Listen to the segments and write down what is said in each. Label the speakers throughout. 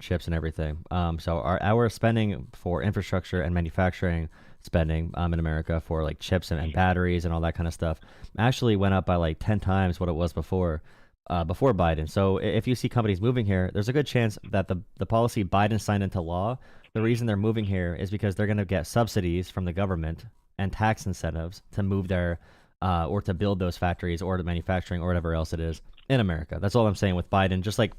Speaker 1: chips and everything. So our spending for infrastructure and manufacturing spending in America for like chips and batteries and all that kind of stuff actually went up by like 10 times what it was before Biden. So if you see companies moving here, there's a good chance that the policy Biden signed into law, the reason they're moving here is because they're going to get subsidies from the government and tax incentives to move their or to build those factories or the manufacturing or whatever else it is in America. That's all I'm saying with Biden. Just like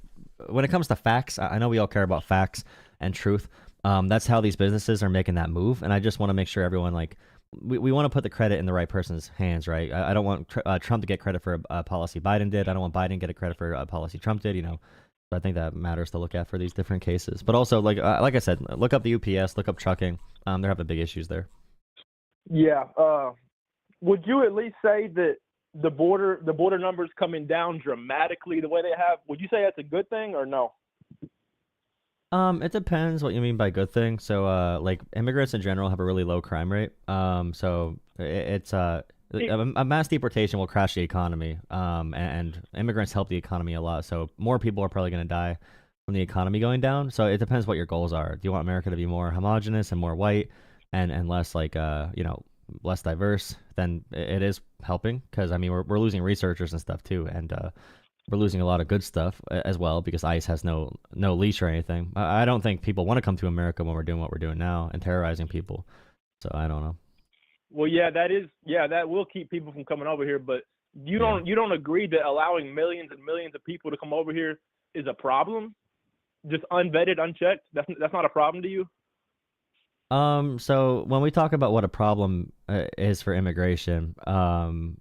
Speaker 1: when it comes to facts, I know we all care about facts and truth. That's how these businesses are making that move, and I just want to make sure everyone like we want to put the credit in the right person's hands, right? I don't want Trump to get credit for a policy Biden did. I don't want Biden to get a credit for a policy Trump did. So I think that matters to look at for these different cases. But also, like I said, look up the UPS, look up trucking. They're having big issues there.
Speaker 2: Yeah. Would you at least say that the border numbers coming down dramatically the way they have? Would you say that's a good thing or no?
Speaker 1: It depends what you mean by good thing. So, like immigrants in general have a really low crime rate. So it's a mass deportation will crash the economy. And immigrants help the economy a lot. So more people are probably going to die from the economy going down. So it depends what your goals are. Do you want America to be more homogenous and more white and less like less diverse? Then it is helping because I mean we're losing researchers and stuff too, and we're losing a lot of good stuff as well because ICE has no leash or anything. I don't think people want to come to America when we're doing what we're doing now and terrorizing people. So I don't know.
Speaker 2: Well, that will keep people from coming over here. But you
Speaker 1: Yeah.
Speaker 2: don't agree that allowing millions and millions of people to come over here is a problem? Just unvetted, unchecked. That's not a problem to you?
Speaker 1: So when we talk about what a problem is for immigration,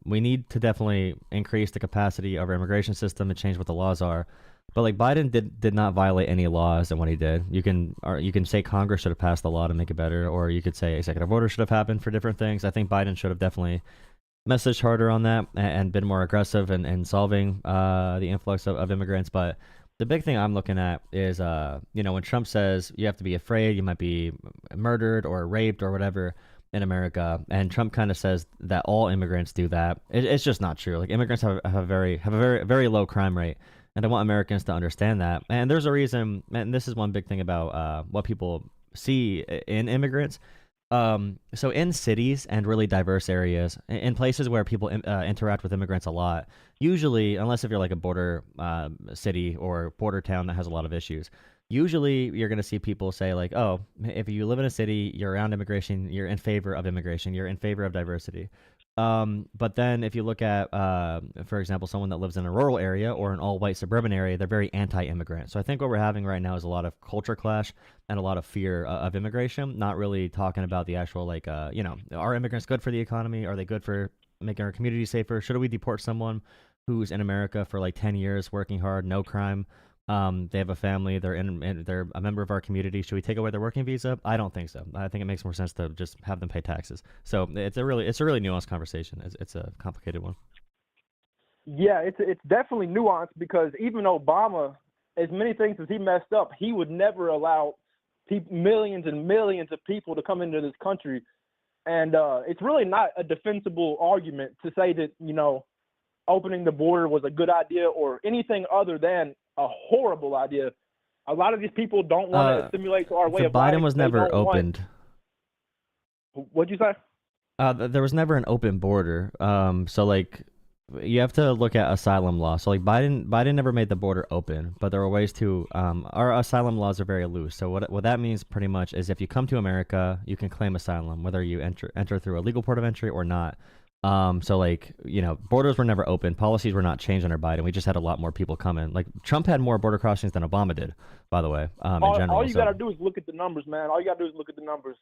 Speaker 1: we need to definitely increase the capacity of our immigration system and change what the laws are. But like Biden did not violate any laws in what he did. You can say Congress should have passed the law to make it better, or you could say executive order should have happened for different things. I think Biden should have definitely messaged harder on that and been more aggressive in solving the influx of immigrants. But the big thing I'm looking at is, when Trump says you have to be afraid, you might be murdered or raped or whatever in America, and Trump kind of says that all immigrants do that. It's just not true. Like immigrants have a very low crime rate, and I want Americans to understand that. And there's a reason, and this is one big thing about what people see in immigrants. So in cities and really diverse areas, in places where people interact with immigrants a lot, usually, unless if you're like a border city or border town that has a lot of issues, usually you're going to see people say like, oh, if you live in a city, you're around immigration, you're in favor of immigration, you're in favor of diversity. But then if you look at, for example, someone that lives in a rural area or an all-white suburban area, they're very anti-immigrant. So I think what we're having right now is a lot of culture clash and a lot of fear of immigration, not really talking about the actual, like, are immigrants good for the economy? Are they good for making our community safer? Should we deport someone who's in America for like 10 years, working hard, no crime? They have a family. They're a member of our community. Should we take away their working visa? I don't think so. I think it makes more sense to just have them pay taxes. So it's a really nuanced conversation. It's a complicated one.
Speaker 2: Yeah, it's definitely nuanced because even Obama, as many things as he messed up, he would never allow millions and millions of people to come into this country. And it's really not a defensible argument to say that, opening the border was a good idea or anything other than a horrible idea. A lot of these people don't want to assimilate to our way
Speaker 1: The
Speaker 2: of life.
Speaker 1: Biden was never opened.
Speaker 2: What'd you say?
Speaker 1: There was never an open border. So like you have to look at asylum law. So like Biden never made the border open, but there are ways to our asylum laws are very loose. So what that means pretty much is if you come to America, you can claim asylum whether you enter through a legal port of entry or not. So like, borders were never open. Policies were not changed under Biden. We just had a lot more people coming. Like Trump had more border crossings than Obama did, by the way, in general.
Speaker 2: All you got to do is look at the numbers, man. All you got to do is look at the numbers.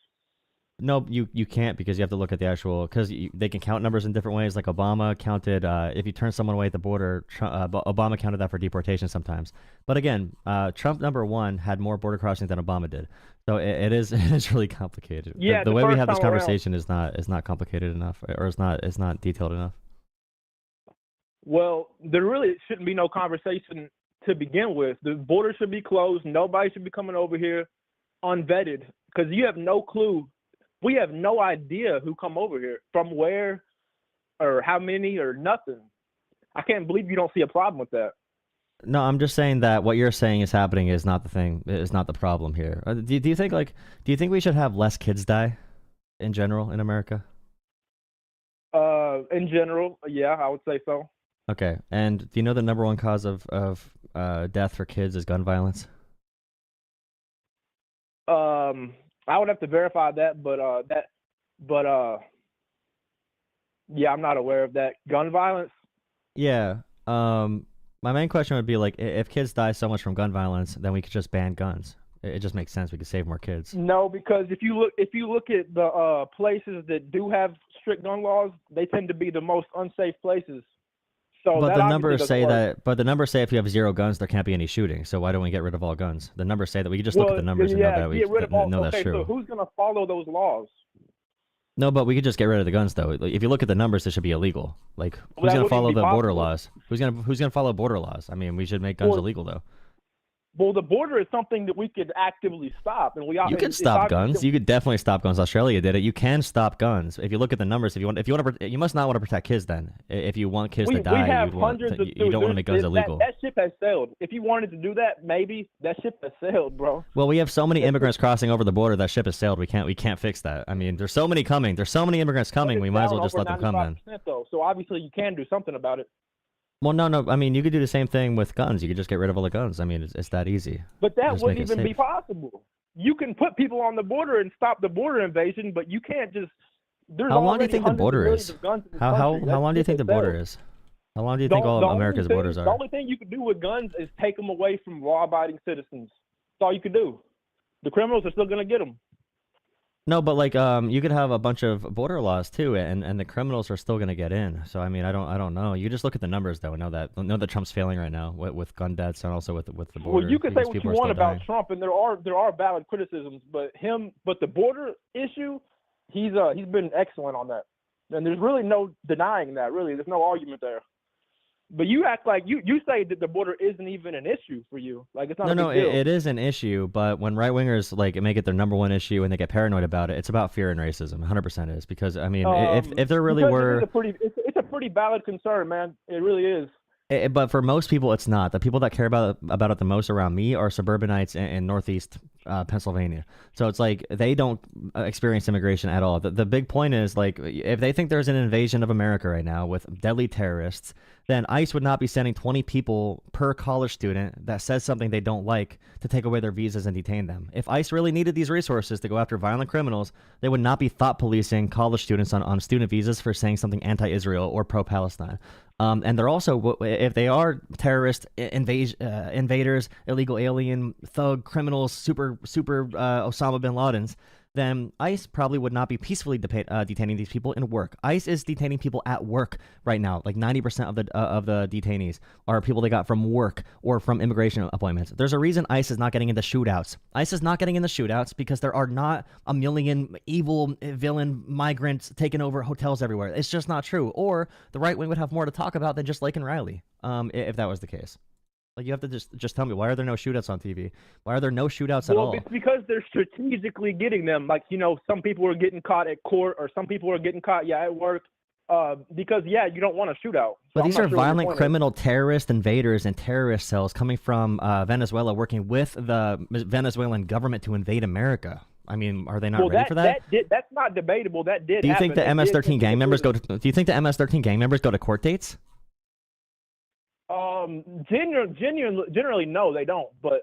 Speaker 1: No, you can't because you have to look at the actual, because they can count numbers in different ways. Like Obama counted, if you turn someone away at the border, Obama counted that for deportation sometimes. But again, Trump #1 had more border crossings than Obama did. So it is really complicated.
Speaker 2: Yeah,
Speaker 1: the way we have this conversation is not complicated enough, or it's not detailed enough.
Speaker 2: Well, there really shouldn't be no conversation to begin with. The border should be closed. Nobody should be coming over here unvetted because you have no clue. We have no idea who come over here, from where, or how many, or nothing. I can't believe you don't see a problem with that.
Speaker 1: No, I'm just saying that what you're saying is happening is not the thing, is not the problem here. Do you think do you think we should have less kids die in general in America?
Speaker 2: In general, yeah, I would say so.
Speaker 1: Okay, and do you know the number one cause of death for kids is gun violence?
Speaker 2: I would have to verify that, but yeah, I'm not aware of that. Gun violence?
Speaker 1: Yeah. My main question would be like, if kids die so much from gun violence, then we could just ban guns. It just makes sense. We could save more kids.
Speaker 2: No, because if you look at the places that do have strict gun laws, they tend to be the most unsafe places. So
Speaker 1: But
Speaker 2: that
Speaker 1: the
Speaker 2: obviously
Speaker 1: numbers
Speaker 2: doesn't
Speaker 1: say
Speaker 2: work.
Speaker 1: that. But the numbers say if you have zero guns, there can't be any shooting. So why don't we get rid of all guns? The numbers say that. We can just look at
Speaker 2: Well,
Speaker 1: the numbers and know
Speaker 2: yeah,
Speaker 1: that
Speaker 2: get rid of all.
Speaker 1: know that's
Speaker 2: Okay, so
Speaker 1: true.
Speaker 2: who's gonna follow those laws?
Speaker 1: No, but we could just get rid of the guns though. Like, if you look at the numbers, it should be illegal. Like
Speaker 2: Well,
Speaker 1: who's
Speaker 2: that
Speaker 1: gonna
Speaker 2: wouldn't
Speaker 1: follow
Speaker 2: even be
Speaker 1: the border
Speaker 2: possible.
Speaker 1: laws? Who's gonna follow border laws? I mean, we should make guns
Speaker 2: Well,
Speaker 1: illegal though.
Speaker 2: well, the border is something that we could actively stop, and
Speaker 1: You can
Speaker 2: it's
Speaker 1: stop
Speaker 2: obvious
Speaker 1: guns.
Speaker 2: that
Speaker 1: You could definitely stop guns. Australia did it. You can stop guns. If you look at the numbers, if you want to, you must not want to protect kids. Then, if you want kids to
Speaker 2: we
Speaker 1: die,
Speaker 2: have hundreds of
Speaker 1: you don't want to make guns illegal.
Speaker 2: That ship has sailed. If you wanted to do that, maybe that ship has sailed, bro.
Speaker 1: Well, we have so many immigrants crossing over the border that ship has sailed. We can't fix that. I mean, there's so many coming. There's so many immigrants coming. We might as well just let them come in.
Speaker 2: Though, so obviously you can do something about it.
Speaker 1: Well, no. I mean, you could do the same thing with guns. You could just get rid of all the guns. I mean, it's that easy.
Speaker 2: But that
Speaker 1: Just
Speaker 2: wouldn't
Speaker 1: make it
Speaker 2: even be
Speaker 1: safe.
Speaker 2: possible. You can put people on the border and stop the border invasion, but you can't just. There's
Speaker 1: How long do you
Speaker 2: already
Speaker 1: think the
Speaker 2: hundreds of
Speaker 1: border
Speaker 2: millions
Speaker 1: is?
Speaker 2: of guns in this
Speaker 1: How
Speaker 2: country.
Speaker 1: how long do you
Speaker 2: That
Speaker 1: think the
Speaker 2: ship has
Speaker 1: border
Speaker 2: sailed.
Speaker 1: is? How long do you think all America's borders
Speaker 2: The
Speaker 1: are?
Speaker 2: only thing you can do with guns is take them away from law-abiding citizens. That's all you can do. The criminals are still going to get them.
Speaker 1: No, but like you could have a bunch of border laws too, and the criminals are still gonna get in. So I mean, I don't know. You just look at the numbers though, and know that Trump's failing right now with gun deaths and also with the border.
Speaker 2: Well, you can say
Speaker 1: because
Speaker 2: what you
Speaker 1: people are
Speaker 2: want
Speaker 1: still
Speaker 2: about
Speaker 1: dying.
Speaker 2: Trump, and there are valid criticisms, but the border issue, he's been excellent on that, and there's really no denying that. Really, there's no argument there. But you act like you say that the border isn't even an issue for you. Like it's not
Speaker 1: No,
Speaker 2: a big deal.
Speaker 1: it is an issue, but when right wingers like make it their number one issue and they get paranoid about it, it's about fear and racism. 100% is because I mean, if there really
Speaker 2: because
Speaker 1: were,
Speaker 2: it's a pretty valid concern, man. It really is.
Speaker 1: But for most people, it's not. The people that care about it the most around me are suburbanites in Northeast Pennsylvania. So it's like they don't experience immigration at all. The big point is like if they think there's an invasion of America right now with deadly terrorists, then ICE would not be sending 20 people per college student that says something they don't like to take away their visas and detain them. If ICE really needed these resources to go after violent criminals, they would not be thought policing college students on student visas for saying something anti-Israel or pro-Palestine. And they're also, if they are terrorist invaders, illegal alien, thug, criminals, super Osama bin Ladens, then ICE probably would not be peacefully detaining these people in work. ICE is detaining people at work right now. Like 90% of the detainees are people they got from work or from immigration appointments. There's a reason ICE is not getting into shootouts. ICE is not getting into shootouts because there are not a million evil villain migrants taking over hotels everywhere. It's just not true. Or the right wing would have more to talk about than just Lake and Riley, if that was the case. Like you have to just tell me, why are there no shootouts on TV? Why are there no shootouts at all?
Speaker 2: Well, it's because they're strategically getting them. Like, some people are getting caught at court or some people are getting caught, at work. Because, you don't want a shootout.
Speaker 1: But these are violent criminal terrorist invaders and terrorist cells coming from Venezuela working with the Venezuelan government to invade America. I mean, are they not ready for that?
Speaker 2: That's not debatable. That did
Speaker 1: Do you
Speaker 2: happen.
Speaker 1: think the MS-13 gang members go to court dates?
Speaker 2: Generally, no, they don't. But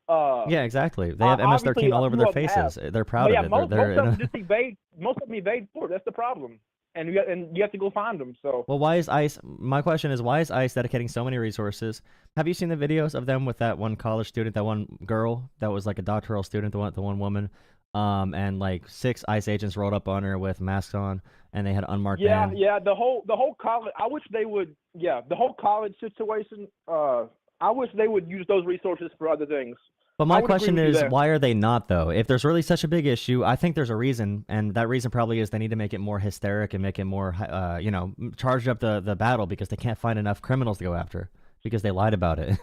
Speaker 1: yeah, exactly. They have MS-13 all over their faces. They're proud of it.
Speaker 2: Most of them just evade. Most of them evade court. That's the problem. And you have to go find them. So.
Speaker 1: Well, why is ICE? My question is, why is ICE dedicating so many resources? Have you seen the videos of them with that one college student, that one girl that was like a doctoral student, the one woman, and like 6 ICE agents rolled up on her with masks on, and they had unmarked vans.
Speaker 2: Yeah. The whole college. I wish they would. Yeah, the whole college situation. I wish they would use those resources for other things.
Speaker 1: But my question is, why are they not, though? If there's really such a big issue, I think there's a reason, and that reason probably is they need to make it more hysteric and make it more, charge up the battle because they can't find enough criminals to go after because they lied about it.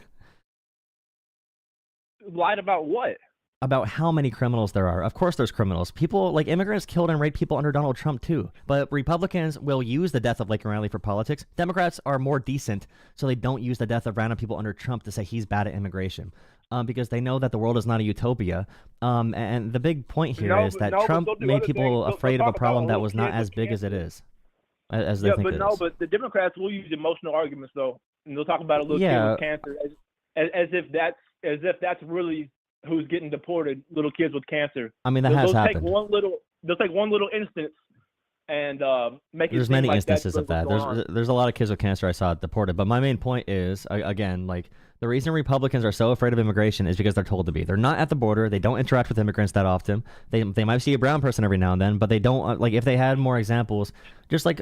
Speaker 2: Lied about what?
Speaker 1: about how many criminals there are. Of course there's criminals. People like immigrants killed and raped people under Donald Trump too. But Republicans will use the death of Lincoln Riley for politics. Democrats are more decent, so they don't use the death of random people under Trump to say he's bad at immigration. Because they know that the world is not a utopia. And the big point here is that Trump made people afraid of a problem that was not as big as it is, as they think it is.
Speaker 2: But the Democrats will use emotional arguments though, and they'll talk about a little kid with cancer as if that's really who's getting deported, little kids with cancer.
Speaker 1: I mean, that has happened.
Speaker 2: They'll take one little instance and make it.
Speaker 1: There's many instances of that. There's a lot of kids with cancer I saw deported. But my main point is, again, like the reason Republicans are so afraid of immigration is because they're told to be. They're not at the border. They don't interact with immigrants that often. They might see a brown person every now and then, but they don't. Like if they had more examples, just like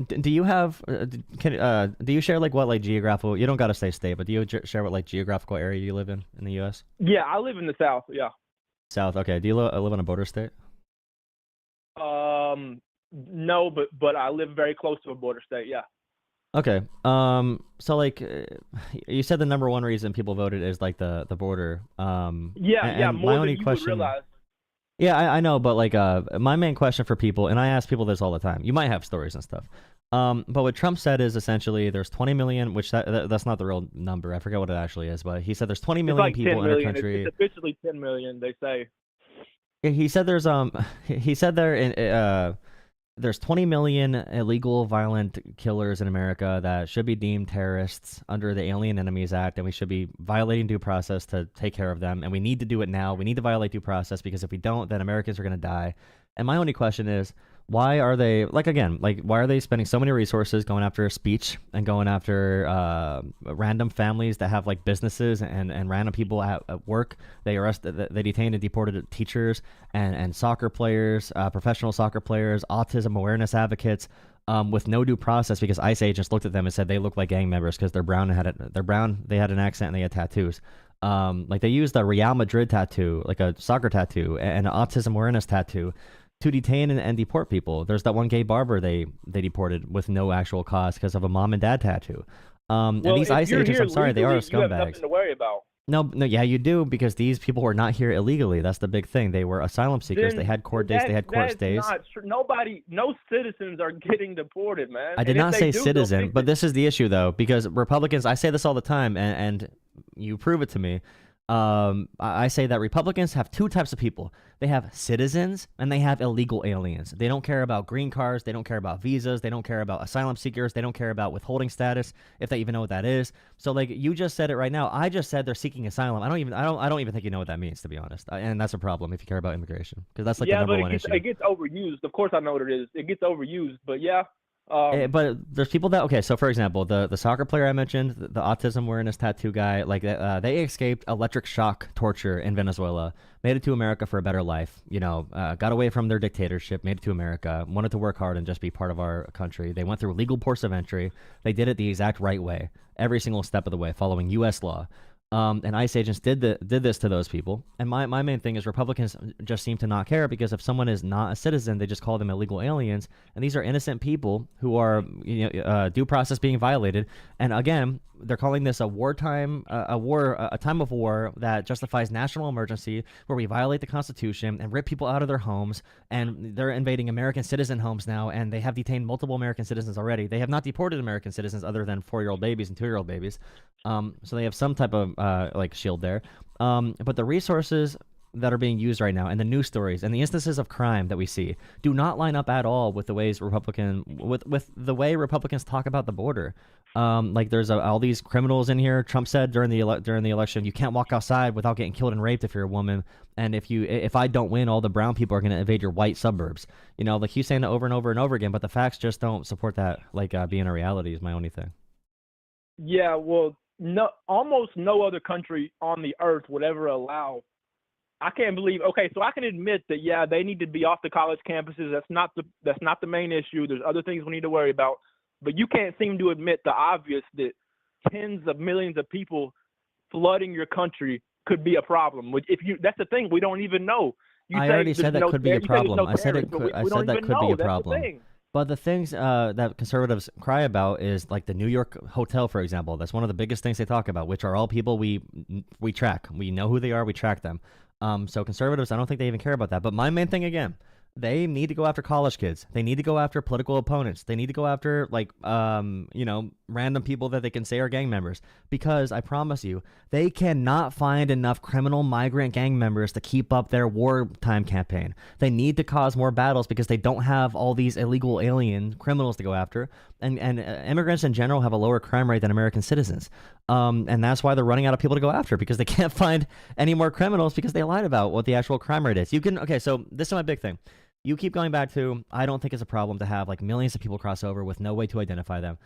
Speaker 1: do you have do you share like what like geographical? You don't got to say state, but do you share what like geographical area you live in the U.S.?
Speaker 2: Yeah, I live in the South. Yeah.
Speaker 1: South. Okay. Do you live in a border state?
Speaker 2: No, but I live very close to a border state. Yeah.
Speaker 1: Okay. So like you said, the number one reason people voted is like the border.
Speaker 2: Yeah. More than you would realize.
Speaker 1: Yeah, I know, but like my main question for people, and I ask people this all the time. You might have stories and stuff. But what Trump said is essentially there's 20 million, which that's not the real number. I forget what it actually is, but he said there's 20 million people in our country.
Speaker 2: It's officially 10 million, they say.
Speaker 1: Yeah, he said there's 20 million illegal violent killers in America that should be deemed terrorists under the Alien Enemies Act, and we should be violating due process to take care of them, and we need to do it now. We need to violate due process because if we don't, then Americans are going to die. And my only question is, why are they, why are they spending so many resources going after speech and going after random families that have like businesses and random people at work? They detained and deported teachers and soccer players, professional soccer players, autism awareness advocates, with no due process because ICE agents looked at them and said they look like gang members because they're brown, they had an accent, and they had tattoos. Like they used a Real Madrid tattoo, like a soccer tattoo, and an autism awareness tattoo to detain and deport people. There's that one gay barber they deported with no actual cause because of a mom and dad tattoo. And these ICE agents, I'm sorry, they are scumbags.
Speaker 2: You have nothing to worry about.
Speaker 1: No, yeah, you do, because these people were not here illegally. That's the big thing. They were asylum seekers. They had court dates. They had court stays.
Speaker 2: No citizens are getting deported, man.
Speaker 1: I did not say citizen, but this is the issue, though, because Republicans, I say this all the time, and you prove it to me. I say that Republicans have two types of people. They have citizens and they have illegal aliens. They don't care about green cards. They don't care about visas. They don't care about asylum seekers. They don't care about withholding status, if they even know what that is. So like you just said it right now. I just said they're seeking asylum. I don't even think you know what that means, to be honest. And that's a problem if you care about immigration, because that's like the number one issue.
Speaker 2: It gets overused. Of course I know what it is. It gets overused, but yeah.
Speaker 1: But there's people that, okay, so for example, the soccer player I mentioned, the autism awareness tattoo guy, like they escaped electric shock torture in Venezuela, made it to America for a better life, got away from their dictatorship, made it to America, wanted to work hard and just be part of our country. They went through legal ports of entry. They did it the exact right way, every single step of the way, following U.S. law. And ICE agents did this to those people. And my main thing is Republicans just seem to not care, because if someone is not a citizen, they just call them illegal aliens. And these are innocent people who are due process being violated. And again, they're calling this a wartime, a time of war that justifies national emergency, where we violate the Constitution and rip people out of their homes. And they're invading American citizen homes now, and they have detained multiple American citizens already. They have not deported American citizens other than 4-year-old babies and 2-year-old babies. So they have some type of shield there. But the resources that are being used right now, and the news stories and the instances of crime that we see, do not line up at all with the ways with the way Republicans talk about the border. Like there's all these criminals in here. Trump said during the election, you can't walk outside without getting killed and raped if you're a woman. And if I don't win, all the brown people are going to invade your white suburbs. Like he's saying it over and over and over again, but the facts just don't support that. Being a reality is my only thing.
Speaker 2: Yeah, well, no, almost no other country on the earth would ever allow. I can't believe. Okay, so I can admit that they need to be off the college campuses. That's not the main issue. There's other things we need to worry about. But you can't seem to admit the obvious, that tens of millions of people flooding your country could be a problem. That's the thing, we don't even know.
Speaker 1: I already said that could be a problem. I said that could be a problem. But the things that conservatives cry about is like the New York hotel, for example. That's one of the biggest things they talk about, which are all people we track. We know who they are. We track them. So conservatives, I don't think they even care about that. But my main thing again, they need to go after college kids. They need to go after political opponents. They need to go after like random people that they can say are gang members, because I promise you, they cannot find enough criminal migrant gang members to keep up their wartime campaign. They need to cause more battles because they don't have all these illegal alien criminals to go after, and immigrants in general have a lower crime rate than American citizens. And that's why they're running out of people to go after, because they can't find any more criminals because they lied about what the actual crime rate is. Okay, so this is my big thing. You keep going back to, I don't think it's a problem to have like millions of people cross over with no way to identify them.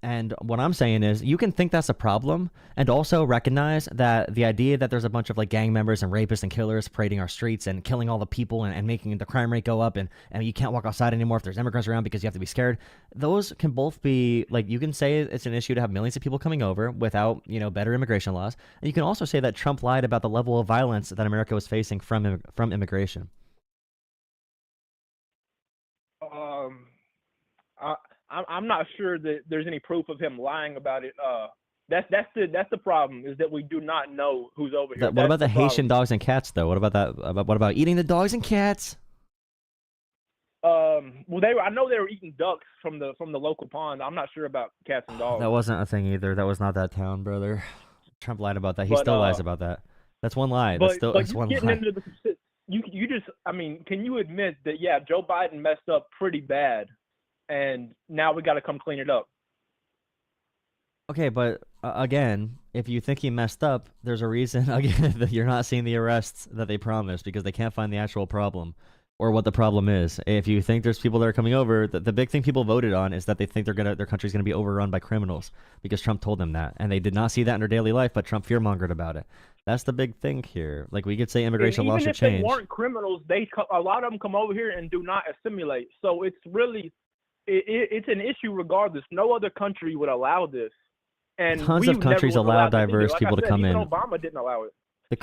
Speaker 1: And what I'm saying is, you can think that's a problem and also recognize that the idea that there's a bunch of like gang members and rapists and killers parading our streets and killing all the people and making the crime rate go up, and you can't walk outside anymore if there's immigrants around because you have to be scared. Those can both be like, you can say it's an issue to have millions of people coming over without, better immigration laws. And you can also say that Trump lied about the level of violence that America was facing from immigration.
Speaker 2: I'm not sure that there's any proof of him lying about it. That's the problem, is that we do not know who's over here.
Speaker 1: What about the Haitian dogs and cats, though? What about that? What about eating the dogs and cats?
Speaker 2: Well, I know they were eating ducks from the local pond. I'm not sure about cats and dogs.
Speaker 1: That wasn't a thing either. That was not that town, brother. Trump lied about that. He still lies about that. That's one lie. That's one lie. Can you admit that, yeah, Joe Biden messed up pretty bad, and now we got to come clean it up? Okay, but again, if you think he messed up, there's a reason, again, that you're not seeing the arrests that they promised, because they can't find the actual problem or what the problem is. If you think there's people that are coming over, the big thing people voted on is that they think their country's going to be overrun by criminals, because Trump told them that, and they did not see that in their daily life, but Trump fear-mongered about it. That's the big thing here. Like, we could say immigration law should change.
Speaker 2: Even if they weren't criminals, a lot of them come over here and do not assimilate. So it's really, it's an issue regardless. No other country would allow this. And
Speaker 1: tons of countries allow diverse people to come in.
Speaker 2: Obama didn't allow it.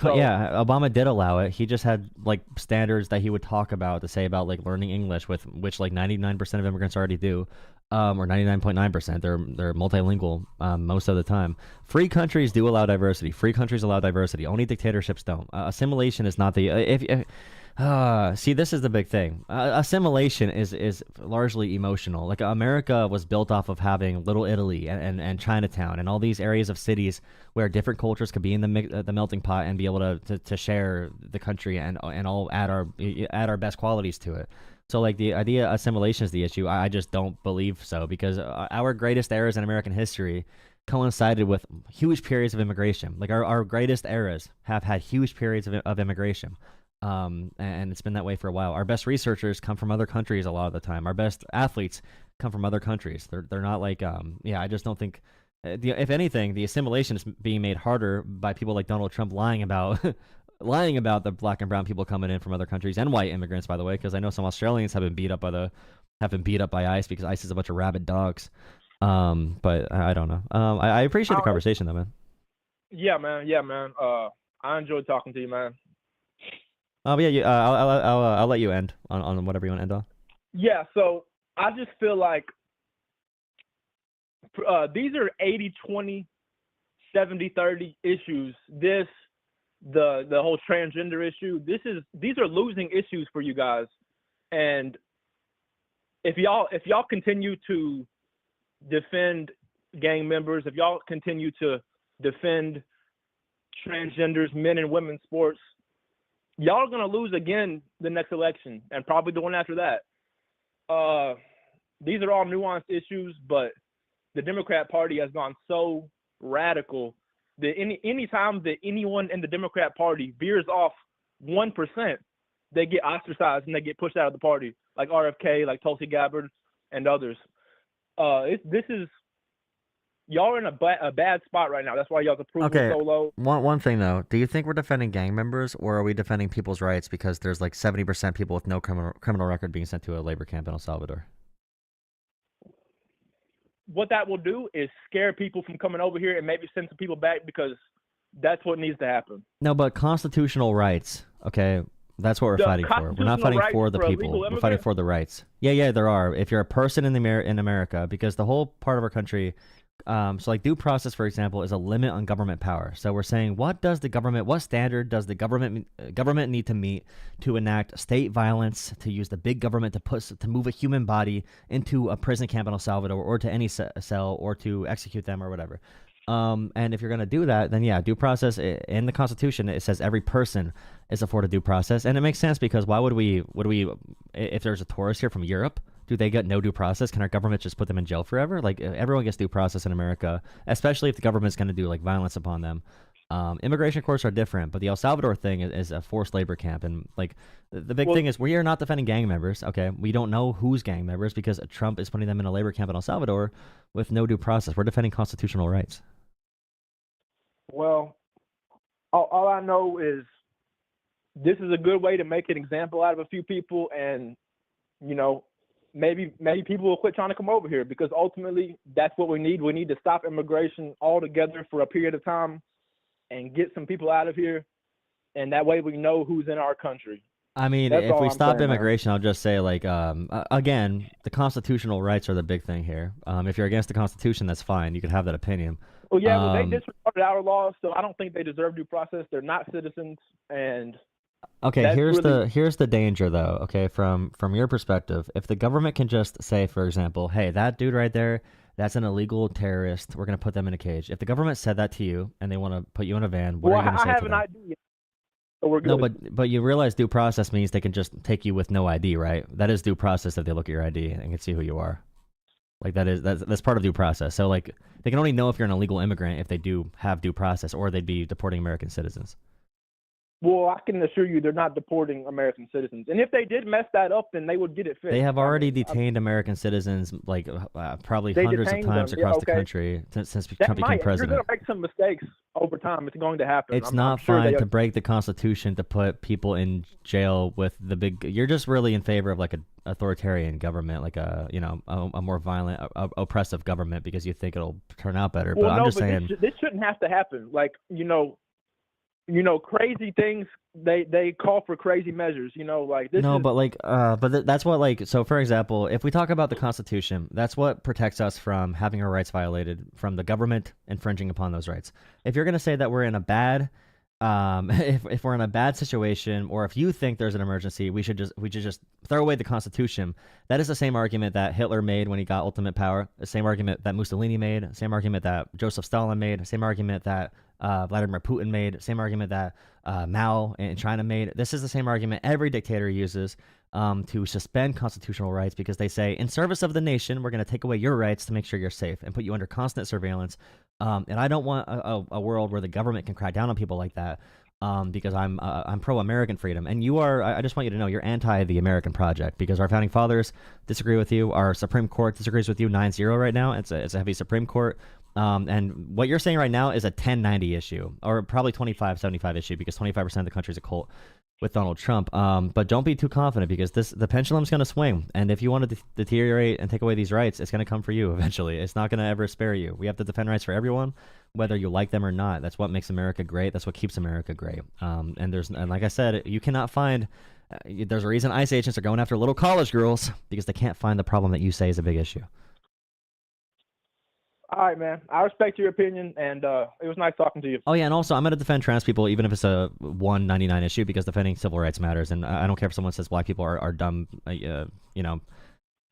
Speaker 1: Yeah, Obama did allow it. He just had like standards that he would talk about to say about like learning English, which like 99% of immigrants already do, or 99.9%. They're multilingual most of the time. Free countries do allow diversity. Free countries allow diversity. Only dictatorships don't. Assimilation is not the see, this is the big thing. Assimilation is largely emotional. Like, America was built off of having Little Italy and Chinatown and all these areas of cities where different cultures could be in the melting pot and be able to share the country and all add our best qualities to it. So like, the idea assimilation is the issue, I just don't believe so, because our greatest eras in American history coincided with huge periods of immigration. Like, our greatest eras have had huge periods of immigration. And it's been that way for a while. Our best researchers come from other countries a lot of the time. Our best athletes come from other countries. They're not like I just don't think. If anything, the assimilation is being made harder by people like Donald Trump lying about the black and brown people coming in from other countries, and white immigrants, by the way, because I know some Australians have been beat up by ICE, because ICE is a bunch of rabid dogs. But I don't know. I appreciate the conversation though, man.
Speaker 2: Yeah, man. I enjoyed talking to you, man.
Speaker 1: I'll let you end on whatever you want to end on.
Speaker 2: Yeah, so I just feel like these are 80-20, 70-30 issues. The whole transgender issue, these are losing issues for you guys. And if y'all continue to defend gang members, if y'all continue to defend transgenders, men and women's sports, y'all are going to lose again the next election, and probably the one after that. These are all nuanced issues, but the Democrat Party has gone so radical that any time that anyone in the Democrat Party veers off 1%, they get ostracized and they get pushed out of the party, like RFK, like Tulsi Gabbard, and others. Y'all are in a bad spot right now. That's why y'all's approval is so low.
Speaker 1: One thing though, do you think we're defending gang members, or are we defending people's rights because there's like 70% people with no criminal record being sent to a labor camp in El Salvador?
Speaker 2: What that will do is scare people from coming over here and maybe send some people back, because that's what needs to happen.
Speaker 1: No, but constitutional rights, okay? That's what we're
Speaker 2: the
Speaker 1: fighting for. We're not
Speaker 2: constitutional
Speaker 1: fighting
Speaker 2: rights
Speaker 1: for the
Speaker 2: for
Speaker 1: people.
Speaker 2: illegal
Speaker 1: We're fighting
Speaker 2: immigrants?
Speaker 1: for the rights. Yeah, there are. If you're a person in in America, because the whole part of our country, so like due process, for example, is a limit on government power. So we're saying, what standard does the government need to meet to enact state violence, to use the big government to move a human body into a prison camp in El Salvador or to any cell or to execute them or whatever. And if you're going to do that, then yeah, due process in the Constitution, it says every person is afforded due process. And it makes sense because why would we, if there's a tourist here from Europe, do they get no due process? Can our government just put them in jail forever? Like everyone gets due process in America, especially if the government's going to do like violence upon them. Immigration courts are different, but the El Salvador thing is a forced labor camp. And like the big thing is we are not defending gang members. Okay. We don't know who's gang members because Trump is putting them in a labor camp in El Salvador with no due process. We're defending constitutional rights.
Speaker 2: Well, all I know is this is a good way to make an example out of a few people, and maybe people will quit trying to come over here because ultimately that's what we need. We need to stop immigration altogether for a period of time and get some people out of here, and that way we know who's in our country.
Speaker 1: I mean, if we stop immigration, I'll just say, like, again, the constitutional rights are the big thing here. If you're against the Constitution, that's fine. You can have that opinion.
Speaker 2: Well, yeah, they disregarded our laws, so I don't think they deserve due process. They're not citizens, and
Speaker 1: okay, here's the danger, though. Okay, from your perspective, if the government can just say, for example, hey, that dude right there, that's an illegal terrorist. We're gonna put them in a cage. If the government said that to you and they want to put you in a van, what are you gonna say to them?
Speaker 2: I have an idea. So we're good.
Speaker 1: No, but you realize due process means they can just take you with no ID, right? That is due process if they look at your ID and can see who you are. Like that's part of due process. So like they can only know if you're an illegal immigrant if they do have due process, or they'd be deporting American citizens.
Speaker 2: Well, I can assure you they're not deporting American citizens. And if they did mess that up, then they would get it fixed.
Speaker 1: They have already detained American citizens, like probably hundreds of times across the country since Trump became president.
Speaker 2: You're going to make some mistakes over time. It's going to happen.
Speaker 1: It's not fine to break the Constitution to put people in jail with the big. You're just really in favor of like an authoritarian government, like a more violent, oppressive government because you think it'll turn out better.
Speaker 2: Well,
Speaker 1: but I'm just saying
Speaker 2: this shouldn't have to happen. Like crazy things. They call for crazy measures. Like this.
Speaker 1: No, but that's what like. So for example, if we talk about the Constitution, that's what protects us from having our rights violated, from the government infringing upon those rights. If you're gonna say that we're in a bad, if we're in a bad situation, or if you think there's an emergency, we should just throw away the Constitution. That is the same argument that Hitler made when he got ultimate power. The same argument that Mussolini made. Same argument that Joseph Stalin made. Same argument that Vladimir Putin made. Same argument that Mao in China made. This is the same argument every dictator uses to suspend constitutional rights, because they say, in service of the nation, we're going to take away your rights to make sure you're safe and put you under constant surveillance. And I don't want a world where the government can crack down on people like that, because I'm pro-American freedom. And you are. I just want you to know you're anti the American project, because our founding fathers disagree with you. Our Supreme Court disagrees with you 9-0 right now. It's a heavy Supreme Court. And what you're saying right now is a 1090 issue, or probably 2575 issue, because 25% of the country is a cult with Donald Trump. But don't be too confident, because the pendulum's going to swing. And if you want to deteriorate and take away these rights, it's going to come for you eventually. It's not going to ever spare you. We have to defend rights for everyone, whether you like them or not. That's what makes America great. That's what keeps America great. And like I said, you cannot find. There's a reason ICE agents are going after little college girls, because they can't find the problem that you say is a big issue.
Speaker 2: All right, man. I respect your opinion, and it was nice talking to you.
Speaker 1: Oh, yeah, and also I'm going to defend trans people, even if it's a 199 issue, because defending civil rights matters. And I don't care if someone says black people are dumb,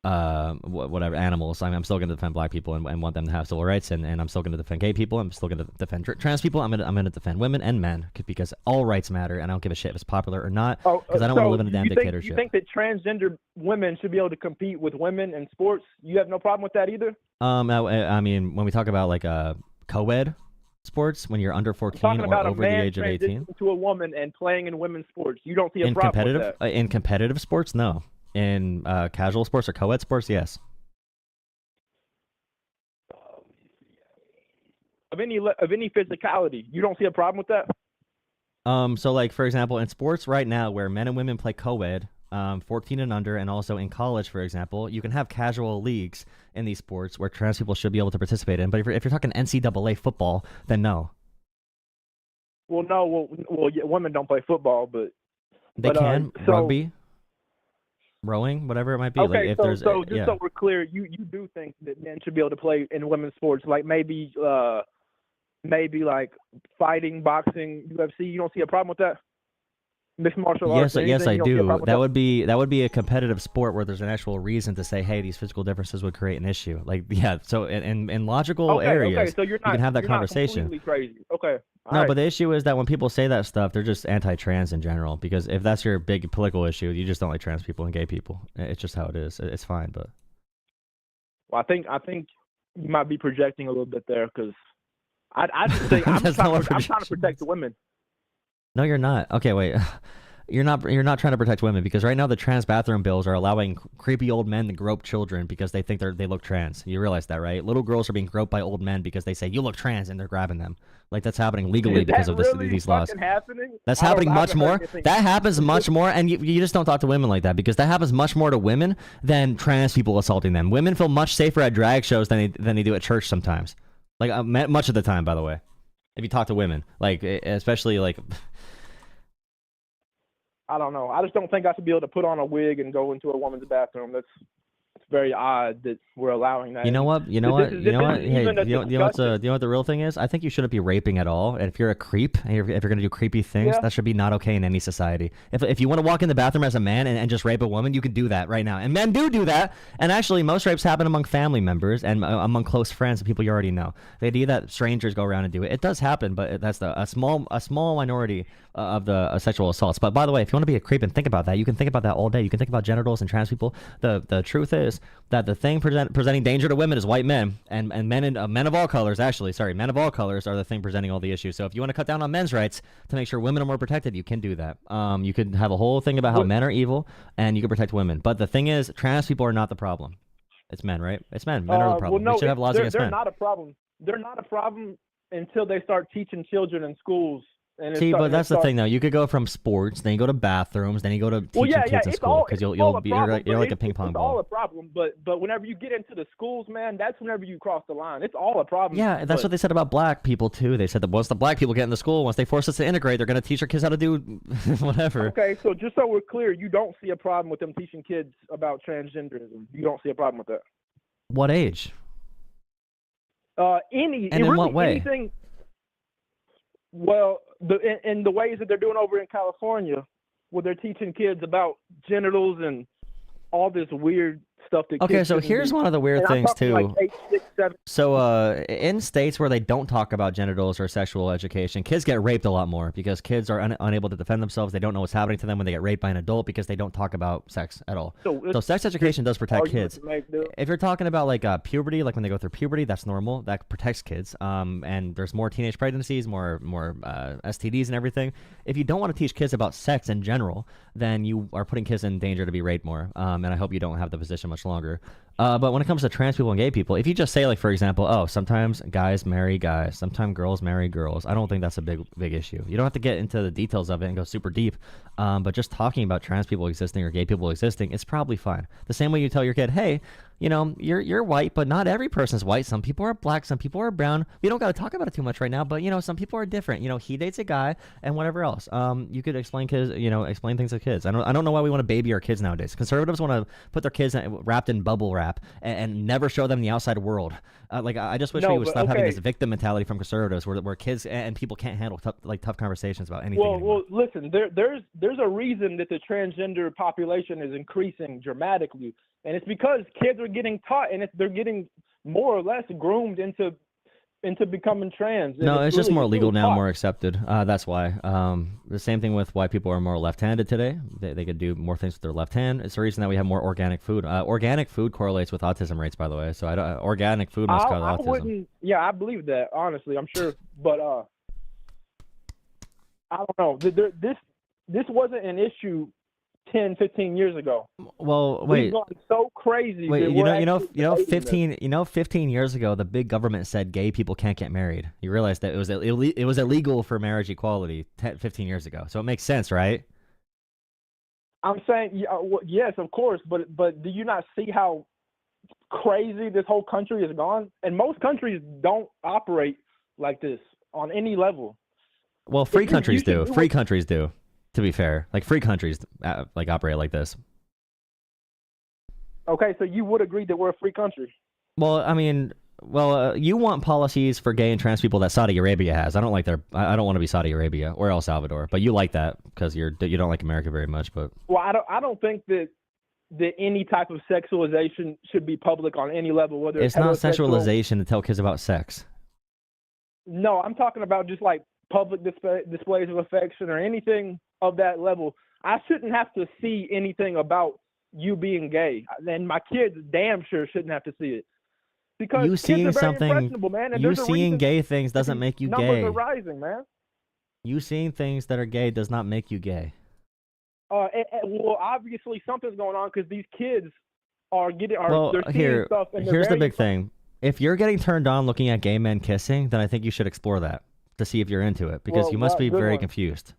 Speaker 1: whatever, animals. I'm still going to defend black people and want them to have civil rights, and I'm still going to defend gay people. I'm still going to defend trans people. I'm going to defend women and men, because all rights matter, and I don't give a shit if it's popular or not, because I don't want to live in a damn dictatorship.
Speaker 2: You think that transgender women should be able to compete with women in sports? You have no problem with that either?
Speaker 1: I mean, when we talk about like co-ed sports, when you're under 14 or over the age of 18,
Speaker 2: to a woman and playing in women's sports, you don't see a problem with that?
Speaker 1: In competitive sports, no. In casual sports or co-ed sports, yes.
Speaker 2: Of any physicality, you don't see a problem with that?
Speaker 1: So like, for example, in sports right now where men and women play co-ed, 14 and under, and also in college, for example, you can have casual leagues in these sports where trans people should be able to participate in. But if you're talking NCAA football, then no.
Speaker 2: Well, no. Well, yeah, women don't play football, but
Speaker 1: They
Speaker 2: But
Speaker 1: can
Speaker 2: so
Speaker 1: rugby, rowing, whatever it might be. Like
Speaker 2: okay,
Speaker 1: if
Speaker 2: so
Speaker 1: there's
Speaker 2: so just
Speaker 1: yeah.
Speaker 2: so we're clear, you do think that men should be able to play in women's sports, like maybe like fighting, boxing, UFC. You don't see a problem with that? Mixed martial arts
Speaker 1: Yes,
Speaker 2: or
Speaker 1: yes,
Speaker 2: anything?
Speaker 1: I
Speaker 2: You don't see a
Speaker 1: do.
Speaker 2: problem with that?
Speaker 1: That would be a competitive sport where there's an actual reason to say, hey, these physical differences would create an issue. Like, yeah. So in logical
Speaker 2: Okay.
Speaker 1: areas,
Speaker 2: So
Speaker 1: you can have that
Speaker 2: you're not
Speaker 1: conversation.
Speaker 2: completely crazy. Okay. All
Speaker 1: No,
Speaker 2: right.
Speaker 1: but the issue is that when people say that stuff, they're just anti-trans in general. Because if that's your big political issue, you just don't like trans people and gay people. It's just how it is. It's fine, but
Speaker 2: Well, I think you might be projecting a little bit there because I just think I'm
Speaker 1: that's not what
Speaker 2: I'm trying to
Speaker 1: projection
Speaker 2: protect
Speaker 1: is.
Speaker 2: the women.
Speaker 1: No, you're not. Okay, wait. You're not trying to protect women because right now the trans bathroom bills are allowing creepy old men to grope children because they think they look trans. You realize that, right? Little girls are being groped by old men because they say you look trans and they're grabbing them. Like that's happening legally
Speaker 2: Is
Speaker 1: because
Speaker 2: that
Speaker 1: of
Speaker 2: really
Speaker 1: these laws.
Speaker 2: fucking happening?
Speaker 1: That's happening
Speaker 2: I
Speaker 1: much
Speaker 2: haven't heard
Speaker 1: more.
Speaker 2: anything.
Speaker 1: That happens much more, and you just don't talk to women like that because that happens much more to women than trans people assaulting them. Women feel much safer at drag shows than they do at church sometimes. Like much of the time, by the way. If you talk to women, like especially like
Speaker 2: I don't know. I just don't think I should be able to put on a wig and go into a woman's bathroom. It's very odd that we're allowing that.
Speaker 1: you know what? You know what? You know what? Hey,
Speaker 2: Even a
Speaker 1: you know what the real thing is? I think you shouldn't be raping at all. And if you're a creep, and if you're gonna do creepy things,
Speaker 2: Yeah.
Speaker 1: that should be not okay in any society. If you want to walk in the bathroom as a man and just rape a woman, you can do that right now. And men do that. And actually, most rapes happen among family members and among close friends and people you already know. The idea that strangers go around and do it, it does happen, but that's a small minority of the sexual assaults. But by the way, if you want to be a creep and think about that, you can think about that all day. You can think about genitals and trans people. The truth is that the thing presenting danger to women is white men and men of all colors. Actually, sorry, men of all colors are the thing presenting all the issues. So if you want to cut down on men's rights to make sure women are more protected, you can do that. You could have a whole thing about how men are evil and you can protect women. But the thing is, trans people are not the problem. It's men, right? It's men. Men are the problem.
Speaker 2: Well, no,
Speaker 1: we should have laws against
Speaker 2: they're
Speaker 1: men.
Speaker 2: not a problem. They're not a problem until they start teaching children in schools. And
Speaker 1: See, but that's the thing, though. You could go from sports, then you go to bathrooms, then you go to teaching kids in school because you're like a ping pong ball.
Speaker 2: It's all a problem, but whenever you get into the schools, man, that's whenever you cross the line. It's all a problem.
Speaker 1: Yeah, that's what they said about black people too. They said that once the black people get into school, once they force us to integrate, they're going to teach our kids how to do whatever.
Speaker 2: Okay, so just so we're clear, you don't see a problem with them teaching kids about transgenderism. You don't see a problem with that.
Speaker 1: What age?
Speaker 2: And
Speaker 1: in what way?
Speaker 2: Anything. Well, in the ways that they're doing over in California, where they're teaching kids about genitals and all this weird stuff that
Speaker 1: Okay,
Speaker 2: kids
Speaker 1: so
Speaker 2: shouldn't
Speaker 1: here's
Speaker 2: do.
Speaker 1: one of the weird
Speaker 2: And I'm
Speaker 1: things
Speaker 2: talking
Speaker 1: too.
Speaker 2: like 8, 6, 7.
Speaker 1: So in states where they don't talk about genitals or sexual education, kids get raped a lot more because kids are unable to defend themselves. They don't know what's happening to them when they get raped by an adult because they don't talk about sex at all. So sex education does protect kids. If you're talking about like puberty, like when they go through puberty, that's normal. That protects kids. And there's more teenage pregnancies, more STDs and everything. If you don't want to teach kids about sex in general, then you are putting kids in danger to be raped more. And I hope you don't have the position much longer. But when it comes to trans people and gay people, if you just say, like, for example, oh, sometimes guys marry guys, sometimes girls marry girls, I don't think that's a big issue. You don't have to get into the details of it and go super deep. But just talking about trans people existing or gay people existing, it's probably fine. The same way you tell your kid, hey, you know, you're white, but not every person's white. Some people are black, some people are brown. We don't got to talk about it too much right now, but, you know, some people are different. You know, he dates a guy and whatever else. You could explain things to kids. I don't know why we want to baby our kids nowadays. Conservatives want to put their kids wrapped in bubble wrap and never show them the outside world. I just wish we would stop having this victim mentality from conservatives where kids and people can't handle tough conversations about anything anymore.
Speaker 2: Well, listen, there's a reason that the transgender population is increasing dramatically. And it's because kids are getting taught, and they're getting more or less groomed into becoming trans.
Speaker 1: No, it's just more legal now,
Speaker 2: taught.
Speaker 1: more accepted. That's why. The same thing with why people are more left-handed today. They could do more things with their left hand. It's the reason that we have more organic food. Organic food correlates with autism rates, by the way. So organic food must cause autism.
Speaker 2: I believe that, honestly. I'm sure. But I don't know. This wasn't an issue 10, 15 years ago.
Speaker 1: Well, wait.
Speaker 2: We've gone so crazy.
Speaker 1: Wait, 15 years ago, the big government said gay people can't get married. You realize that it was illegal for marriage equality 15 years ago. So it makes sense, right?
Speaker 2: I'm saying, yes, of course, but do you not see how crazy this whole country has gone? And most countries don't operate like this on any level.
Speaker 1: Well, free countries do. Free countries do. To be fair, like free countries like operate like this.
Speaker 2: Okay, so you would agree that we're a free country?
Speaker 1: Well, I mean, you want policies for gay and trans people that Saudi Arabia has. I don't like their. I don't want to be Saudi Arabia or El Salvador, but you like that because you don't like America very much. But
Speaker 2: Well, I don't think that any type of sexualization should be public on any level, whether
Speaker 1: it's not
Speaker 2: heterosexual.
Speaker 1: sexualization to tell kids about sex.
Speaker 2: No, I'm talking about just like public displays of affection or anything of that level. I shouldn't have to see anything about you being gay, and my kids damn sure shouldn't have to see it. Because
Speaker 1: You
Speaker 2: kids
Speaker 1: seeing
Speaker 2: are very
Speaker 1: something,
Speaker 2: impressionable, man. And
Speaker 1: you
Speaker 2: there's a
Speaker 1: seeing
Speaker 2: reason
Speaker 1: gay things doesn't make you
Speaker 2: numbers
Speaker 1: gay.
Speaker 2: are rising, man.
Speaker 1: You seeing things that are gay does not make you gay.
Speaker 2: Well, obviously something's going on because these kids are getting. They're seeing
Speaker 1: here,
Speaker 2: stuff. And
Speaker 1: here's the big thing. If you're getting turned on looking at gay men kissing, then I think you should explore that to see if you're into it, because you must be very confused.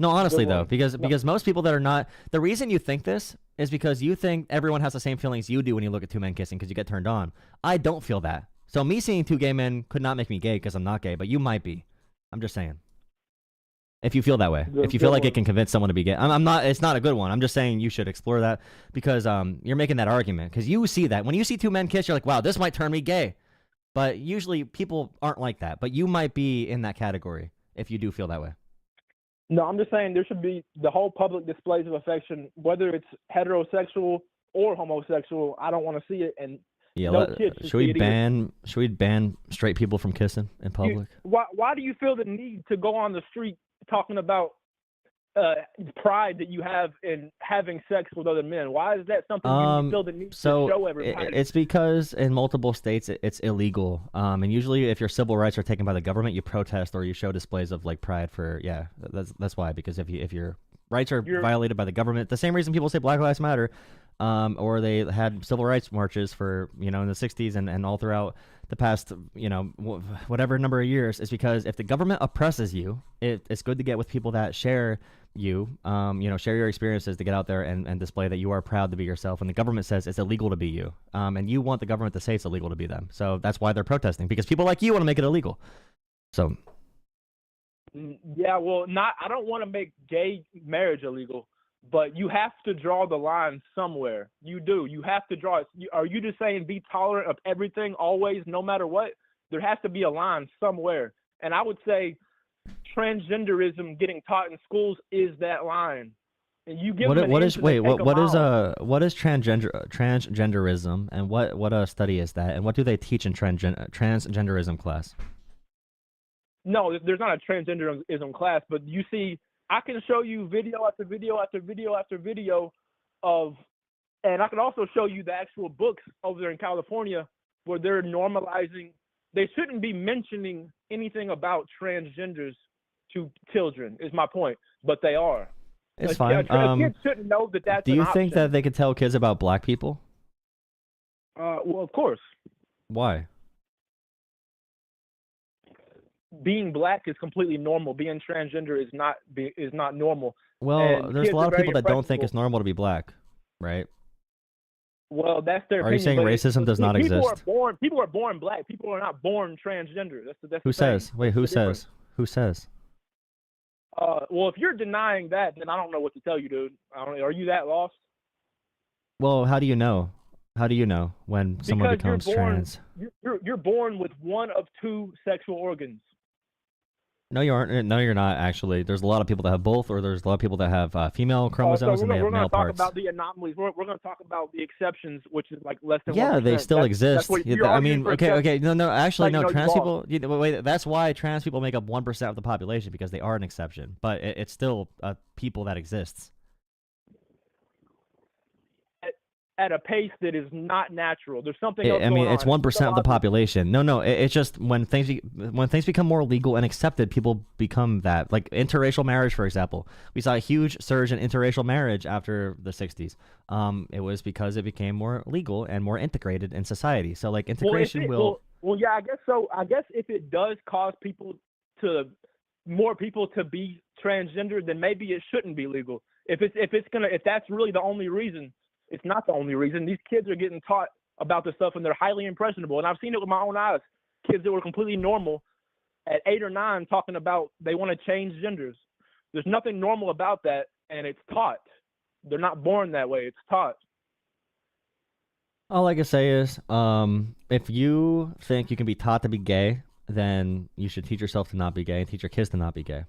Speaker 1: No, honestly though, because most people that are not, the reason you think this is because you think everyone has the same feelings you do when you look at two men kissing because you get turned on. I don't feel that. So me seeing two gay men could not make me gay because I'm not gay, but you might be. I'm just saying. If you feel that way, if you feel like it can convince someone to be gay, I'm not. It's not a good one. I'm just saying you should explore that because you're making that argument because you see that when you see two men kiss, you're like, wow, this might turn me gay. But usually people aren't like that. But you might be in that category if you do feel that way.
Speaker 2: No, I'm just saying there should be the whole public displays of affection, whether it's heterosexual or homosexual. I don't want to see it, and
Speaker 1: yeah.
Speaker 2: No kids
Speaker 1: should we ban straight people from kissing in public?
Speaker 2: Why do you feel the need to go on the street talking about pride that you have in having sex with other men? Why is that something you feel the need to show everybody?
Speaker 1: It's because in multiple states it's illegal. And usually if your civil rights are taken by the government, you protest or you show displays of like pride for that's why, because if your rights are violated by the government, the same reason people say Black Lives Matter, or they had civil rights marches for in the 60s and all throughout the past whatever number of years, is because if the government oppresses you, it's good to get with people that share you, share your experiences to get out there and display that you are proud to be yourself. And the government says it's illegal to be you, and you want the government to say it's illegal to be them. So that's why they're protesting, because people like you want to make it illegal. So
Speaker 2: yeah, well, I don't want to make gay marriage illegal, but you have to draw the line somewhere. You do. You have to draw it. Are you just saying be tolerant of everything always, no matter what? There has to be a line somewhere. And I would say transgenderism getting taught in schools is that line. And you give
Speaker 1: what is transgenderism, and what study is that, and what do they teach in transgenderism class?
Speaker 2: No, there's not a transgenderism class, but you see, I can show you video after video after video after video of, and I can also show you the actual books over there in California where they're normalizing. They shouldn't be mentioning anything about transgenders to children, is my point, but they are.
Speaker 1: It's fine.
Speaker 2: Kids shouldn't know that that's
Speaker 1: Do you
Speaker 2: an
Speaker 1: think
Speaker 2: option.
Speaker 1: that they could tell kids about black people?
Speaker 2: Well, of course.
Speaker 1: Why?
Speaker 2: Being black is completely normal. Being transgender is not normal.
Speaker 1: Well,
Speaker 2: and
Speaker 1: there's a lot of people that don't think
Speaker 2: impressionable.
Speaker 1: it's normal to be black, right?
Speaker 2: Well, that's their
Speaker 1: Are you saying racism does not exist?
Speaker 2: People are born black. People are not born transgender. That's
Speaker 1: Who says? Wait, who says? Who says?
Speaker 2: Well, if you're denying that, then I don't know what to tell you, dude. Are you that lost?
Speaker 1: Well, how do you know? How do you know when someone becomes trans?
Speaker 2: You're born with one of two sexual organs.
Speaker 1: No, you aren't. No, you're not. Actually, there's a lot of people that have both, or there's a lot of people that have female chromosomes and they have male parts.
Speaker 2: We're going to talk about the anomalies. We're going to talk about the exceptions, which is like less than 1%.
Speaker 1: Yeah, they still exist. I mean, okay. No. Actually, no. Trans people. Wait, that's why trans people make up 1% of the population, because they are an exception. But it's still people that exists.
Speaker 2: At a pace that is not natural. There's something else
Speaker 1: going
Speaker 2: on.
Speaker 1: It's 1% of the population. No. It's just when things become more legal and accepted, people become that. Like interracial marriage, for example. We saw a huge surge in interracial marriage after the 60s. It was because it became more legal and more integrated in society. So like integration
Speaker 2: Well, yeah, I guess so. I guess if it does cause more people to be transgender, then maybe it shouldn't be legal. If that's really the only reason. It's not the only reason. These kids are getting taught about this stuff, and they're highly impressionable. And I've seen it with my own eyes. Kids that were completely normal at 8 or 9 talking about they want to change genders. There's nothing normal about that, and it's taught. They're not born that way. It's taught.
Speaker 1: All I can say is, if you think you can be taught to be gay, then you should teach yourself to not be gay and teach your kids to not be gay.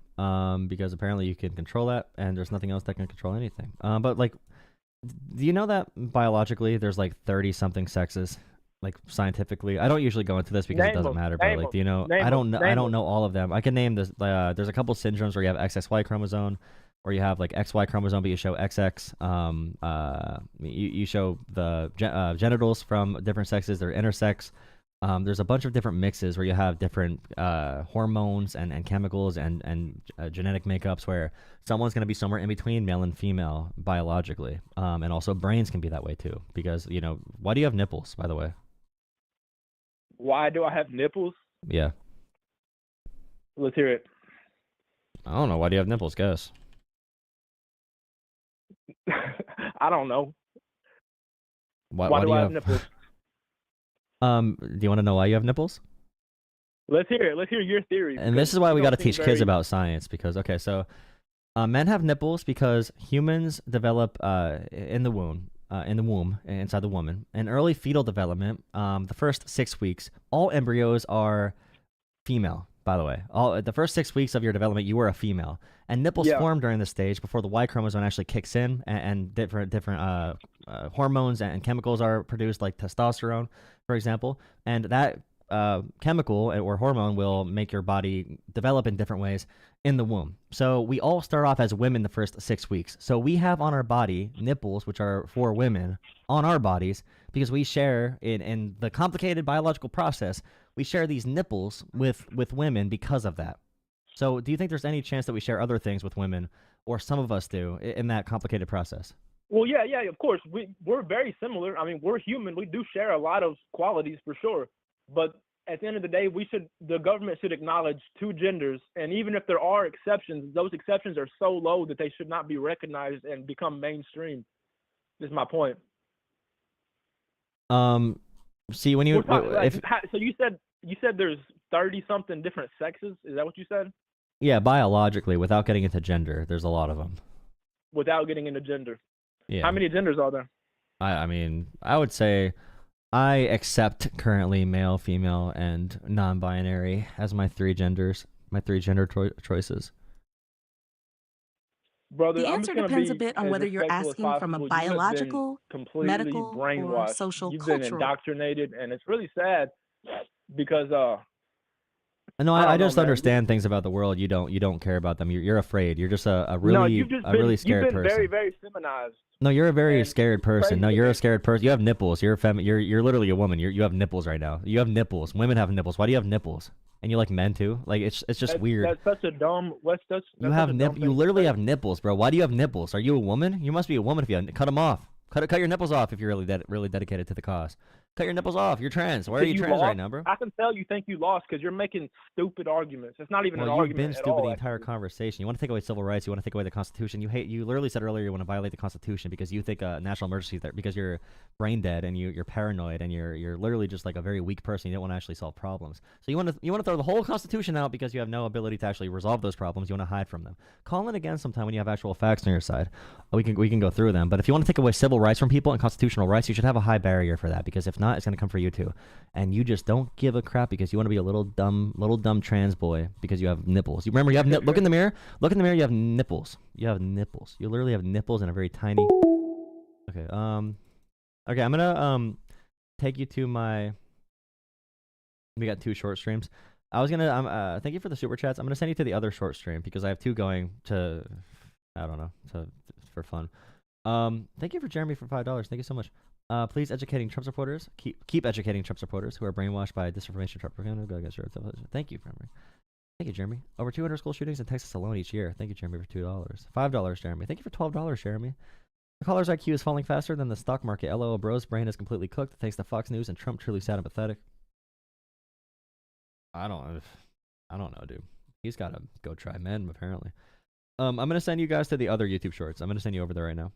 Speaker 1: Because apparently you can control that, and there's nothing else that can control anything. But like, do you know that biologically there's like 30 something sexes, like scientifically? I don't usually go into this because it doesn't matter. But like, do you know? I don't know. I don't know all of them. I can name this. There's a couple syndromes where you have XXY chromosome, or you have like XY chromosome, but you show XX. You show the genitals from different sexes. They're intersex. There's a bunch of different mixes where you have different hormones and chemicals and genetic makeups where someone's going to be somewhere in between male and female biologically. And also brains can be that way too. Because, you know, why do you have nipples, by the way?
Speaker 2: Why do I have nipples?
Speaker 1: Yeah.
Speaker 2: Let's hear it.
Speaker 1: I don't know. Why do you have nipples, guess?
Speaker 2: I don't know.
Speaker 1: Why
Speaker 2: do I have nipples?
Speaker 1: Do you want to know why you have nipples?
Speaker 2: Let's hear it. Let's hear your theory.
Speaker 1: And this is why we got to teach kids about science because, okay, so men have nipples because humans develop in the womb, inside the woman. In early fetal development, the first 6 weeks, all embryos are female. By the way, the first 6 weeks of your development, you were a female, and nipples form during this stage before the Y chromosome actually kicks in, and different hormones and chemicals are produced, like testosterone, for example, and that chemical or hormone will make your body develop in different ways in the womb. So we all start off as women the first 6 weeks. So we have on our body nipples, which are for women, on our bodies because we share in the complicated biological process. We share these nipples with women because of that. So do you think there's any chance that we share other things with women, or some of us do, in that complicated process?
Speaker 2: Well, yeah, of course. We're very similar. I mean, we're human. We do share a lot of qualities for sure. But at the end of the day, the government should acknowledge two genders. And even if there are exceptions, those exceptions are so low that they should not be recognized and become mainstream. Is my point.
Speaker 1: See, when you
Speaker 2: so you said there's 30 something different sexes. Is that what you said?
Speaker 1: Yeah, biologically, without getting into gender, there's a lot of them.
Speaker 2: Without getting into gender.
Speaker 1: Yeah.
Speaker 2: How many genders are there?
Speaker 1: I mean, I would say I accept currently male, female, and non-binary as my three genders, my three gender choices.
Speaker 2: Brother,
Speaker 3: the answer depends a bit on whether you're asking from a biological, medical, or social,
Speaker 2: You've
Speaker 3: cultural.
Speaker 2: been indoctrinated, and it's really sad because
Speaker 1: No, I just understand things about the world. You don't care about them. You're afraid. You're just a really really scared person.
Speaker 2: You've been very, very feminized.
Speaker 1: No, you're a very scared person. No, you're a scared person. You have nipples. You're literally a woman. You have nipples right now. You have nipples. Women have nipples. Why do you have nipples? And you like men too? Like it's just weird.
Speaker 2: That's such a dumb.
Speaker 1: You literally have nipples, bro. Why do you have nipples? Are you a woman? You must be a woman if you cut them off. Cut your nipples off if you're really dedicated to the cause. Cut your nipples off. You're trans. Why are you trans right now, bro?
Speaker 2: I can tell you think you lost because you're making stupid arguments. It's not even an argument.
Speaker 1: You've been stupid the entire
Speaker 2: actually.
Speaker 1: Conversation. You want to take away civil rights. You want to take away the Constitution. You literally said earlier you want to violate the Constitution because you think a national emergency is there because you're brain dead and you're paranoid and you're literally just like a very weak person. You don't want to actually solve problems. So you want to throw the whole Constitution out because you have no ability to actually resolve those problems. You want to hide from them. Call in again sometime when you have actual facts on your side. We can go through them. But if you want to take away civil rights from people and constitutional rights, you should have a high barrier for that because if not, it's going to come for you too. And you just don't give a crap because you want to be a little dumb trans boy because you have nipples. You remember you have look in the mirror. Look in the mirror. You have nipples. You have nipples. You literally have nipples and a very tiny. Okay. Okay. I'm gonna take you to my. We got 2 short streams. I was gonna thank you for the super chats. I'm gonna send you to the other short stream because I have 2 going to. I don't know for fun. Thank you for Jeremy for $5. Thank you so much. Please educating Trump supporters. Keep educating Trump supporters who are brainwashed by disinformation Trump propaganda. Thank you, Jeremy. Thank you, Jeremy. Over 200 school shootings in Texas alone each year. Thank you, Jeremy, for $2. $5, Jeremy. Thank you for $12, Jeremy. The caller's IQ is falling faster than the stock market. LOL, bro's brain is completely cooked. Thanks to Fox News and Trump. Truly sad and pathetic. I don't know, dude. He's got to go try men, apparently. I'm gonna send you guys to the other YouTube shorts. I'm gonna send you over there right now.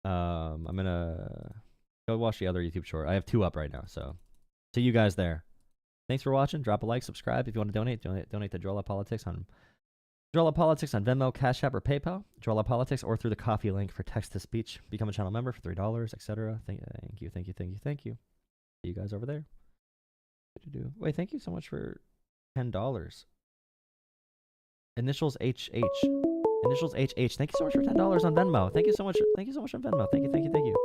Speaker 1: I'm gonna go watch the other YouTube short. I have 2 up right now, so see you guys there. Thanks for watching. Drop a like, subscribe if you want to donate. Donate to Jolah Politics on Jolah Politics on Venmo, Cash App, or PayPal. Jolah Politics, or through the coffee link for text to speech. Become a channel member for $3, etc. Thank you. See you guys over there. Wait, thank you so much for $10. Initials HH. Initials HH. Thank you so much for $10 on Venmo. Thank you so much on Venmo. Thank you.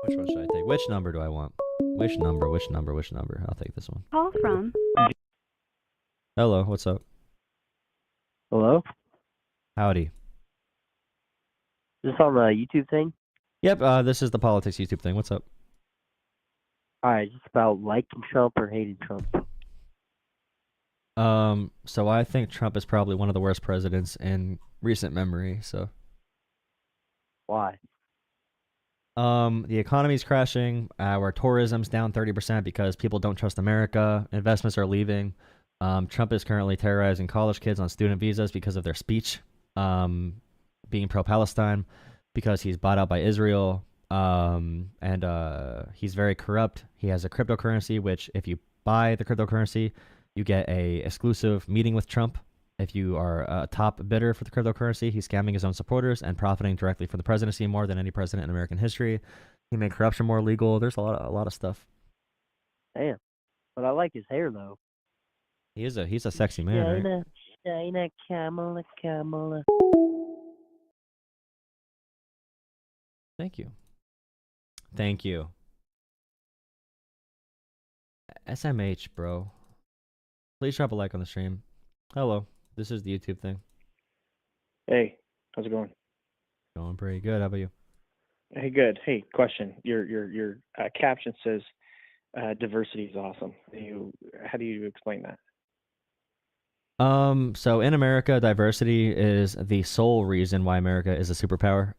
Speaker 1: Which one should I take? Which number do I want? Which number? I'll take this one.
Speaker 3: Call from.
Speaker 1: Hello, what's up?
Speaker 4: Hello?
Speaker 1: Howdy.
Speaker 4: Is this on the YouTube thing?
Speaker 1: Yep, this is the Politics YouTube thing. What's up?
Speaker 4: Alright, just about liking Trump or hating Trump.
Speaker 1: So I think Trump is probably one of the worst presidents in recent memory, so.
Speaker 4: Why?
Speaker 1: The economy's crashing, our tourism's down 30% because people don't trust America, investments are leaving. Trump is currently terrorizing college kids on student visas because of their speech, being pro-Palestine, because he's bought out by Israel, and he's very corrupt. He has a cryptocurrency, which if you buy the cryptocurrency, you get a exclusive meeting with Trump. If you are a top bidder for the cryptocurrency, he's scamming his own supporters and profiting directly from the presidency more than any president in American history. He made corruption more legal. There's a lot of stuff.
Speaker 4: Damn. But I like his hair, though.
Speaker 1: He's a sexy man, right?
Speaker 4: China, Kamala.
Speaker 1: Thank you. SMH, bro. Please drop a like on the stream. Hello. This is the YouTube thing.
Speaker 5: Hey, how's it going?
Speaker 1: Going pretty good. How about you?
Speaker 5: Hey, good. Hey, question. Your caption says diversity is awesome. How do you explain that?
Speaker 1: So in America, diversity is the sole reason why America is a superpower.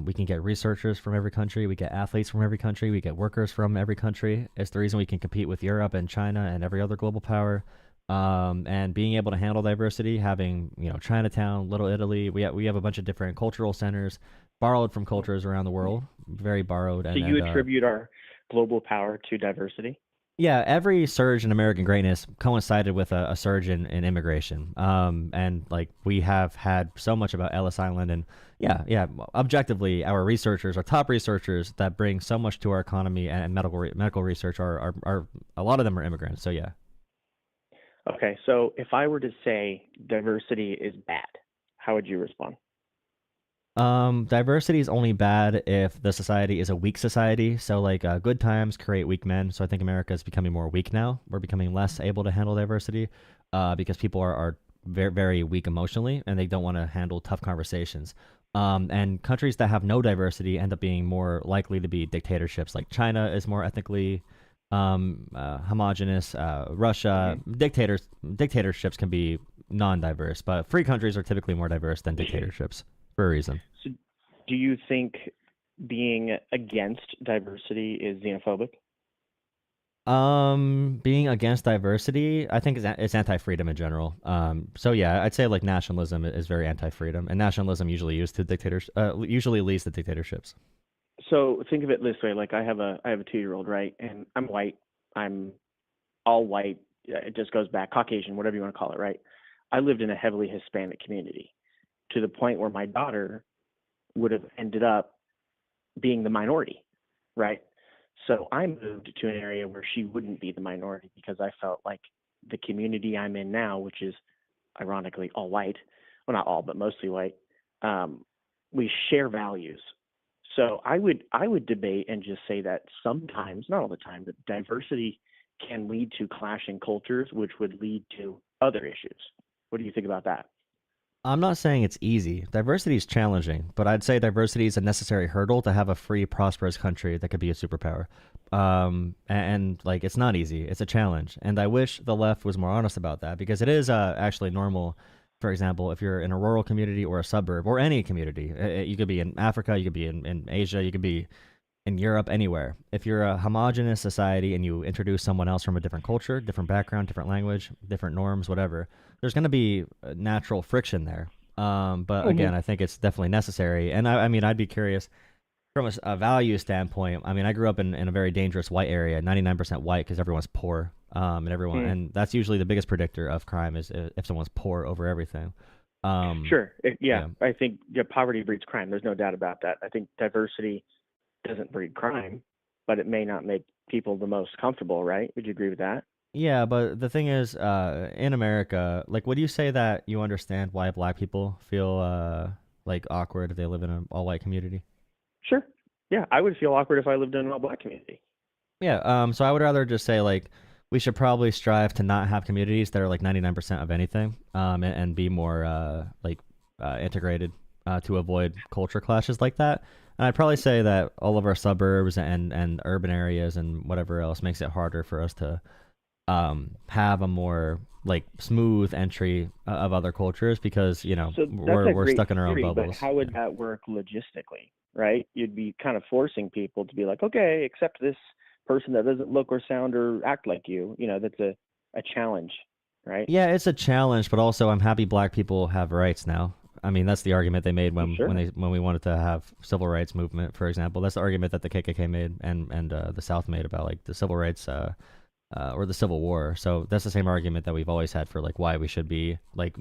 Speaker 1: We can get researchers from every country. We get athletes from every country. We get workers from every country. It's the reason we can compete with Europe and China and every other global power. And being able to handle diversity, having, Chinatown, Little Italy, we have a bunch of different cultural centers borrowed from cultures around the world, very borrowed.
Speaker 5: So you attribute our global power to diversity?
Speaker 1: Yeah, every surge in American greatness coincided with a surge in immigration. And like we have had so much about Ellis Island, and objectively, our top researchers that bring so much to our economy and medical research are a lot of them are immigrants. So yeah.
Speaker 5: Okay, so if I were to say diversity is bad, how would you respond?
Speaker 1: Diversity is only bad if the society is a weak society. So like good times create weak men. So I think America is becoming more weak now. We're becoming less able to handle diversity because people are very, very weak emotionally and they don't want to handle tough conversations. And countries that have no diversity end up being more likely to be dictatorships. Like China is more ethnically homogenous. Russia, dictatorships can be non-diverse, but free countries are typically more diverse than dictatorships. For a reason.
Speaker 5: So do you think being against diversity is xenophobic?
Speaker 1: Being against diversity, I think it's anti-freedom in general. So yeah, I'd say like nationalism is very anti-freedom, and nationalism usually leads to dictatorships.
Speaker 5: So think of it this way: like I have a 2-year-old, right? And I'm white. I'm all white. It just goes back Caucasian, whatever you want to call it, right? I lived in a heavily Hispanic community, to the point where my daughter would have ended up being the minority, right? So I moved to an area where she wouldn't be the minority because I felt like the community I'm in now, which is ironically all white, well, not all, but mostly white, we share values. So I would debate and just say that sometimes, not all the time, but diversity can lead to clashing cultures, which would lead to other issues. What do you think about that?
Speaker 1: I'm not saying it's easy. Diversity is challenging, but I'd say diversity is a necessary hurdle to have a free, prosperous country that could be a superpower. And like, it's not easy. It's a challenge. And I wish the left was more honest about that, because it is actually normal. For example, if you're in a rural community or a suburb or any community, you could be in Africa, you could be in Asia, you could be in Europe, anywhere. If you're a homogenous society and you introduce someone else from a different culture, different background, different language, different norms, whatever, there's going to be natural friction there. But again, I think it's definitely necessary. And I mean, I'd be curious from a value standpoint. I mean, I grew up in a very dangerous white area, 99% white because everyone's poor. and everyone, and that's usually the biggest predictor of crime is if someone's poor over everything.
Speaker 5: Sure. I think poverty breeds crime. There's no doubt about that. I think diversity doesn't breed crime, but it may not make people the most comfortable, right? Would you agree with that?
Speaker 1: Yeah, but the thing is, in America, like, would you say that you understand why Black people feel like awkward if they live in an all-white community?
Speaker 5: Sure. Yeah, I would feel awkward if I lived in an all-Black community.
Speaker 1: Yeah. So I would rather just say, like, we should probably strive to not have communities that are like 99% of anything, and be more integrated to avoid culture clashes like that. And I'd probably say that all of our suburbs and urban areas and whatever else makes it harder for us to have a more like smooth entry of other cultures because
Speaker 5: So
Speaker 1: we're stuck in our own bubbles.
Speaker 5: But how would that work logistically, right? You'd be kind of forcing people to be like, okay, accept this person that doesn't look or sound or act like you. That's a challenge, right?
Speaker 1: Yeah, it's a challenge, but also I'm happy Black people have rights now. I mean, that's the argument they made when we wanted to have civil rights movement, for example. That's the argument that the KKK made and the South made about like the civil rights or the Civil War. So that's the same argument that we've always had for like why we should be like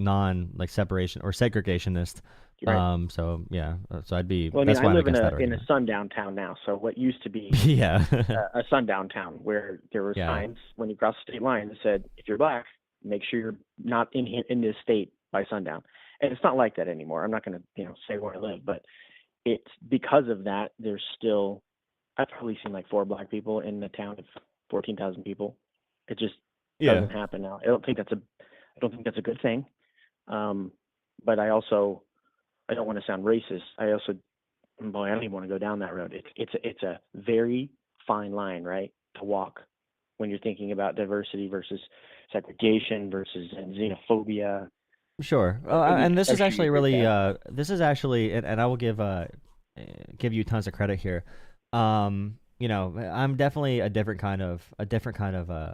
Speaker 1: separation or segregationist.
Speaker 5: Right.
Speaker 1: So yeah, so I'd be.
Speaker 5: Well,
Speaker 1: that's why
Speaker 5: I live
Speaker 1: in
Speaker 5: a sundown town now. So what used to be a sundown town where there were signs when you cross the state line that said, if you're Black, make sure you're not in this state by sundown. And it's not like that anymore. I'm not going to say where I live, but it's because of that. There's still, I've probably seen like 4 Black people in a town of 14,000 people. It just doesn't happen now. I don't think that's a good thing. But I don't want to sound racist. I don't even want to go down that road. It's a very fine line, right, to walk when you're thinking about diversity versus segregation versus xenophobia.
Speaker 1: Sure. And this is actually really and I will give you tons of credit here. I'm definitely a different kind of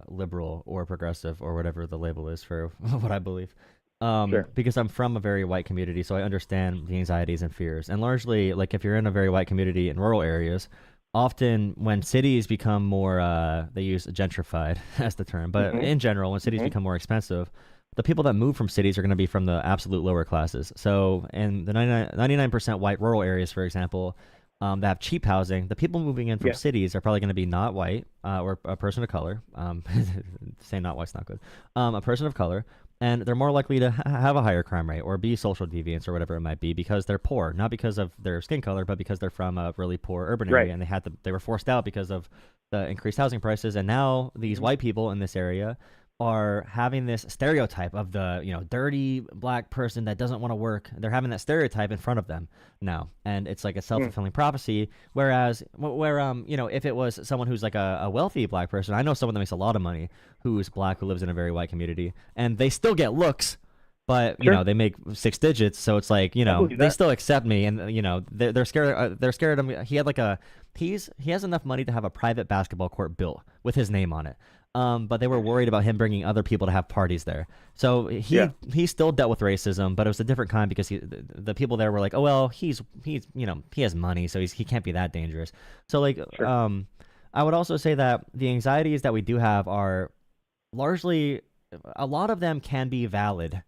Speaker 1: liberal or progressive or whatever the label is for what I believe.
Speaker 5: Sure.
Speaker 1: Because I'm from a very white community, so I understand the anxieties and fears. And largely, like if you're in a very white community in rural areas, often when cities become more, they use gentrified as the term, but in general, when cities become more expensive, the people that move from cities are going to be from the absolute lower classes. So in the 99% white rural areas, for example, that have cheap housing, the people moving in from cities are probably going to be not white or a person of color. Saying not white's not good. A person of color. And they're more likely to have a higher crime rate or be social deviants or whatever it might be because they're poor, not because of their skin color, but because they're from a really poor urban area and they were forced out because of the increased housing prices. And now these white people in this area are having this stereotype of the dirty Black person that doesn't want to work. They're having that stereotype in front of them now, and it's like a self-fulfilling prophecy. Whereas if it was someone who's like a wealthy Black person, I know someone that makes a lot of money who's Black who lives in a very white community, and they still get looks, but they make 6 digits, so it's like they still accept me, and they're scared. They're scared of me. He has enough money to have a private basketball court built with his name on it. But they were worried about him bringing other people to have parties there. So he still dealt with racism, but it was a different kind because the people there were like, oh well, he has money, so he can't be that dangerous. So like, I would also say that the anxieties that we do have are largely, a lot of them can be valid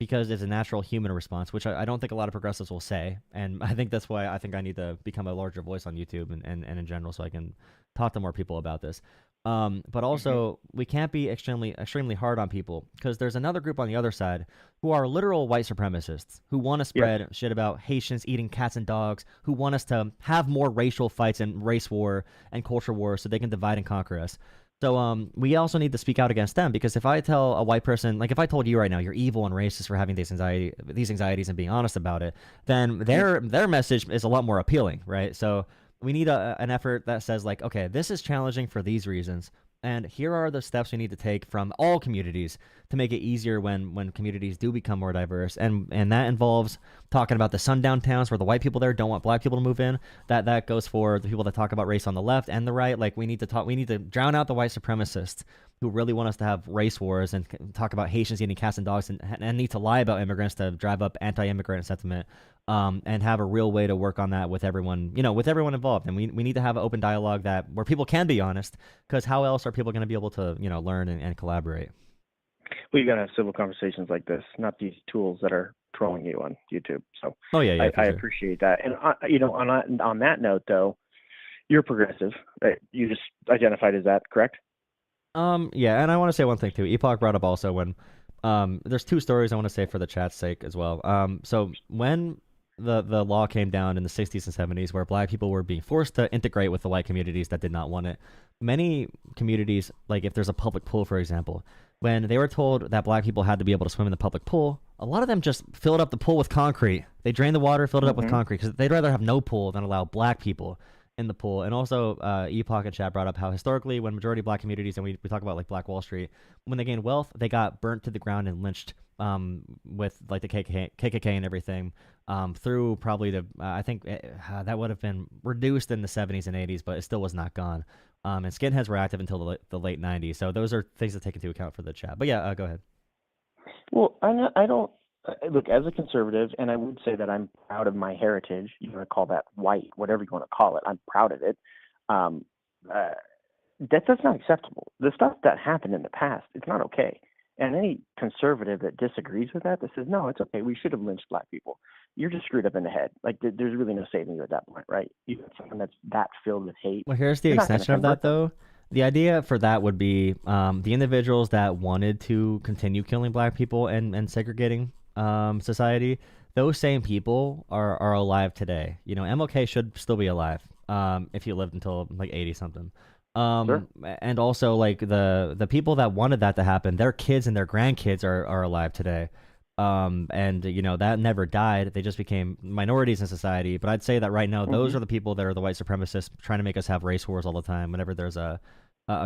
Speaker 1: because it's a natural human response, which I don't think a lot of progressives will say. And I think that's why I think I need to become a larger voice on YouTube and in general so I can talk to more people about this. But also, we can't be extremely hard on people because there's another group on the other side who are literal white supremacists who want to spread shit about Haitians eating cats and dogs, who want us to have more racial fights and race war and culture war so they can divide and conquer us. So we also need to speak out against them because if I tell a white person, like if I told you right now you're evil and racist for having these anxieties and being honest about it, then their message is a lot more appealing, right? So we need an effort that says like, okay, this is challenging for these reasons, and here are the steps we need to take from all communities to make it easier when communities do become more diverse, and that involves talking about the sundown towns where the white people there don't want Black people to move in. That goes for the people that talk about race on the left and the right. Like we need to drown out the white supremacists who really want us to have race wars and talk about Haitians eating cats and dogs and need to lie about immigrants to drive up anti-immigrant sentiment. and have a real way to work on that with everyone, with everyone involved. And we need to have an open dialogue where people can be honest, because how else are people going to be able to, learn and collaborate?
Speaker 5: Well, you got to have civil conversations like this, not these tools that are trolling you on YouTube. So
Speaker 1: yeah,
Speaker 5: I appreciate that. And, on that note, though, you're progressive. You just identified as that, correct?
Speaker 1: Yeah, and I want to say one thing, too. Epoch brought up also when there's two stories I want to say for the chat's sake as well. So when the law came down in the 60s and 70s where black people were being forced to integrate with the white communities that did not want it, many communities, like if there's a public pool, for example, when they were told that black people had to be able to swim in the public pool, a lot of them just filled up the pool with concrete. They drained the water, filled it up with concrete, because they'd rather have no pool than allow black people in the pool. And also, Epoch and Chat brought up how historically, when majority black communities, and we talk about like Black Wall Street, when they gained wealth, they got burnt to the ground and lynched with like the KKK and everything through probably I think that would have been reduced in the 70s and 80s, but it still was not gone. And skinheads were active until the late 90s. So those are things to take into account for the chat. But yeah, go ahead.
Speaker 5: Well, I don't look, as a conservative, and I would say that I'm proud of my heritage. You want to call that white, whatever you want to call it. I'm proud of it. That's not acceptable. The stuff that happened in the past, it's not okay. And any conservative that disagrees with that says, no, it's okay, we should have lynched black people, you're just screwed up in the head. Like, there's really no saving you at that point, right? You have someone that's that filled with hate.
Speaker 1: Well, here's the extension of that, though. The idea for that would be the individuals that wanted to continue killing black people and segregating society, those same people are alive today. MLK should still be alive if he lived until like 80-something.
Speaker 5: Sure.
Speaker 1: And also, like, the people that wanted that to happen, their kids and their grandkids are alive today. And that never died. They just became minorities in society. But I'd say that right now, those are the people that are the white supremacists trying to make us have race wars all the time. Whenever there's a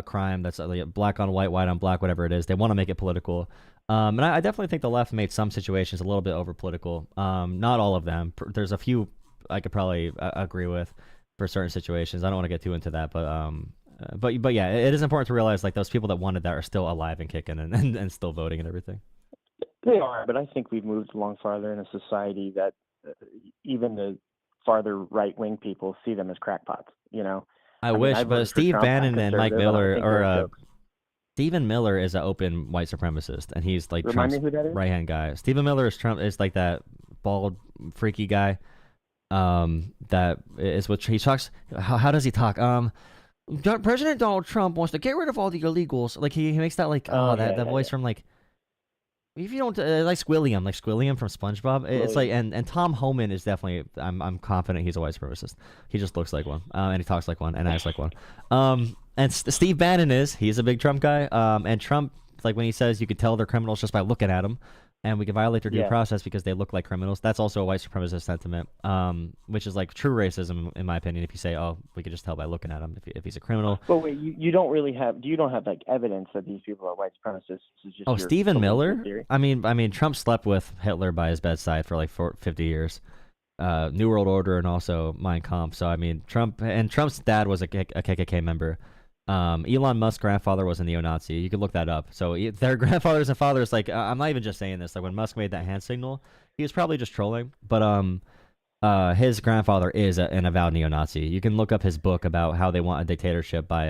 Speaker 1: crime that's like black on white, white on black, whatever it is, they want to make it political. And I definitely think the left made some situations a little bit over political. Not all of them. There's a few I could probably agree with for certain situations. I don't want to get too into that, but yeah, it is important to realize like those people that wanted that are still alive and kicking and still voting and everything.
Speaker 5: They are, but I think we've moved along farther in a society that even the farther right-wing people see them as crackpots,
Speaker 1: I wish, but Steve Bannon and Mike Miller, or Stephen Miller is an open white supremacist, and he's like Trump's right-hand guy. Stephen Miller is like that bald, freaky guy that is what he talks. How does he talk? President Donald Trump wants to get rid of all the illegals. Like he makes that like that voice from like, if you don't like Squilliam from SpongeBob. It's like and Tom Homan is definitely. I'm confident he's a white supremacist. He just looks like one, and he talks like one, and acts like one. And Steve Bannon he's a big Trump guy. And Trump, like when he says you could tell they're criminals just by looking at them, and we can violate their due process because they look like criminals. That's also a white supremacist sentiment, which is like true racism in my opinion. If you say, oh, we could just tell by looking at him if he's a criminal.
Speaker 5: But wait, you don't have like evidence that these people are white supremacists? It's just
Speaker 1: Stephen Miller. Theory? I mean, Trump slept with Hitler by his bedside for like 50 years. New World Order and also Mein Kampf. So I mean, Trump's dad was a KKK member. Elon Musk's grandfather was a neo-Nazi. You could look that up. So their grandfathers and fathers, like, I'm not even just saying this. Like when Musk made that hand signal, he was probably just trolling. But his grandfather is an avowed neo-Nazi. You can look up his book about how they want a dictatorship by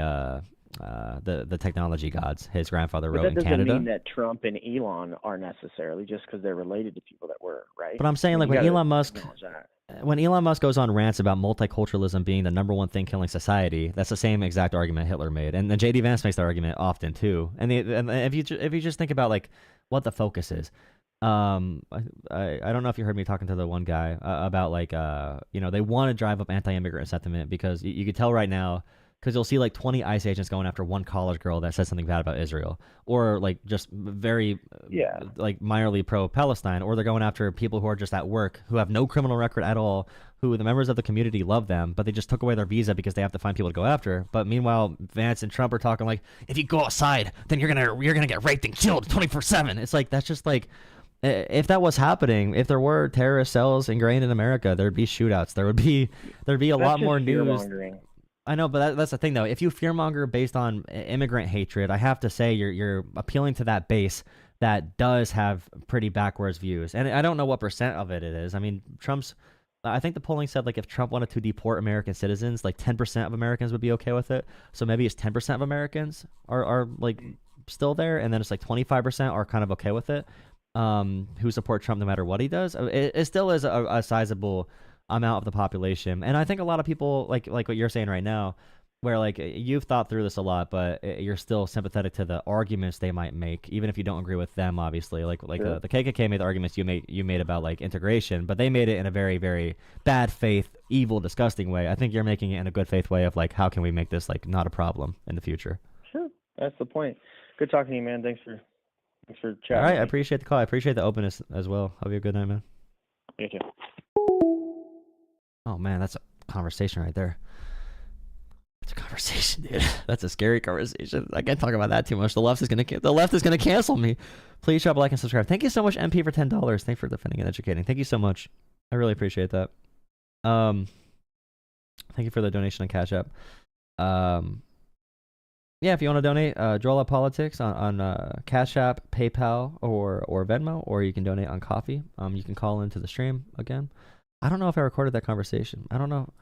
Speaker 1: the technology gods. His grandfather wrote in Canada.
Speaker 5: That doesn't mean that Trump and Elon are necessarily just because they're related to people that were, right?
Speaker 1: But I'm saying, like, when Elon Musk goes on rants about multiculturalism being the number one thing killing society, that's the same exact argument Hitler made, and J.D. Vance makes that argument often too. And if you just think about like what the focus is, I don't know if you heard me talking to the one guy about like they want to drive up anti-immigrant sentiment because you could tell right now. Because you'll see like 20 ICE agents going after one college girl that says something bad about Israel, or like just very like minorly pro-Palestine, or they're going after people who are just at work who have no criminal record at all, who the members of the community love them, but they just took away their visa because they have to find people to go after. But meanwhile, Vance and Trump are talking like, if you go outside, then you're gonna get raped and killed 24/7. It's like that's just like. If that was happening, if there were terrorist cells ingrained in America, there'd be shootouts. There'd be a lot more news. I know, but that's the thing, though. If you fearmonger based on immigrant hatred, I have to say you're appealing to that base that does have pretty backwards views. And I don't know what percent of it is. I mean, I think the polling said like if Trump wanted to deport American citizens, like 10% of Americans would be okay with it. So maybe it's 10% of Americans are like still there, and then it's like 25% are kind of okay with it, who support Trump no matter what he does. It still is a sizable amount of the population. And I think a lot of people, like what you're saying right now, where like you've thought through this a lot, but you're still sympathetic to the arguments they might make, even if you don't agree with them. Obviously, like
Speaker 2: Sure.
Speaker 1: the KKK made the arguments you made about like integration, but they made it in a very, very bad faith, evil, disgusting way. I think you're making it in a good faith way of like, how can we make this like not a problem in the future?
Speaker 2: Sure, that's the point. Good talking to you, man. Thanks for chatting.
Speaker 1: All right, I appreciate the call. I appreciate the openness as well. Have you a good night, man.
Speaker 2: You too.
Speaker 1: Oh man, that's a conversation right there. It's a conversation, dude. That's a scary conversation. I can't talk about that too much. The left is gonna cancel me. Please drop a like and subscribe. Thank you so much, MP, for $10. Thanks for defending and educating. Thank you so much. I really appreciate that. Thank you for the donation on Cash App. Yeah, if you want to donate, Jolah Politics on Cash App, PayPal, or Venmo, or you can donate on Coffee. You can call into the stream again. I don't know if I recorded that conversation. I don't know.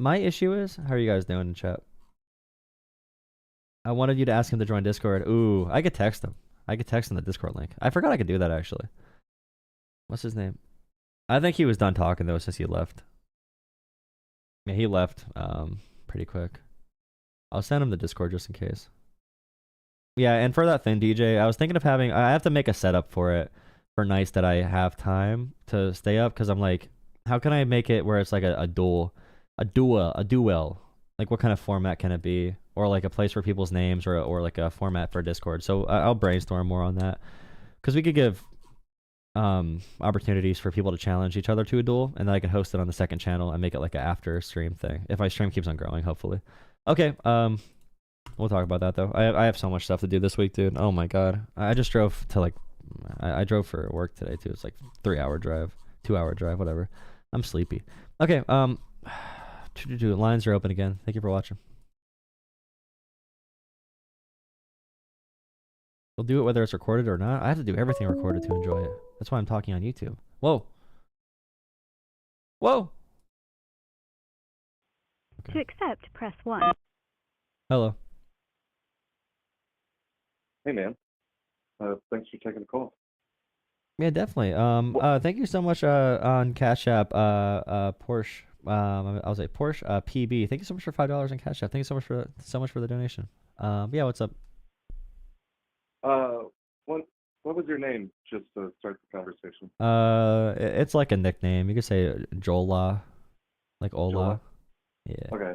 Speaker 1: My issue is, how are you guys doing in chat? I wanted you to ask him to join Discord. Ooh, I could text him. I could text him the Discord link. I forgot I could do that, actually. What's his name? I think he was done talking, though, since he left. Yeah, he left pretty quick. I'll send him the Discord just in case. Yeah, and for that thing, DJ, I was thinking of having... I have to make a setup for it for nights that I have time to stay up, because I'm like, how can I make it where it's like a duel? A duel. Like, what kind of format can it be? Or like a place for people's names, or like a format for Discord. So I'll brainstorm more on that, because we could give opportunities for people to challenge each other to a duel, and then I can host it on the second channel and make it like an after stream thing if my stream keeps on growing, hopefully. Okay, we'll talk about that though. I have so much stuff to do this week, dude. Oh my god, I just drove to like I drove for work today too. It's like 3-hour drive, 2-hour drive, whatever. I'm sleepy. Okay, lines are open again. Thank you for watching. We'll do it whether it's recorded or not. I have to do everything recorded to enjoy it. That's why I'm talking on YouTube. Whoa. Okay.
Speaker 6: To accept, press 1.
Speaker 1: Hello.
Speaker 7: Hey, man. Thanks for taking the call.
Speaker 1: Yeah, definitely. Thank you so much on Cash App, Porsche. I was like Porsche PB. Thank you so much for $5 on Cash App. Thank you so much for the donation. Yeah, what's up?
Speaker 7: What was your name, just to start the conversation?
Speaker 1: It's like a nickname. You could say Jolah, like Ola.
Speaker 7: Jolah?
Speaker 1: Yeah.
Speaker 7: Okay.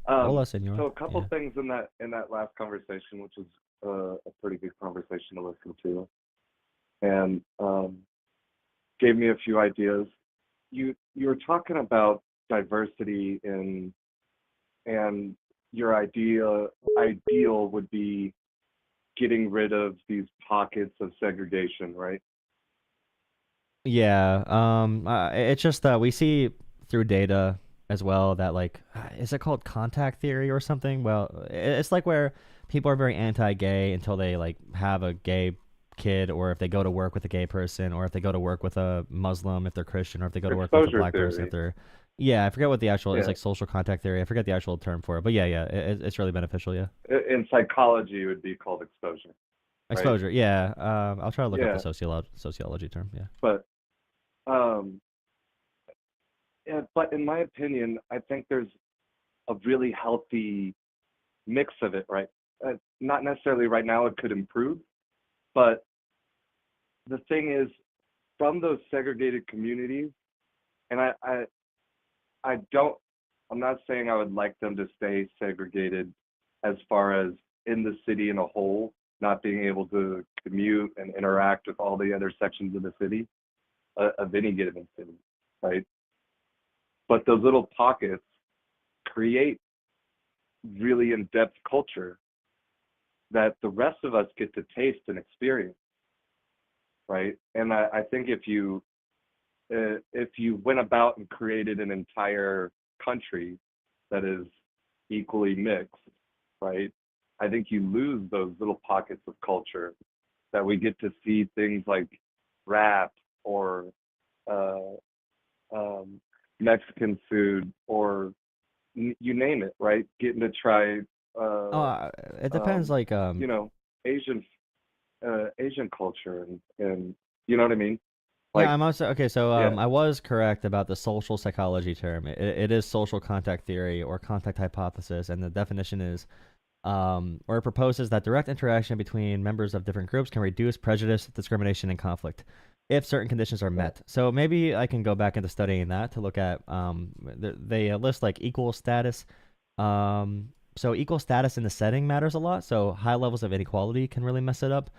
Speaker 1: Hola, senor.
Speaker 7: So a couple things in that last conversation, which was a pretty good conversation to listen to, and gave me a few ideas. You were talking about diversity and your ideal would be getting rid of these pockets of segregation, right?
Speaker 1: Yeah. It's just that we see through data as well that, like, is it called contact theory or something? Well, it's like where people are very anti-gay until they like have a gay kid, or if they go to work with a gay person, or if they go to work with a Muslim if they're Christian, or if they go to work with a black person if they're... Yeah, I forget what the actual... It's like social contact theory. I forget the actual term for it. But yeah, it's really beneficial, yeah.
Speaker 7: In psychology, it would be called exposure.
Speaker 1: Exposure,
Speaker 7: right?
Speaker 1: Yeah. I'll try to look up the sociology term, yeah.
Speaker 7: But in my opinion, I think there's a really healthy mix of it, right? Not necessarily right now, it could improve, but the thing is, from those segregated communities, and I'm not saying I would like them to stay segregated as far as in the city in a whole, not being able to commute and interact with all the other sections of the city, of any given city, right? But those little pockets create really in-depth culture that the rest of us get to taste and experience, right? And I think if you went about and created an entire country that is equally mixed, right, I think you lose those little pockets of culture that we get to see things like rap or Mexican food or you name it, right? Getting to try,
Speaker 1: It depends, like
Speaker 7: you know, Asian Asian culture and you know what I mean?
Speaker 1: Yeah,
Speaker 7: Like,
Speaker 1: I'm also okay. So
Speaker 7: yeah,
Speaker 1: I was correct about the social psychology term. It is social contact theory or contact hypothesis, and the definition is or it proposes that direct interaction between members of different groups can reduce prejudice, discrimination, and conflict if certain conditions are met. So maybe I can go back into studying that to look at they list like equal status. So equal status in the setting matters a lot. So high levels of inequality can really mess it up.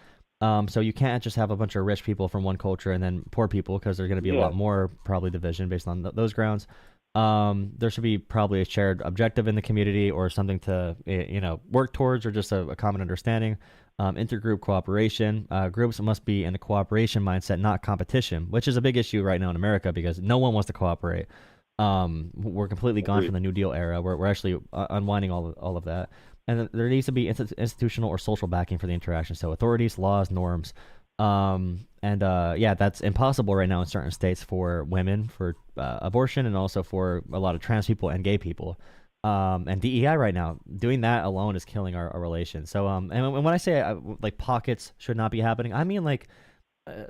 Speaker 1: So you can't just have a bunch of rich people from one culture and then poor people because there's going to be a
Speaker 7: yeah,
Speaker 1: lot more probably division based on those grounds. There should be probably a shared objective in the community or something to work towards, or just a common understanding. Intergroup cooperation. Groups must be in a cooperation mindset, not competition, which is a big issue right now in America because no one wants to cooperate. We're completely gone from the New Deal era. We're actually unwinding all of that. And there needs to be institutional or social backing for the interaction. So authorities, laws, norms. That's impossible right now in certain states for women, for abortion, and also for a lot of trans people and gay people. And DEI right now, doing that alone is killing our relations. So, and when I say like pockets should not be happening, I mean like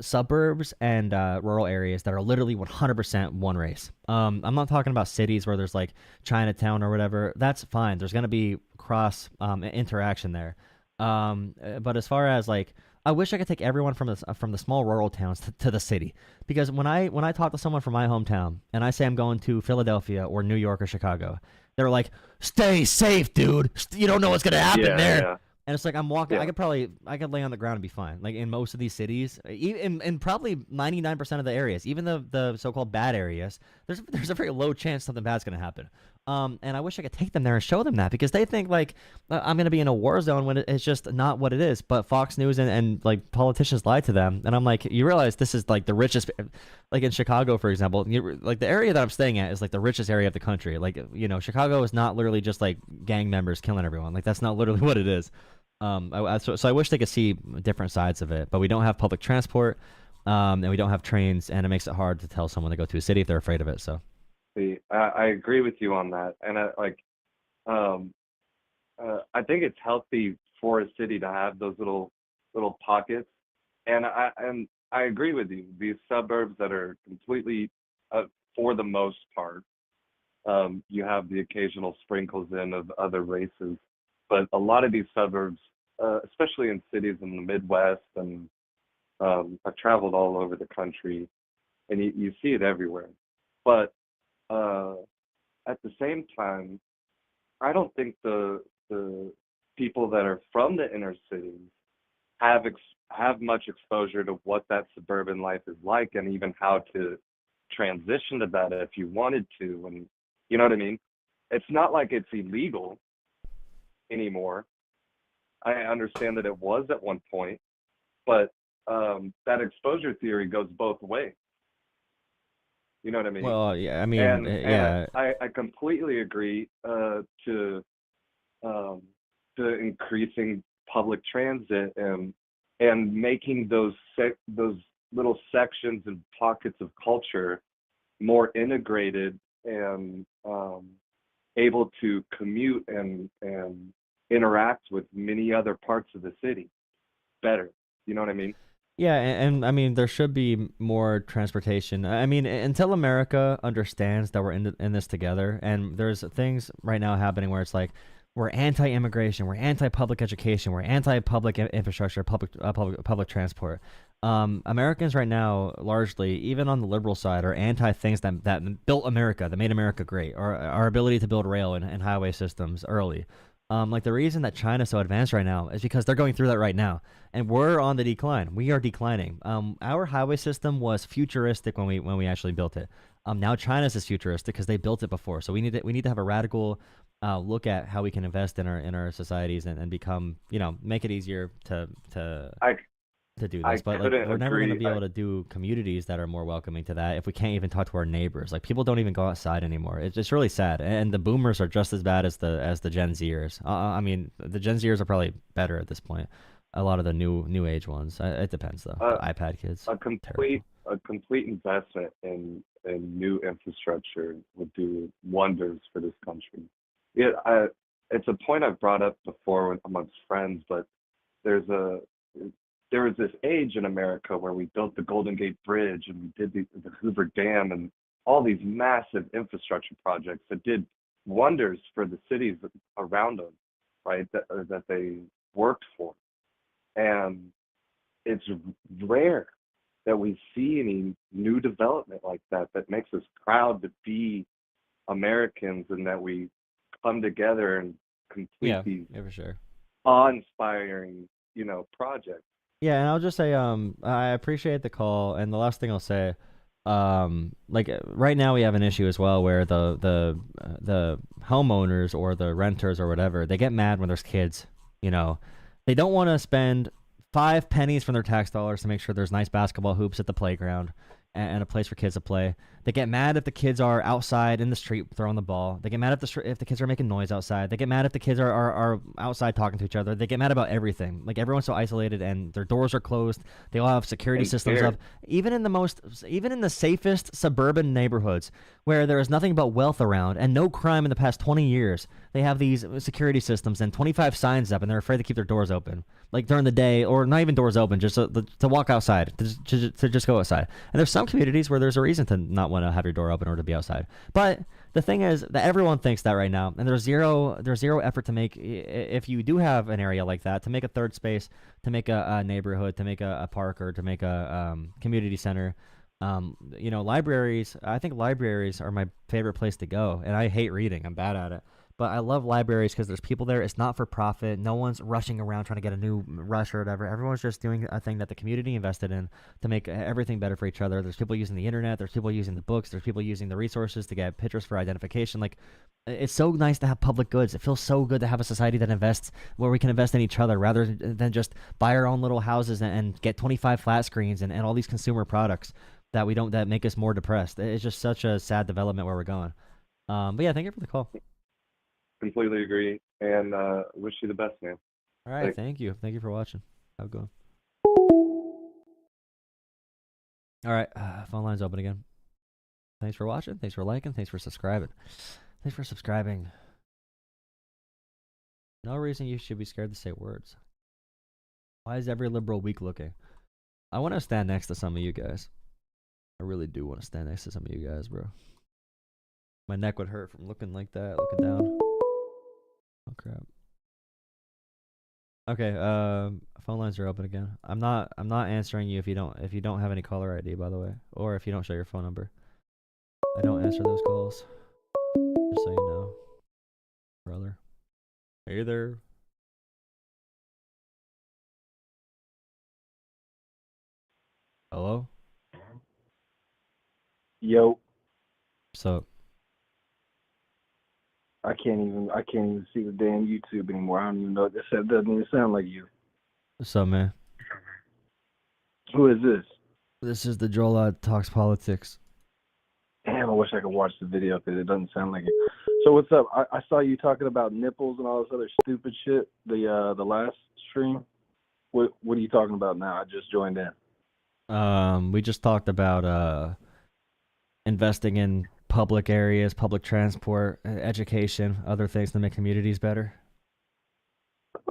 Speaker 1: suburbs and rural areas that are literally 100% one race. I'm not talking about cities where there's like Chinatown or whatever. That's fine. There's going to be cross interaction there. But as far as like, I wish I could take everyone from the small rural towns to the city, because when I talk to someone from my hometown and I say I'm going to Philadelphia or New York or Chicago, they're like, "Stay safe, dude. You don't know what's gonna happen there." Yeah. And it's like I'm walking. Yeah. I could lay on the ground and be fine. Like in most of these cities, even in probably 99% of the areas, even the so-called bad areas, there's a very low chance something bad's gonna happen. And I wish I could take them there and show them that, because they think like I'm gonna be in a war zone when it's just not what it is. But Fox News and like politicians lie to them, and I'm like, you realize this is like the richest, like in Chicago, for example, like the area that I'm staying at is like the richest area of the country. Like Chicago is not literally just like gang members killing everyone. Like that's not literally what it is. So I wish they could see different sides of it, but we don't have public transport, and we don't have trains, and it makes it hard to tell someone to go to a city if they're afraid of it. So.
Speaker 7: I agree with you on that, and I think it's healthy for a city to have those little pockets, and I agree with you. These suburbs that are completely, for the most part, you have the occasional sprinkles in of other races, but a lot of these suburbs, especially in cities in the Midwest, and I've traveled all over the country, and you see it everywhere, but at the same time, I don't think the people that are from the inner cities have much exposure to what that suburban life is like, and even how to transition to that if you wanted to. And you know what I mean? It's not like it's illegal anymore. I understand that it was at one point, but that exposure theory goes both ways. You know what I mean?
Speaker 1: Well, yeah, I mean,
Speaker 7: and I completely agree to increasing public transit and making those little sections and pockets of culture more integrated and able to commute and interact with many other parts of the city better. You know what I mean?
Speaker 1: Yeah, and I mean, there should be more transportation. I mean, until America understands that we're in this together, and there's things right now happening where it's like we're anti-immigration, we're anti-public education, we're anti-public infrastructure, public transport. Americans right now, largely, even on the liberal side, are anti things that built America, that made America great, or our ability to build rail and highway systems early. Like the reason that China's so advanced right now is because they're going through that right now, and we're on the decline. We are declining. Our highway system was futuristic when we actually built it. Now China's is futuristic because they built it before. So we need to have a radical look at how we can invest in our societies and become, make it easier to do this. But like, we're never going to be able to do communities that are more welcoming to that if we can't even talk to our neighbors. Like, people don't even go outside anymore. It's really sad. And the boomers are just as bad as the Gen Zers. I mean, the Gen Zers are probably better at this point. a lot of the new age ones. It depends though. The iPad kids.
Speaker 7: A complete investment in new infrastructure would do wonders for this country. It's a point I've brought up before amongst friends, but there was this age in America where we built the Golden Gate Bridge and we did the Hoover Dam and all these massive infrastructure projects that did wonders for the cities around them, right? That they worked for. And it's rare that we see any new development like that makes us proud to be Americans, and that we come together and complete these
Speaker 1: for sure
Speaker 7: awe-inspiring, projects.
Speaker 1: Yeah, and I'll just say I appreciate the call, and the last thing I'll say, like right now we have an issue as well where the homeowners or the renters or whatever, they get mad when there's kids. They don't want to spend 5 pennies from their tax dollars to make sure there's nice basketball hoops at the playground and a place for kids to play. They get mad if the kids are outside in the street throwing the ball. They get mad if the kids are making noise outside. They get mad if the kids are outside talking to each other. They get mad about everything. Like, everyone's so isolated and their doors are closed. They all have security systems up. Even in the safest suburban neighborhoods where there is nothing but wealth around and no crime in the past 20 years, they have these security systems and 25 signs up, and they're afraid to keep their doors open. Like during the day, or not even doors open, just to walk outside, to just go outside. And there's some communities where there's a reason to not want to have your door open or to be outside. But the thing is that everyone thinks that right now, and there's zero effort to make, if you do have an area like that, to make a third space, to make a neighborhood, to make a park, or to make a community center. Libraries, I think libraries are my favorite place to go, and I hate reading. I'm bad at it. But I love libraries because there's people there. It's not for profit. No one's rushing around trying to get a new rush or whatever. Everyone's just doing a thing that the community invested in to make everything better for each other. There's people using the internet. There's people using the books. There's people using the resources to get pictures for identification. Like, it's so nice to have public goods. It feels so good to have a society that invests, where we can invest in each other rather than just buy our own little houses and get 25 flat screens and all these consumer products that make us more depressed. It's just such a sad development where we're going. But yeah, thank you for the call.
Speaker 7: Completely agree, and wish you the best, man.
Speaker 1: All right, thank you for watching. Have a good one. All right, phone line's open again. Thanks for watching. Thanks for liking. Thanks for subscribing. No reason you should be scared to say words. Why is every liberal weak looking? I want to stand next to some of you guys. I really do want to stand next to some of you guys, bro. My neck would hurt from looking like that, looking down. Oh crap. Okay, phone lines are open again. I'm not answering you if you don't have any caller ID, by the way, or if you don't show your phone number. I don't answer those calls. Just so you know, brother. Hey there. Hello?
Speaker 8: Yo.
Speaker 1: What's up?
Speaker 8: I can't even see the damn YouTube anymore. I don't even know what this said. It doesn't even sound like you.
Speaker 1: What's up, man?
Speaker 8: Who is this?
Speaker 1: This is the Jolah Talks Politics.
Speaker 8: Damn, I wish I could watch the video because it doesn't sound like you. So what's up? I saw you talking about nipples and all this other stupid shit. The last stream. What are you talking about now? I just joined in.
Speaker 1: We just talked about investing in public areas, public transport, education, other things to make communities better.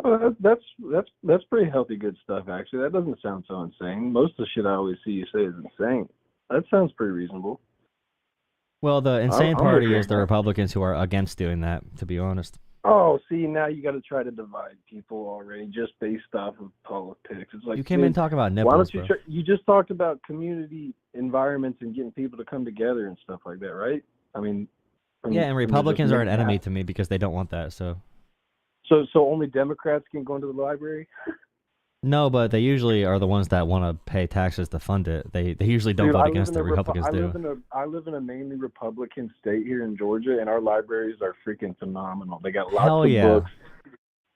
Speaker 8: Oh, that's pretty healthy, good stuff. Actually, that doesn't sound so insane. Most of the shit I always see you say is insane. That sounds pretty reasonable.
Speaker 1: Well, the insane party is the Republicans who are against doing that, to be honest.
Speaker 8: Oh, see, now you got to try to divide people already just based off of politics. It's like,
Speaker 1: you came in talking about nipples,
Speaker 8: why don't you?
Speaker 1: bro.
Speaker 8: You just talked about community environments and getting people to come together and stuff like that, right? I mean,
Speaker 1: yeah, and Republicans are an enemy to me because they don't want that. So
Speaker 8: only Democrats can go into the library?
Speaker 1: No, but they usually are the ones that want to pay taxes to fund it. They usually don't vote against it. Republicans do.
Speaker 8: I live in a mainly Republican state here in Georgia, and our libraries are freaking phenomenal. They got lots of books.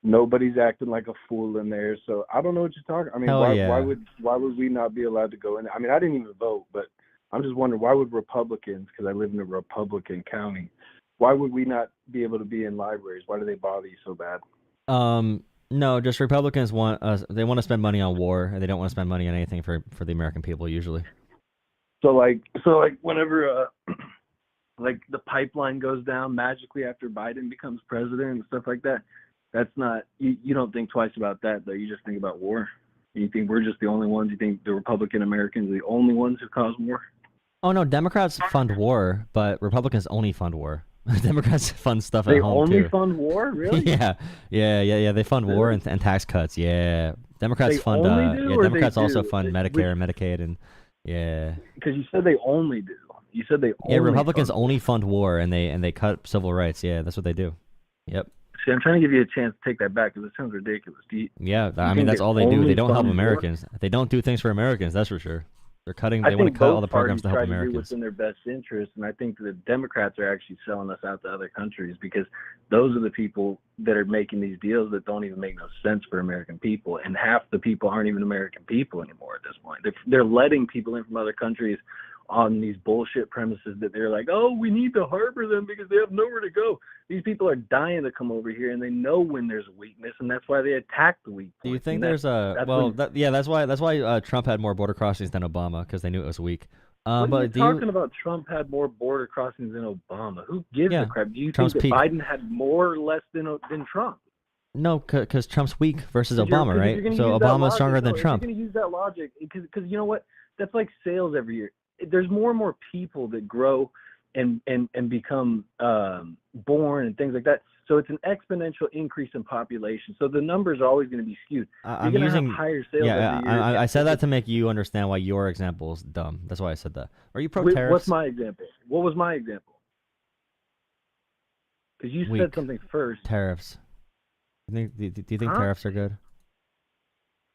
Speaker 8: Nobody's acting like a fool in there. So I don't know what you're talking. I mean, why would we not be allowed to go in? I mean, I didn't even vote, but I'm just wondering, why would Republicans, because I live in a Republican county, why would we not be able to be in libraries? Why do they bother you so bad?
Speaker 1: No, just Republicans want they want to spend money on war, and they don't want to spend money on anything for the American people usually.
Speaker 8: So like whenever like the pipeline goes down magically after Biden becomes president and stuff like that, that's not you don't think twice about that though. You just think about war. You think we're just the only ones? You think the Republican Americans are the only ones who cause war?
Speaker 1: Oh no, Democrats fund war, but Republicans only fund war. Democrats fund stuff at home too.
Speaker 8: They only fund war, really?
Speaker 1: Yeah. They fund war and tax cuts. Yeah, Democrats
Speaker 8: they
Speaker 1: fund. Democrats also fund Medicare, Medicaid, and yeah.
Speaker 8: Because you said they only do. You said they only.
Speaker 1: Yeah, Republicans only fund war and they cut civil rights. Yeah, that's what they do. Yep.
Speaker 8: See, I'm trying to give you a chance to take that back because it sounds ridiculous.
Speaker 1: I mean, that's all they do. They don't help Americans. They don't do things for Americans. That's for sure. They want to cut all the programs to help Americans.
Speaker 8: I think both parties try to do what's in their best interest, and I think the Democrats are actually selling us out to other countries because those are the people that are making these deals that don't even make no sense for American people, and half the people aren't even American people anymore at this point. They're letting people in from other countries on these bullshit premises that they're like, oh, we need to harbor them because they have nowhere to go. These people are dying to come over here, and they know when there's a weakness, and that's why they attack the weak points.
Speaker 1: Do you think there's a that's why Trump had more border crossings than Obama because they knew it was weak.
Speaker 8: What are you talking about? Trump had more border crossings than Obama. Who gives a crap? Do you think that Biden had more or less than Trump?
Speaker 1: No, because Trump's weak versus Obama, right? So Obama's stronger than Trump.
Speaker 8: You're going to use that logic because you know what? That's like sales every year. There's more and more people that grow and become born and things like that. So it's an exponential increase in population. So the numbers are always going to be skewed. You're going to have higher sales every year.
Speaker 1: I said that to make you understand why your example is dumb. That's why I said that. Are you pro-tariffs?
Speaker 8: What's my example? What was my example? Because you said something first.
Speaker 1: Tariffs. Do you think tariffs are good?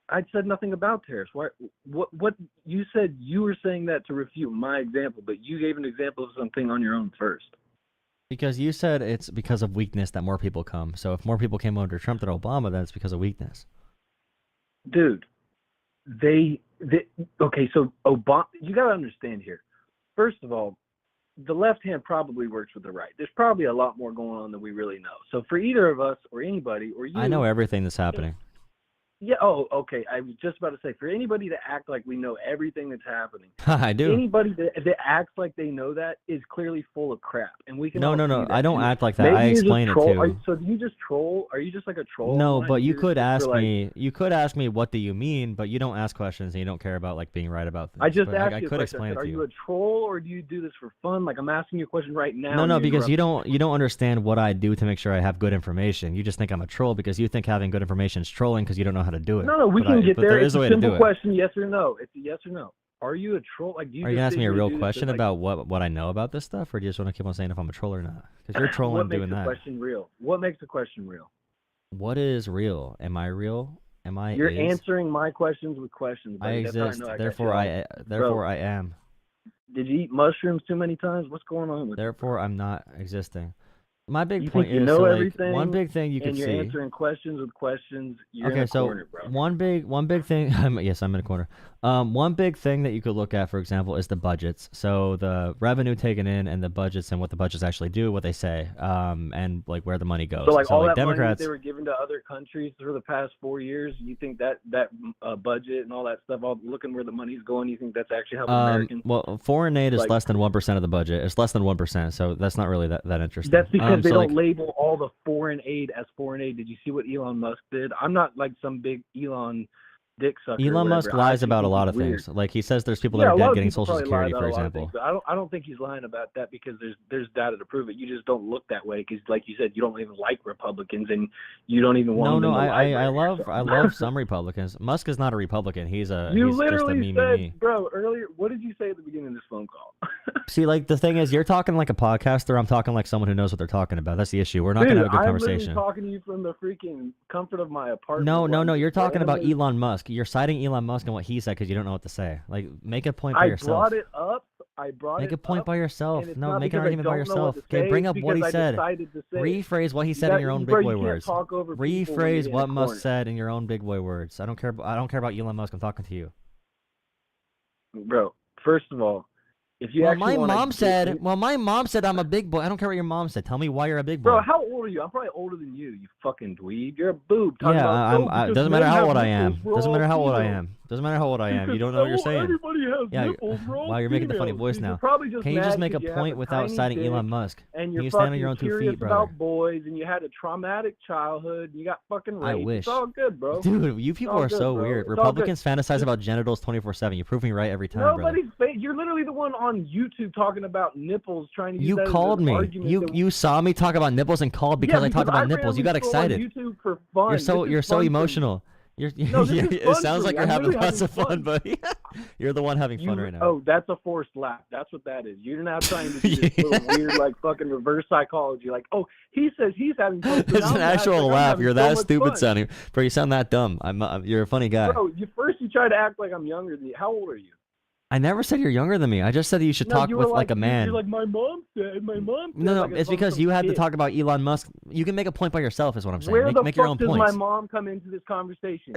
Speaker 8: I said nothing about tariffs. What you said, you were saying that to refute my example, but you gave an example of something on your own first.
Speaker 1: Because you said it's because of weakness that more people come. So if more people came under Trump than Obama, then it's because of weakness.
Speaker 8: Dude, okay, so Obama, you got to understand here. First of all, the left hand probably works with the right. There's probably a lot more going on than we really know. So for either of us or anybody or you,
Speaker 1: I know everything that's happening.
Speaker 8: Yeah. Oh, okay. I was just about to say, for anybody to act like we know everything that's happening,
Speaker 1: I do.
Speaker 8: Anybody that acts like they know that is clearly full of crap, and we can.
Speaker 1: No. I don't act like that. Maybe I explain it too.
Speaker 8: So do you just troll? Are you just like a troll?
Speaker 1: No, but you could ask me. You could ask me, what do you mean? But you don't ask questions, and you don't care about like being right about things.
Speaker 8: I just asked you.
Speaker 1: I could explain it to you.
Speaker 8: Are you a troll, or do you do this for fun? Like I'm asking you a question right now.
Speaker 1: No, because you don't understand what I do to make sure I have good information. You just think I'm a troll because you think having good information is trolling because you don't know how to do it.
Speaker 8: No, we can get there. It's a simple question, yes or no. It's a yes or no. Are you a troll? Like, do you?
Speaker 1: Are you gonna ask me a real question about what I know about this stuff, or do you just want to keep on saying if I'm a troll or not? Because you're trolling doing that.
Speaker 8: What makes the question real? What makes the question real?
Speaker 1: What is real? Am I real? Am I?
Speaker 8: You're answering my questions with questions.
Speaker 1: I exist. Therefore, I am.
Speaker 8: Did you eat mushrooms too many times? What's going on with?
Speaker 1: Therefore, I'm not existing. My big
Speaker 8: point
Speaker 1: is
Speaker 8: everything,
Speaker 1: one big thing you can see.
Speaker 8: And you're answering questions with questions. You're
Speaker 1: in a corner, bro. One big thing. Yes, I'm in a corner. One big thing that you could look at, for example, is the budgets. So the revenue taken in and the budgets and what the budgets actually do, what they say, and like where the money goes.
Speaker 8: So all that
Speaker 1: Democrats,
Speaker 8: money that they were giving to other countries for the past 4 years, you think that budget and all that stuff, all looking where the money's going, you think that's actually helping Americans?
Speaker 1: Well, foreign aid is less than 1% of the budget. It's less than 1%, so that's not really that interesting.
Speaker 8: That's because they don't label all the foreign aid as foreign aid. Did you see what Elon Musk did? I'm not like some big Elon dick sucker.
Speaker 1: Elon Musk lies about a lot of things. Like he says there's people that are dead getting Social Security, for example.
Speaker 8: I don't think he's lying about that because there's data to prove it. You just don't look that way because, like you said, you don't even like Republicans and you don't even want them.
Speaker 1: I love some Republicans. Musk is not a Republican. He's
Speaker 8: literally
Speaker 1: just a
Speaker 8: said, bro, earlier. What did you say at the beginning of this phone call?
Speaker 1: See, like the thing is, you're talking like a podcaster. I'm talking like someone who knows what they're talking about. That's the issue. We're not gonna have a good conversation.
Speaker 8: I'm talking to you from the freaking comfort of my apartment.
Speaker 1: No. You're talking about Elon Musk. You're citing Elon Musk and what he said because you don't know what to say. Like, make a point by yourself.
Speaker 8: I brought
Speaker 1: make
Speaker 8: it
Speaker 1: a point
Speaker 8: up,
Speaker 1: by yourself. No, make an argument by yourself.
Speaker 8: Okay,
Speaker 1: bring up what he said. Rephrase what he said in your own big boy words. Rephrase what Musk said in your own big boy words. I don't care about Elon Musk. I'm talking to you.
Speaker 8: Bro, first of all, If you
Speaker 1: well, my mom said I'm a big boy. I don't care what your mom said. Tell me why you're a big boy.
Speaker 8: Bro, how old are you? I'm probably older than you. You fucking dweeb. You're a boob.
Speaker 1: Doesn't matter how old I am. Doesn't matter how old I am. Doesn't matter how old I am. You don't know what you're saying.
Speaker 8: Everybody has nipples.
Speaker 1: Wow, you're making the funny voice now. Can you just make a point without citing Elon Musk?
Speaker 8: And
Speaker 1: you're
Speaker 8: stand
Speaker 1: on your own 2 feet, brother.
Speaker 8: About boys, and you had a traumatic childhood. And you got fucking raped.
Speaker 1: I wish.
Speaker 8: It's all good, bro.
Speaker 1: Dude, you people are so weird. Republicans fantasize about genitals 24/7. You prove me right every time, brother.
Speaker 8: You're literally the one on YouTube talking about nipples, trying to use
Speaker 1: you called me. You saw me talk about nipples and called because I talked about nipples. You got excited.
Speaker 8: YouTube for fun.
Speaker 1: You're so emotional. It sounds like you're having lots of fun, buddy. You're the one having fun right now.
Speaker 8: Oh, that's a forced laugh. That's what that is. You're not trying to do this little weird, like, fucking reverse psychology. Like, oh, he says he's having fun.
Speaker 1: It's an actual laugh. You're that stupid sounding. Bro, you sound that dumb. You're a funny guy.
Speaker 8: Bro, you try to act like I'm younger than you. How old are you?
Speaker 1: I never said you're younger than me. I just said that you should talk with like a man.
Speaker 8: You're like, my mom said.
Speaker 1: No, it's because you had to talk about Elon Musk. You can make a point by yourself, is what I'm saying. Make your own points.
Speaker 8: Where the fuck does my mom come into this conversation?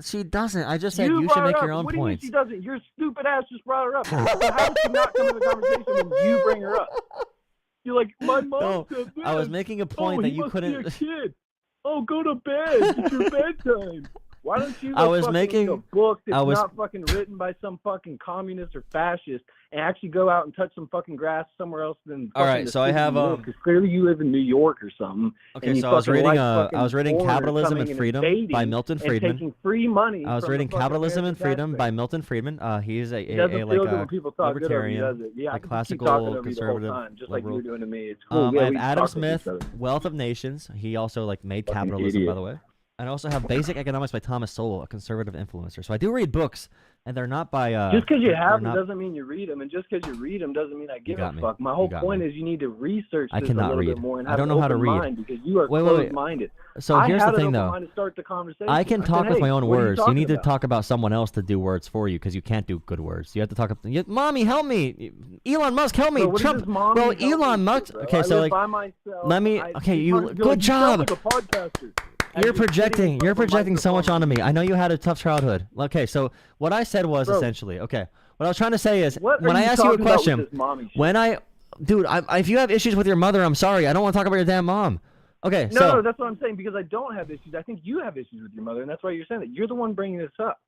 Speaker 1: She doesn't. I just said you should make your own points.
Speaker 8: What do you mean she doesn't? Your stupid ass just brought her up. So how does she not come into the conversation when you bring her up? You're like, my mom said this.
Speaker 1: I was making a point that you couldn't.
Speaker 8: Be a kid. Oh, go to bed. It's your bedtime. Why don't you read a book that's not fucking written by some fucking communist or fascist and actually go out and touch some fucking grass somewhere else than
Speaker 1: all right, so I have
Speaker 8: because clearly you live in New York or something.
Speaker 1: Okay, so I was reading Capitalism and Freedom by Milton Friedman.
Speaker 8: Taking free money.
Speaker 1: I was reading Capitalism and Freedom by Milton Friedman. He's a libertarian, a classical conservative
Speaker 8: just like you were doing to me. It's
Speaker 1: cool. I have Adam Smith, Wealth of Nations. He also like made capitalism, by the way. And I also have Basic Economics by Thomas Sowell, a conservative influencer. So I do read books, and they're not by...
Speaker 8: just because you have them doesn't mean you read them, and just because you read them doesn't mean I give a fuck. My whole point is you need to research this a little bit more and have an open mind because you are closed-minded.
Speaker 1: So here's the thing, though.
Speaker 8: To start the conversation.
Speaker 1: I can talk with my own words. You need to talk about someone else to do words for you because you can't do good words. You have to talk... Mommy, help me! Elon Musk, help me! Trump... Bro, Elon Musk... Okay, so like... Let me... Okay, you... Good job! You're projecting so much onto me. I know you had a tough childhood. Okay, so what I said was essentially, okay, what I was trying to say is, when I ask you a question, if you have issues with your mother, I'm sorry. I don't want to talk about your damn mom. Okay,
Speaker 8: No, that's what I'm saying, because I don't have issues. I think you have issues with your mother, and that's why you're saying that. You're the one bringing this up.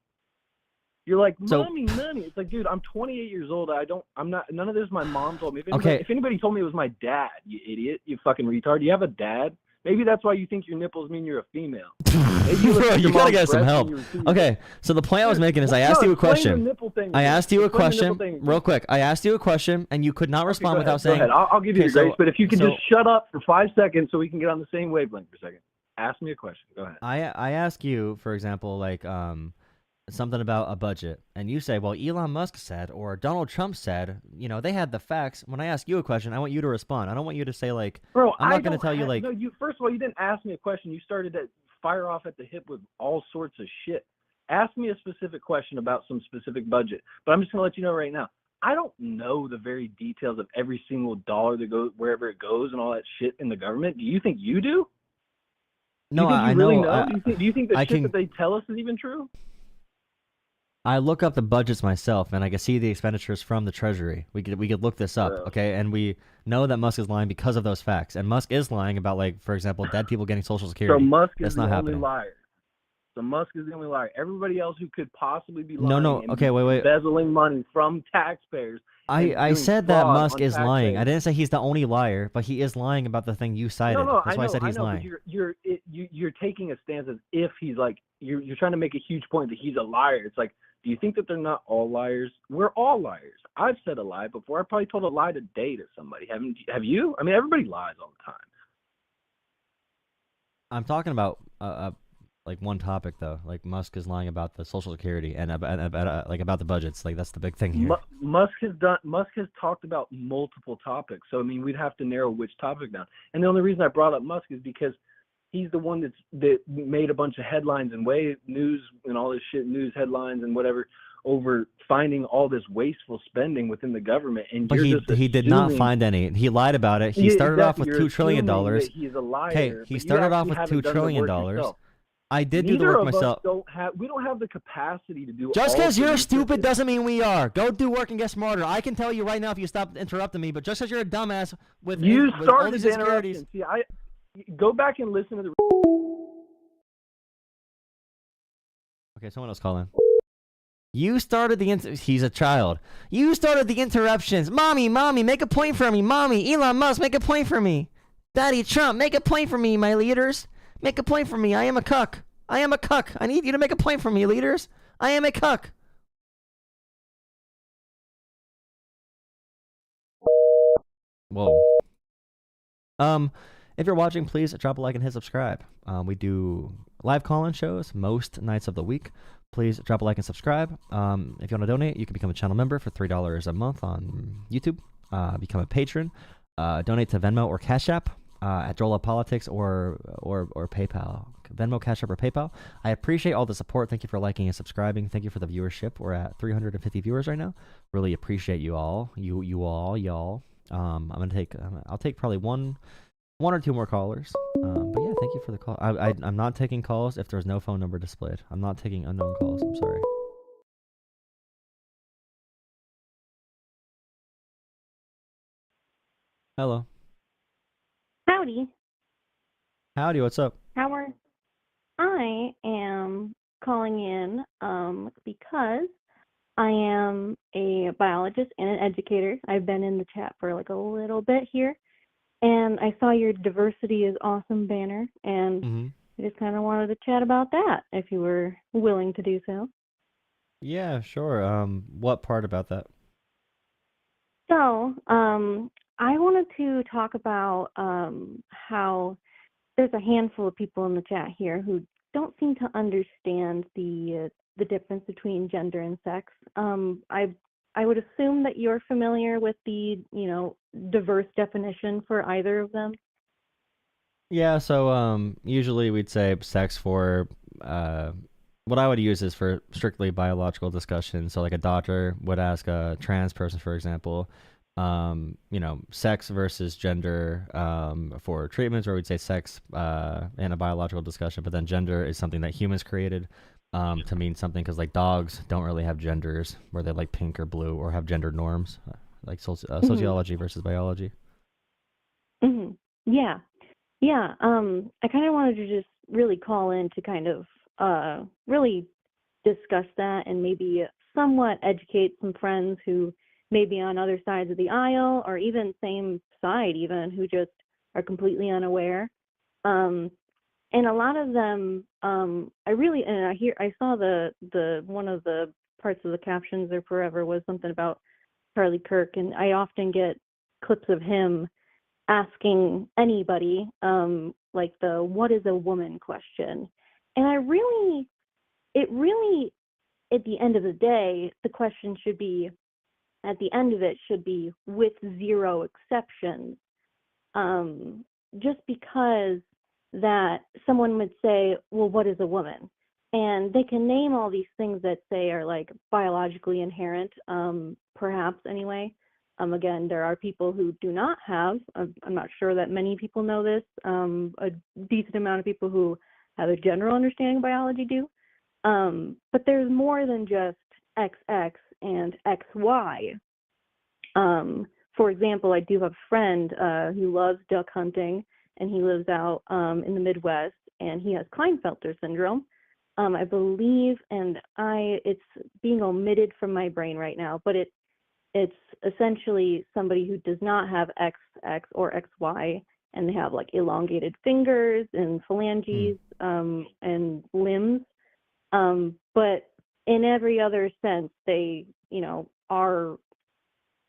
Speaker 8: You're like, mommy, nanny. It's like, dude, I'm 28 years old. None of this my mom told me. If anybody told me it was my dad, you idiot, you fucking retard. You have a dad? Maybe that's why you think your nipples mean you're a female.
Speaker 1: You gotta get some help. Okay, so the point I was making is I asked you a question. I asked you a question real quick. I asked you a question, and you could not respond without saying...
Speaker 8: Go ahead. I'll give you the grace, but if you can just shut up for 5 seconds so we can get on the same wavelength for a second. Ask me a question. Go ahead.
Speaker 1: I ask you, for example, like... something about a budget, and you say, well, Elon Musk said, or Donald Trump said, they had the facts. When I ask you a question, I want you to respond. I don't want you to say, like,
Speaker 8: bro,
Speaker 1: I'm not going to tell you, like...
Speaker 8: No, first of all, you didn't ask me a question. You started to fire off at the hip with all sorts of shit. Ask me a specific question about some specific budget, but I'm just going to let you know right now, I don't know the very details of every single dollar that goes wherever it goes and all that shit in the government. Do you think you do?
Speaker 1: No, I really
Speaker 8: know. Do you think the shit that they tell us is even true?
Speaker 1: I look up the budgets myself, and I can see the expenditures from the Treasury. We could look this up, okay? And we know that Musk is lying because of those facts. And Musk is lying about, like, for example, dead people getting Social Security.
Speaker 8: So Musk is the only liar. So Musk is the only liar. Everybody else who could possibly be lying embezzling money from taxpayers.
Speaker 1: I said that Musk is lying. I didn't say he's the only liar, but he is lying about the thing you cited. That's why I said he's lying.
Speaker 8: But you're taking a stance as if he's like you're trying to make a huge point that he's a liar. It's like, do you think that they're not all liars? We're all liars. I've said a lie before. I probably told a lie today to somebody. Have you? I mean, everybody lies all the time.
Speaker 1: I'm talking about like one topic though. Like Musk is lying about the Social Security and about the budgets. Like that's the big thing here.
Speaker 8: Musk has talked about multiple topics. So I mean, we'd have to narrow which topic down. And the only reason I brought up Musk is because he's the one that made a bunch of headlines and news and all this shit, news headlines and whatever, over finding all this wasteful spending within the government. And
Speaker 1: but he did not find any. He lied about it. He started off with $2 trillion.
Speaker 8: He's a liar.
Speaker 1: Okay, he started off with $2 trillion. I did do the work myself.
Speaker 8: We don't have the capacity to do.
Speaker 1: Just because you're stupid doesn't mean we are. Go do work and get smarter. I can tell you right now if you stop interrupting me. But just because you're a dumbass with all these insecurities.
Speaker 8: See, go back and listen to the.
Speaker 1: Okay, someone else call in. You started the he's a child. You started the interruptions. Mommy, make a point for me. Mommy, Elon Musk, make a point for me. Daddy Trump, make a point for me, my leaders. Make a point for me. I am a cuck. I need you to make a point for me, leaders. I am a cuck. Whoa. If you're watching, please drop a like and hit subscribe. We do live call-in shows most nights of the week. Please drop a like and subscribe. If you want to donate, you can become a channel member for $3 a month on YouTube. Become a patron. Donate to Venmo or Cash App at Jolah Politics or PayPal. Venmo, Cash App, or PayPal. I appreciate all the support. Thank you for liking and subscribing. Thank you for the viewership. We're at 350 viewers right now. Really appreciate you all. Y'all. I'll take probably one or two more callers. But yeah, thank you for the call. I'm not taking calls if there's no phone number displayed. I'm not taking unknown calls. I'm sorry. Hello.
Speaker 6: Howdy.
Speaker 1: Howdy, what's up?
Speaker 6: I am calling in because I am a biologist and an educator. I've been in the chat for like a little bit here, and I saw your diversity is awesome banner, and I just kind of wanted to chat about that if you were willing to do so.
Speaker 1: Yeah, sure. What part about that?
Speaker 6: So, I wanted to talk about how there's a handful of people in the chat here who don't seem to understand the difference between gender and sex. I would assume that you're familiar with the diverse definition for either of them.
Speaker 1: Yeah, so usually we'd say sex for what I would use is for strictly biological discussion. So like a doctor would ask a trans person, for example, sex versus gender for treatments, or we'd say sex in a biological discussion, but then gender is something that humans created to mean something, because like dogs don't really have genders where they like pink or blue or have gender norms, like sociology versus biology.
Speaker 6: Yeah. I kind of wanted to just really call in to kind of really discuss that and maybe somewhat educate some friends who may be on other sides of the aisle, or even same side even, who just are completely unaware. And a lot of them, I saw the one of the parts of the captions or forever was something about Charlie Kirk, and I often get clips of him asking anybody like the "what is a woman" question, and it really at the end of the day, the question should be, at the end of it, should be with zero exceptions. Just because that someone would say, well, what is a woman? And they can name all these things that say are like biologically inherent, perhaps anyway. Again, there are people who do not have, I'm not sure that many people know this, a decent amount of people who have a general understanding of biology do. But there's more than just XX and XY. For example, I do have a friend who loves duck hunting, and he lives out in the Midwest, and he has Klinefelter syndrome, I believe, and it's being omitted from my brain right now, but it's essentially somebody who does not have XX or XY, and they have like elongated fingers and phalanges and limbs, but in every other sense, they, are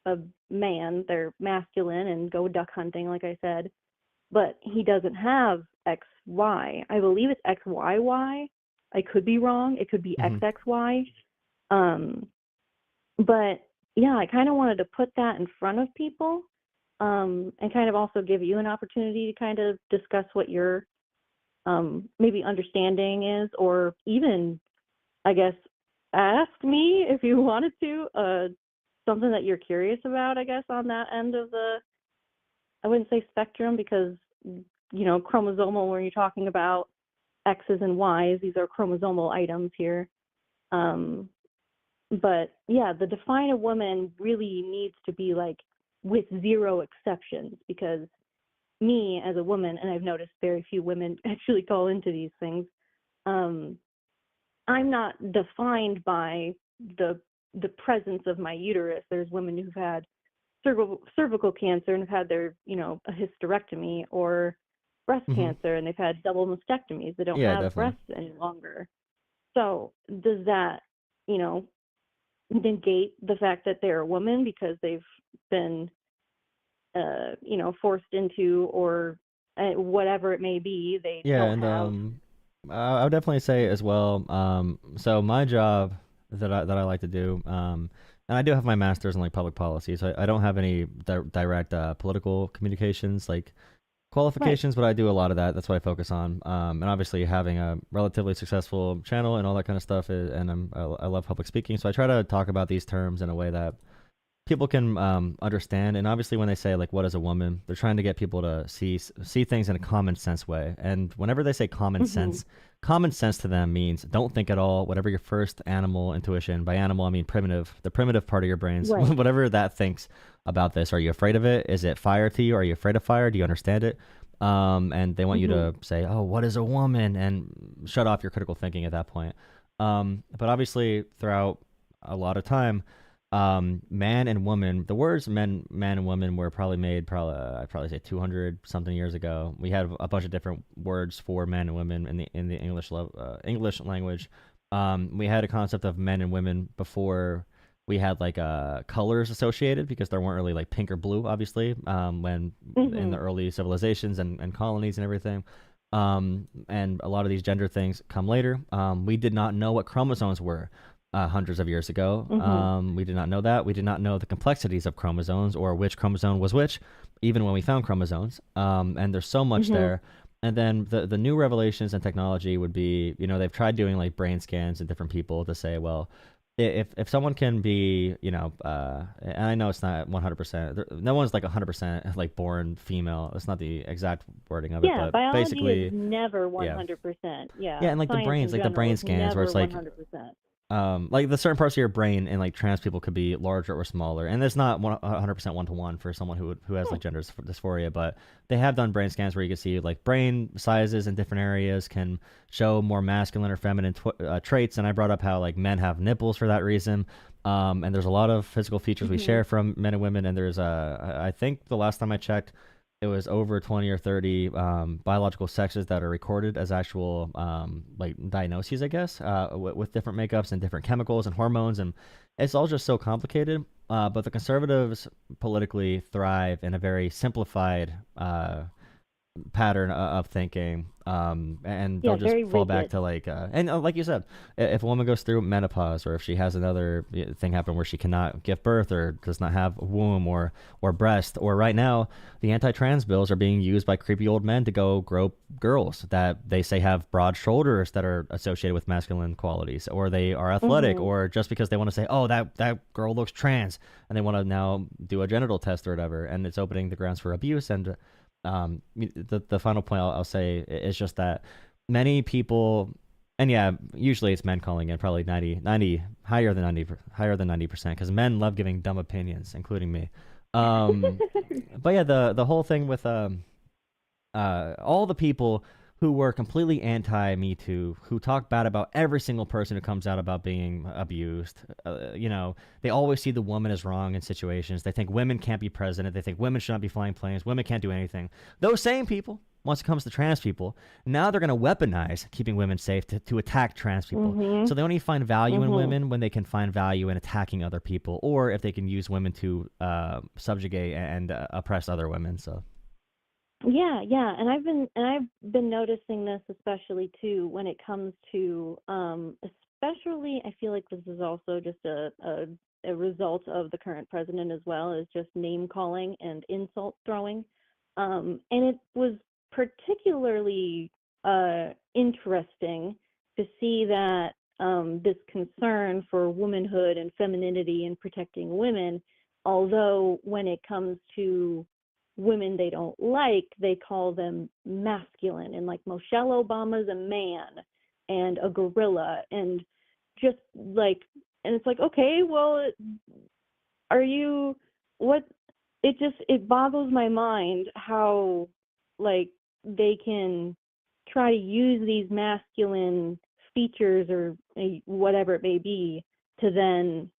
Speaker 6: a man, they're masculine and go duck hunting, like I said, but he doesn't have XY. I believe it's XYY. I could be wrong. It could be XXY. But yeah, I kind of wanted to put that in front of people, and kind of also give you an opportunity to kind of discuss what your maybe understanding is, or even, I guess, ask me if you wanted to, something that you're curious about, I guess, on that end of the, I wouldn't say spectrum, because, chromosomal, when you're talking about X's and Y's. These are chromosomal items here. But yeah, the define a woman really needs to be like with zero exceptions, because me as a woman, and I've noticed very few women actually call into these things, I'm not defined by the presence of my uterus. There's women who've had cervical cancer and have had their, a hysterectomy, or breast cancer and they've had double mastectomies. They don't have
Speaker 1: definitely.
Speaker 6: breasts any longer. So does that, negate the fact that they're a woman because they've been, forced into, or whatever it may be, they don't have.
Speaker 1: I would definitely say as well. So my job that I like to do, and I do have my master's in like public policy, so I don't have any direct political communications like qualifications, but I do a lot of that. That's what I focus on. And obviously having a relatively successful channel and all that kind of stuff, and I love public speaking, so I try to talk about these terms in a way that people can understand. And obviously when they say like, what is a woman, they're trying to get people to see things in a common sense way. And whenever they say common sense to them means don't think at all, whatever your first animal intuition, by animal I mean the primitive part of your brains, whatever that thinks about this. Are you afraid of it? Is it fire to you? Are you afraid of fire? Do you understand it? And they want you to say, oh, what is a woman? And shut off your critical thinking at that point. But obviously throughout a lot of time, man and woman, the words man and woman were probably made I'd probably say 200 something years ago. We had a bunch of different words for men and women in the English language. We had a concept of men and women before we had like colors associated, because there weren't really like pink or blue, obviously, when in the early civilizations and colonies and everything. And a lot of these gender things come later. We did not know what chromosomes were hundreds of years ago. We did not know that. We did not know the complexities of chromosomes or which chromosome was which, even when we found chromosomes. And there's so much there. And then the new revelations in technology would be, they've tried doing like brain scans in different people to say, well, if someone can be, and I know it's not 100%, no one's like 100% like born female. That's not the exact wording of it, but
Speaker 6: biology
Speaker 1: basically
Speaker 6: is never 100%. Yeah,
Speaker 1: and like the brains, like the brain scans where it's like
Speaker 6: 100%.
Speaker 1: Like the certain parts of your brain and like trans people could be larger or smaller, and there's not 100% one-to-one for someone who has like gender dysphoria, but they have done brain scans where you can see like brain sizes in different areas can show more masculine or feminine traits. And I brought up how like men have nipples for that reason, and there's a lot of physical features we share from men and women. And there's I think the last time I checked, it was over 20 or 30 biological sexes that are recorded as actual like diagnoses, I guess, with different makeups and different chemicals and hormones. And it's all just so complicated. But the conservatives politically thrive in a very simplified pattern of thinking, and they'll just fall back to like like you said, if a woman goes through menopause, or if she has another thing happen where she cannot give birth or does not have a womb or breast, or right now the anti-trans bills are being used by creepy old men to go grope girls that they say have broad shoulders that are associated with masculine qualities, or they are athletic, or just because they want to say, oh, that girl looks trans, and they want to now do a genital test or whatever, and it's opening the grounds for abuse. And the final point I'll say is just that many people, and yeah, usually it's men calling in, probably 90 higher than 90%, because men love giving dumb opinions, including me. But yeah, the whole thing with all the people who were completely anti-Me Too, who talk bad about every single person who comes out about being abused. They always see the woman as wrong in situations. They think women can't be president. They think women should not be flying planes. Women can't do anything. Those same people, once it comes to trans people, now they're going to weaponize keeping women safe to attack trans people. So they only find value in women when they can find value in attacking other people, or if they can use women to subjugate and oppress other women. So.
Speaker 6: Yeah, and I've been noticing this, especially too when it comes to especially, I feel like this is also just a result of the current president as well, is just name calling and insult throwing. And it was particularly interesting to see that this concern for womanhood and femininity and protecting women, although when it comes to women they don't like, they call them masculine. And like Michelle Obama's a man and a gorilla, and just like, and it's like, okay, well, are you, what, it boggles my mind how like they can try to use these masculine features or whatever it may be to then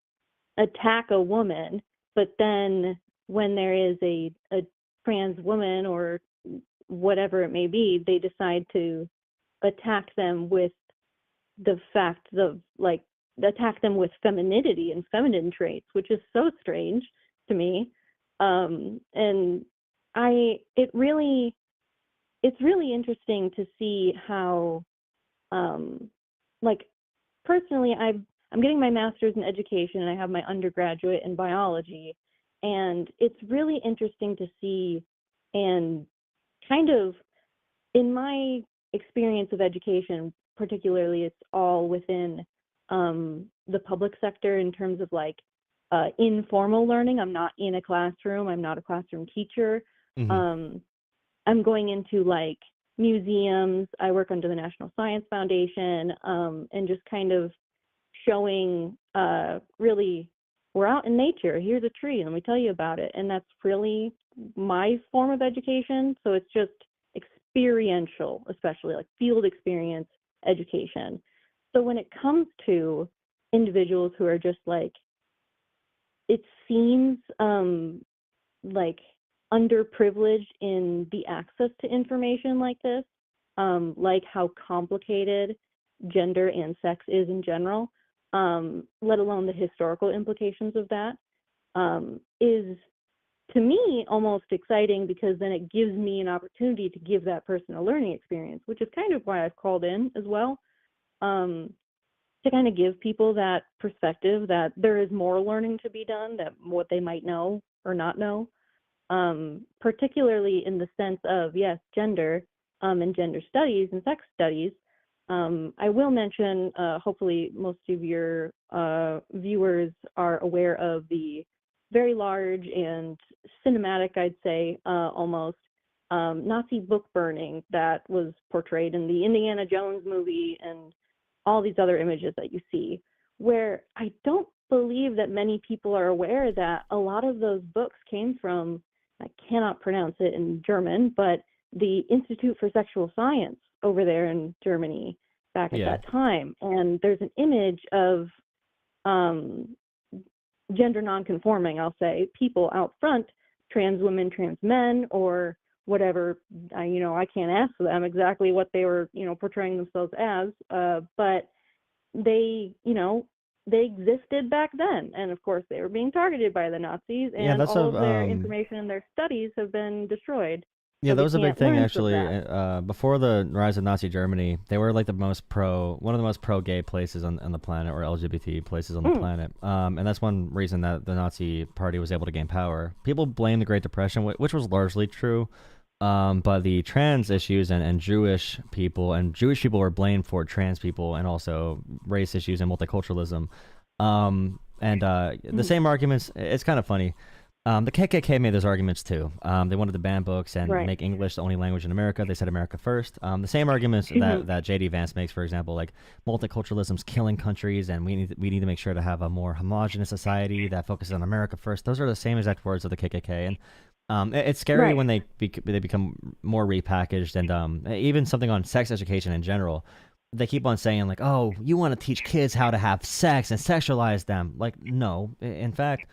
Speaker 6: attack a woman, but then when there is a trans woman or whatever it may be, they decide to attack them with the fact of like attack them with femininity and feminine traits, which is so strange to me. And it's really interesting to see how, like personally, I'm getting my master's in education and I have my undergraduate in biology, and it's really interesting to see, and kind of in my experience of education, particularly, it's all within the public sector in terms of like informal learning. I'm not in a classroom. I'm not a classroom teacher. Mm-hmm. I'm going into like museums. I work under the National Science Foundation, and just kind of showing really, we're out in nature. Here's a tree. Let me tell you about it. And that's really my form of education. So it's just experiential, especially like field experience education. So when it comes to individuals who are just like, it seems like underprivileged in the access to information like this, like how complicated gender and sex is in general, let alone the historical implications of that, is to me almost exciting, because then it gives me an opportunity to give that person a learning experience, which is kind of why I've called in as well, to kind of give people that perspective that there is more learning to be done, that what they might know or not know, particularly in the sense of, yes, gender and gender studies and sex studies. I will mention, hopefully most of your viewers are aware of the very large and cinematic, I'd say, almost, Nazi book burning that was portrayed in the Indiana Jones movie and all these other images that you see, where I don't believe that many people are aware that a lot of those books came from, I cannot pronounce it in German, but the Institute for Sexual Science over there in Germany back at that time. And there's an image of gender nonconforming, I'll say, people out front, trans women, trans men, or whatever. I can't ask them exactly what they were, portraying themselves as, but they existed back then. And of course, they were being targeted by the Nazis, and all of their information and their studies have been destroyed.
Speaker 1: Yeah, that was a big thing, actually. Before the rise of Nazi Germany, they were like one of the most pro-gay places on the planet, or LGBT places on the planet. And that's one reason that the Nazi Party was able to gain power. People blame the Great Depression, which was largely true. But the trans issues and Jewish people were blamed for trans people, and also race issues and multiculturalism. The same arguments, it's kind of funny. The KKK made those arguments too. They wanted to ban books and make English the only language in America. They said America first. The same arguments that J.D. Vance makes, for example, like multiculturalism's killing countries, and we need to make sure to have a more homogenous society that focuses on America first. Those are the same exact words of the KKK, and it's scary when they become more repackaged. And even something on sex education in general, they keep on saying like, "Oh, you want to teach kids how to have sex and sexualize them?" Like, no, in fact.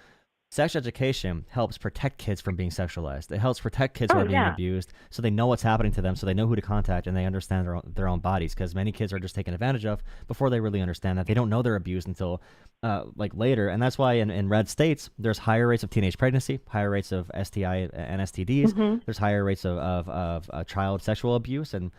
Speaker 1: Sex education helps protect kids from being sexualized. It helps protect kids who are being abused, so they know what's happening to them, so they know who to contact, and they understand their own bodies, because many kids are just taken advantage of before they really understand that. They don't know they're abused until later, and that's why in red states, there's higher rates of teenage pregnancy, higher rates of STI and STDs, there's higher rates of child sexual abuse, and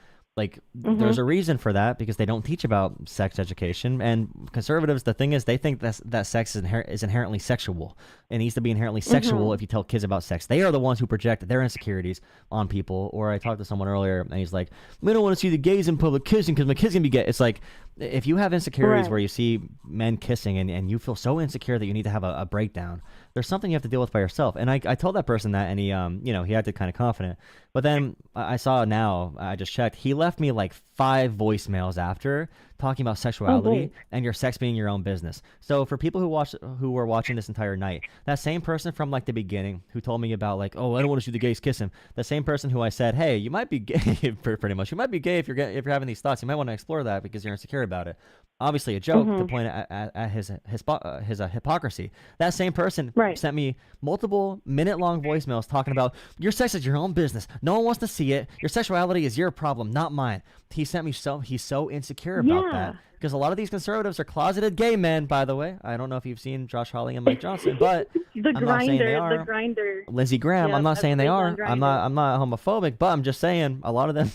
Speaker 1: there's a reason for that, because they don't teach about sex education. And conservatives, the thing is, they think that sex is inherently sexual. It needs to be inherently sexual if you tell kids about sex. They are the ones who project their insecurities on people. Or I talked to someone earlier, and he's like, "We don't want to see the gays in public kissing because my kids can be gay." It's like, if you have insecurities where you see men kissing and you feel so insecure that you need to have a breakdown, there's something you have to deal with by yourself. And I told that person that, and he he acted kind of confident. But then I saw now, I just checked, he left me like 5 voicemails after talking about sexuality and your sex being your own business. So for people who were watching this entire night, that same person from like the beginning who told me about like, oh, I don't want to see the gays kiss him. The same person who I said, hey, you might be gay, pretty much. You might be gay if you're having these thoughts. You might want to explore that because you're insecure about it. Obviously a joke to point at his hypocrisy. That same person sent me multiple minute-long voicemails talking about your sex is your own business. No one wants to see it. Your sexuality is your problem, not mine. He sent me he's so insecure about that. Because a lot of these conservatives are closeted gay men, by the way. I don't know if you've seen Josh Hawley and Mike Johnson, but
Speaker 6: the grinder.
Speaker 1: Lindsey Graham, yep, I'm not saying they are. I'm not homophobic, but I'm just saying a lot of them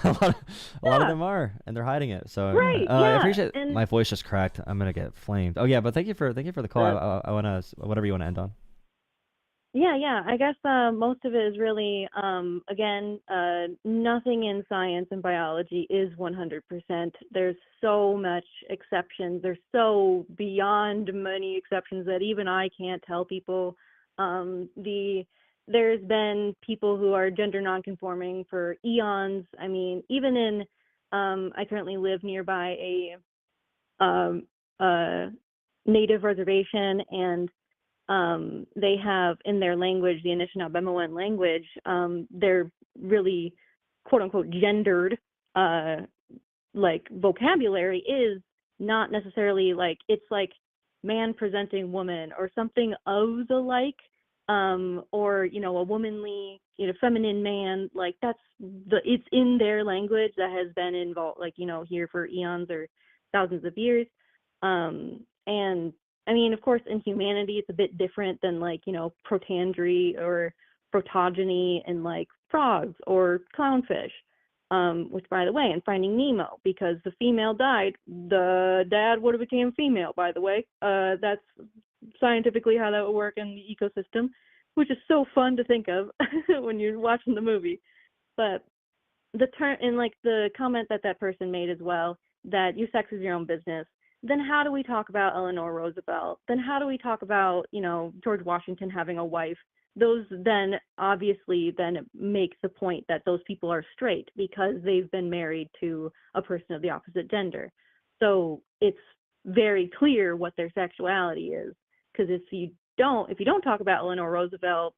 Speaker 1: a lot of them are, and they're hiding it. So I appreciate my voice just cracked. I'm gonna get flamed. Oh yeah, but thank you for the call. I wanna whatever you wanna end on.
Speaker 6: Yeah. I guess most of it is really, again, nothing in science and biology is 100%. There's so much exceptions. There's so beyond many exceptions that even I can't tell people. There's been people who are gender nonconforming for eons. I mean, even in, I currently live nearby a native reservation, and they have in their language, the Anishinaabe language, they're really quote unquote gendered, like vocabulary is not necessarily like, it's like man presenting woman or something of the like, or, a womanly, feminine man, like it's in their language that has been involved, like, here for eons or thousands of years. And I mean, of course, in humanity, it's a bit different than like, protandry or protogeny in like frogs or clownfish, which, by the way, in Finding Nemo, because the female died, the dad would have became female, by the way. That's scientifically how that would work in the ecosystem, which is so fun to think of when you're watching the movie. But the term, and like the comment that person made as well, that your sex is your own business. Then how do we talk about Eleanor Roosevelt? Then how do we talk about, George Washington having a wife? Those then obviously then makes the point that those people are straight because they've been married to a person of the opposite gender. So it's very clear what their sexuality is. Because if you don't talk about Eleanor Roosevelt,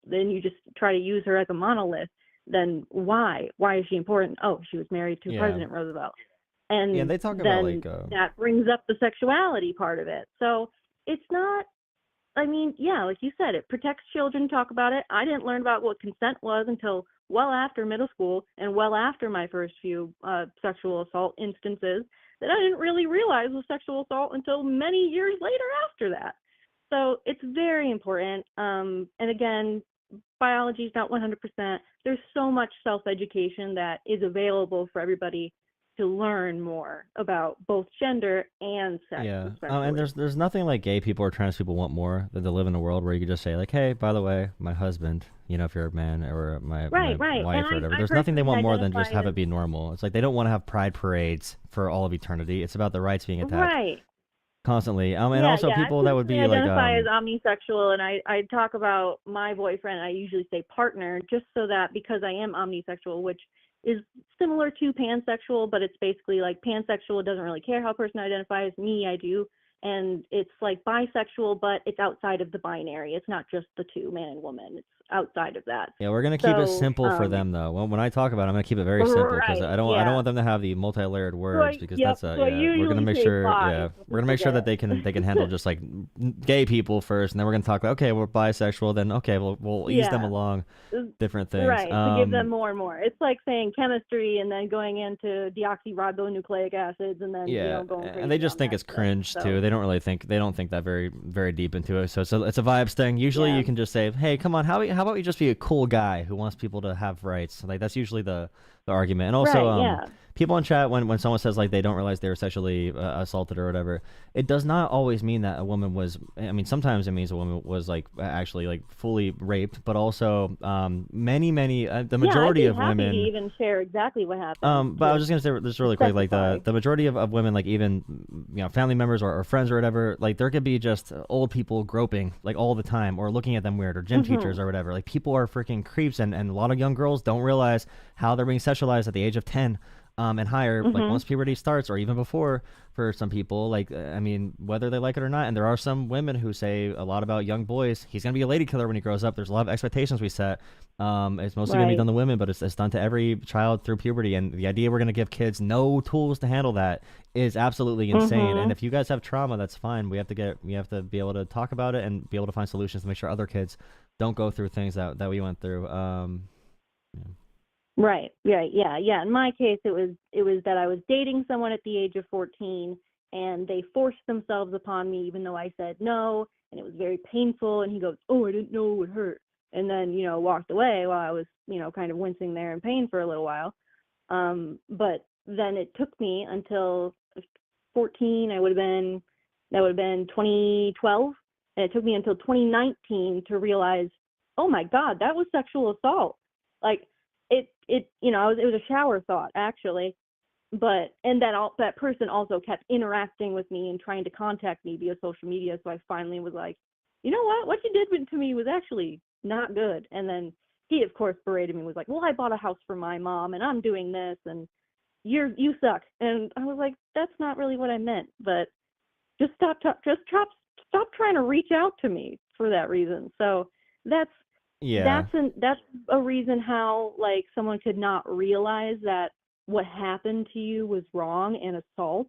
Speaker 6: then you just try to use her as a monolith. Then why? Why is she important? Oh, she was married to President Roosevelt. And
Speaker 1: they talk about like
Speaker 6: that brings up the sexuality part of it. So it's not, I mean, like you said, it protects children. Talk about it. I didn't learn about what consent was until well after middle school and well after my first few sexual assault instances that I didn't really realize was sexual assault until many years later after that. So it's very important. And again, biology is not 100%. There's so much self-education that is available for everybody to learn more about both gender and sex.
Speaker 1: And there's nothing like gay people or trans people want more than to live in a world where you could just say like, hey, by the way, my husband, if you're a man, or my wife or whatever. There's nothing they want more than just have it be normal. It's like they don't want to have pride parades for all of eternity. It's about the rights being attacked constantly. And also people that would be like
Speaker 6: identify as omnisexual, and I talk about my boyfriend. I usually say partner, just so that because I am omnisexual, which is similar to pansexual, but it's basically like pansexual. It doesn't really care how a person identifies. Me, I do. And it's like bisexual, but it's outside of the binary. It's not just the two, man and woman. It's outside of that.
Speaker 1: Yeah, we're gonna keep it simple for them though. When I talk about it, I'm gonna keep it very simple because I don't want them to have the multi-layered words because that's we're gonna make sure we're gonna make sure that they can handle just like gay people first, and then we're gonna talk about okay, we're bisexual, then okay, we'll ease them along different things.
Speaker 6: Right, to give them more and more. It's like saying chemistry and then going into deoxyribonucleic acids and then going crazy.
Speaker 1: And they just think it's cringe too. They don't think that very very deep into it. So it's a vibes thing. Usually you can just say, hey, come on, how about you just be a cool guy who wants people to have rights? Like that's usually the the argument. And also, people in chat, when someone says like they don't realize they were sexually assaulted or whatever, it does not always mean that a woman was. I mean, sometimes it means a woman was like actually like fully raped, but also many the majority of women.
Speaker 6: To even share exactly what happened.
Speaker 1: But I was just gonna say this really quick, like the majority of women, like even family members or friends or whatever, like there could be just old people groping like all the time or looking at them weird, or gym teachers or whatever. Like people are freaking creeps, and a lot of young girls don't realize how they're being sexualized at the age of 10. And higher, like once puberty starts, or even before, for some people, like I mean, whether they like it or not. And there are some women who say a lot about young boys. He's gonna be a lady killer when he grows up. There's a lot of expectations we set. It's mostly gonna be done to women, but it's done to every child through puberty. And the idea we're gonna give kids no tools to handle that is absolutely insane. And if you guys have trauma, that's fine. We have to be able to talk about it and be able to find solutions to make sure other kids don't go through things that we went through.
Speaker 6: Right. Yeah. In my case, it was that I was dating someone at the age of 14, and they forced themselves upon me, even though I said no, and it was very painful. And he goes, "Oh, I didn't know it would hurt," and then walked away while I was kind of wincing there in pain for a little while. But then it took me until 14. That would have been 2012, and it took me until 2019 to realize, oh my God, that was sexual assault. Like. It was a shower thought, actually, and that person also kept interacting with me and trying to contact me via social media. So I finally was like, you know what you did to me was actually not good. And then he, of course, berated me, was like, well, I bought a house for my mom and I'm doing this and you suck. And I was like, that's not really what I meant, but just stop trying to reach out to me for that reason. So that's a reason how like someone could not realize that what happened to you was wrong and assault,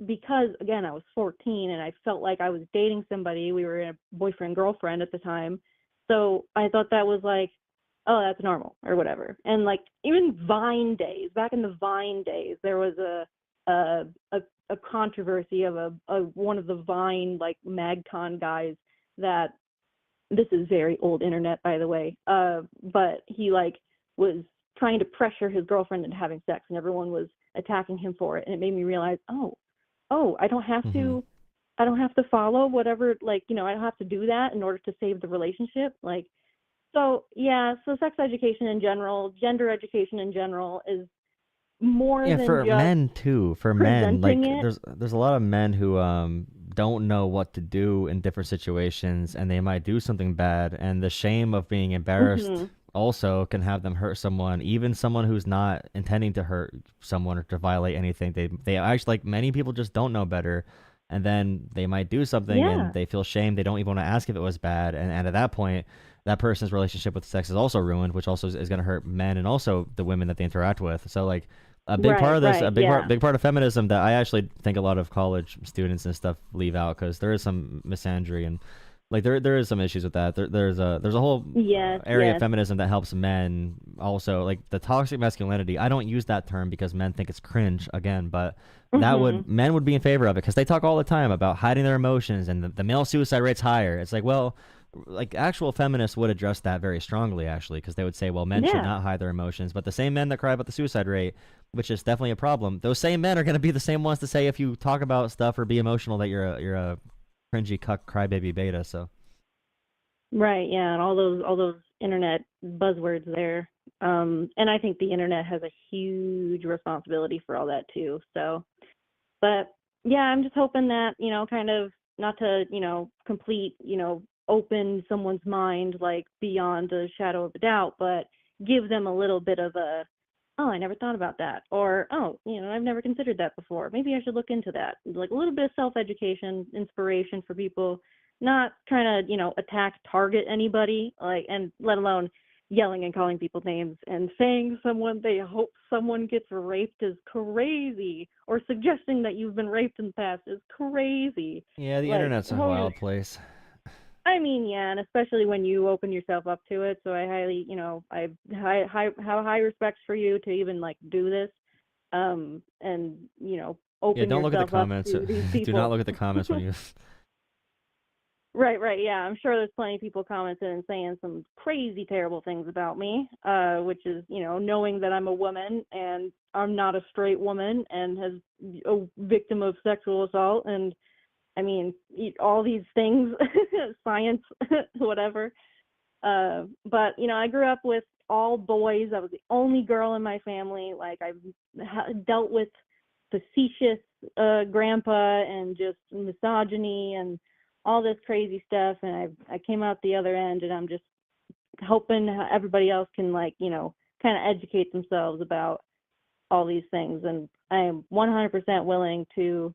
Speaker 6: because again I was 14 and I felt like I was dating somebody. We were a boyfriend girlfriend at the time, so I thought that was like, oh, that's normal or whatever. And like even Vine days, back in the Vine days, there was a controversy of one of the Vine like MagCon guys that. This is very old internet, by the way. But he like was trying to pressure his girlfriend into having sex, and everyone was attacking him for it. And it made me realize, oh, I don't have to follow whatever, like, I don't have to do that in order to save the relationship. Like, so sex education in general, gender education in general is more than
Speaker 1: for
Speaker 6: just
Speaker 1: men too. For men, like
Speaker 6: it.
Speaker 1: there's a lot of men who don't know what to do in different situations, and they might do something bad, and the shame of being embarrassed also can have them hurt someone, even someone who's not intending to hurt someone or to violate anything. They actually, like, many people just don't know better, and then they might do something and they feel shame. They don't even want to ask if it was bad, and at that point that person's relationship with sex is also ruined, which also is going to hurt men and also the women that they interact with. So like a big part of this, big part of feminism that I actually think a lot of college students and stuff leave out, because there is some misandry and like there is some issues with that. There's a whole area of feminism that helps men also, like the toxic masculinity. I don't use that term because men think it's cringe again, but men would be in favor of it because they talk all the time about hiding their emotions and the male suicide rate's higher. It's like, well, like actual feminists would address that very strongly actually, because they would say, well, men should not hide their emotions. But the same men that cry about the suicide rate, which is definitely a problem, those same men are going to be the same ones to say if you talk about stuff or be emotional that you're a cringy cuck crybaby beta. So
Speaker 6: and all those internet buzzwords there, and I think the internet has a huge responsibility for all that too. So but I'm just hoping that kind of not to complete open someone's mind like beyond a shadow of a doubt, but give them a little bit of a, oh, I never thought about that, or oh, I've never considered that before, maybe I should look into that. Like a little bit of self-education, inspiration for people, not trying to attack, target anybody, like, and let alone yelling and calling people names and saying they hope someone gets raped is crazy, or suggesting that you've been raped in the past is crazy.
Speaker 1: The internet's a wild place.
Speaker 6: I mean, and especially when you open yourself up to it. So I highly, I have high respect for you to even like do this, and open
Speaker 1: don't look at the
Speaker 6: yourself up
Speaker 1: comments.
Speaker 6: to these people.
Speaker 1: Do not look at the comments when you.
Speaker 6: Right, yeah. I'm sure there's plenty of people commenting and saying some crazy, terrible things about me, which is, knowing that I'm a woman and I'm not a straight woman and has a victim of sexual assault. And I mean, all these things, science, whatever. But, I grew up with all boys. I was the only girl in my family. Like, I've dealt with facetious grandpa and just misogyny and all this crazy stuff, and I came out the other end, and I'm just hoping everybody else can, like, kind of educate themselves about all these things. And I am 100% willing to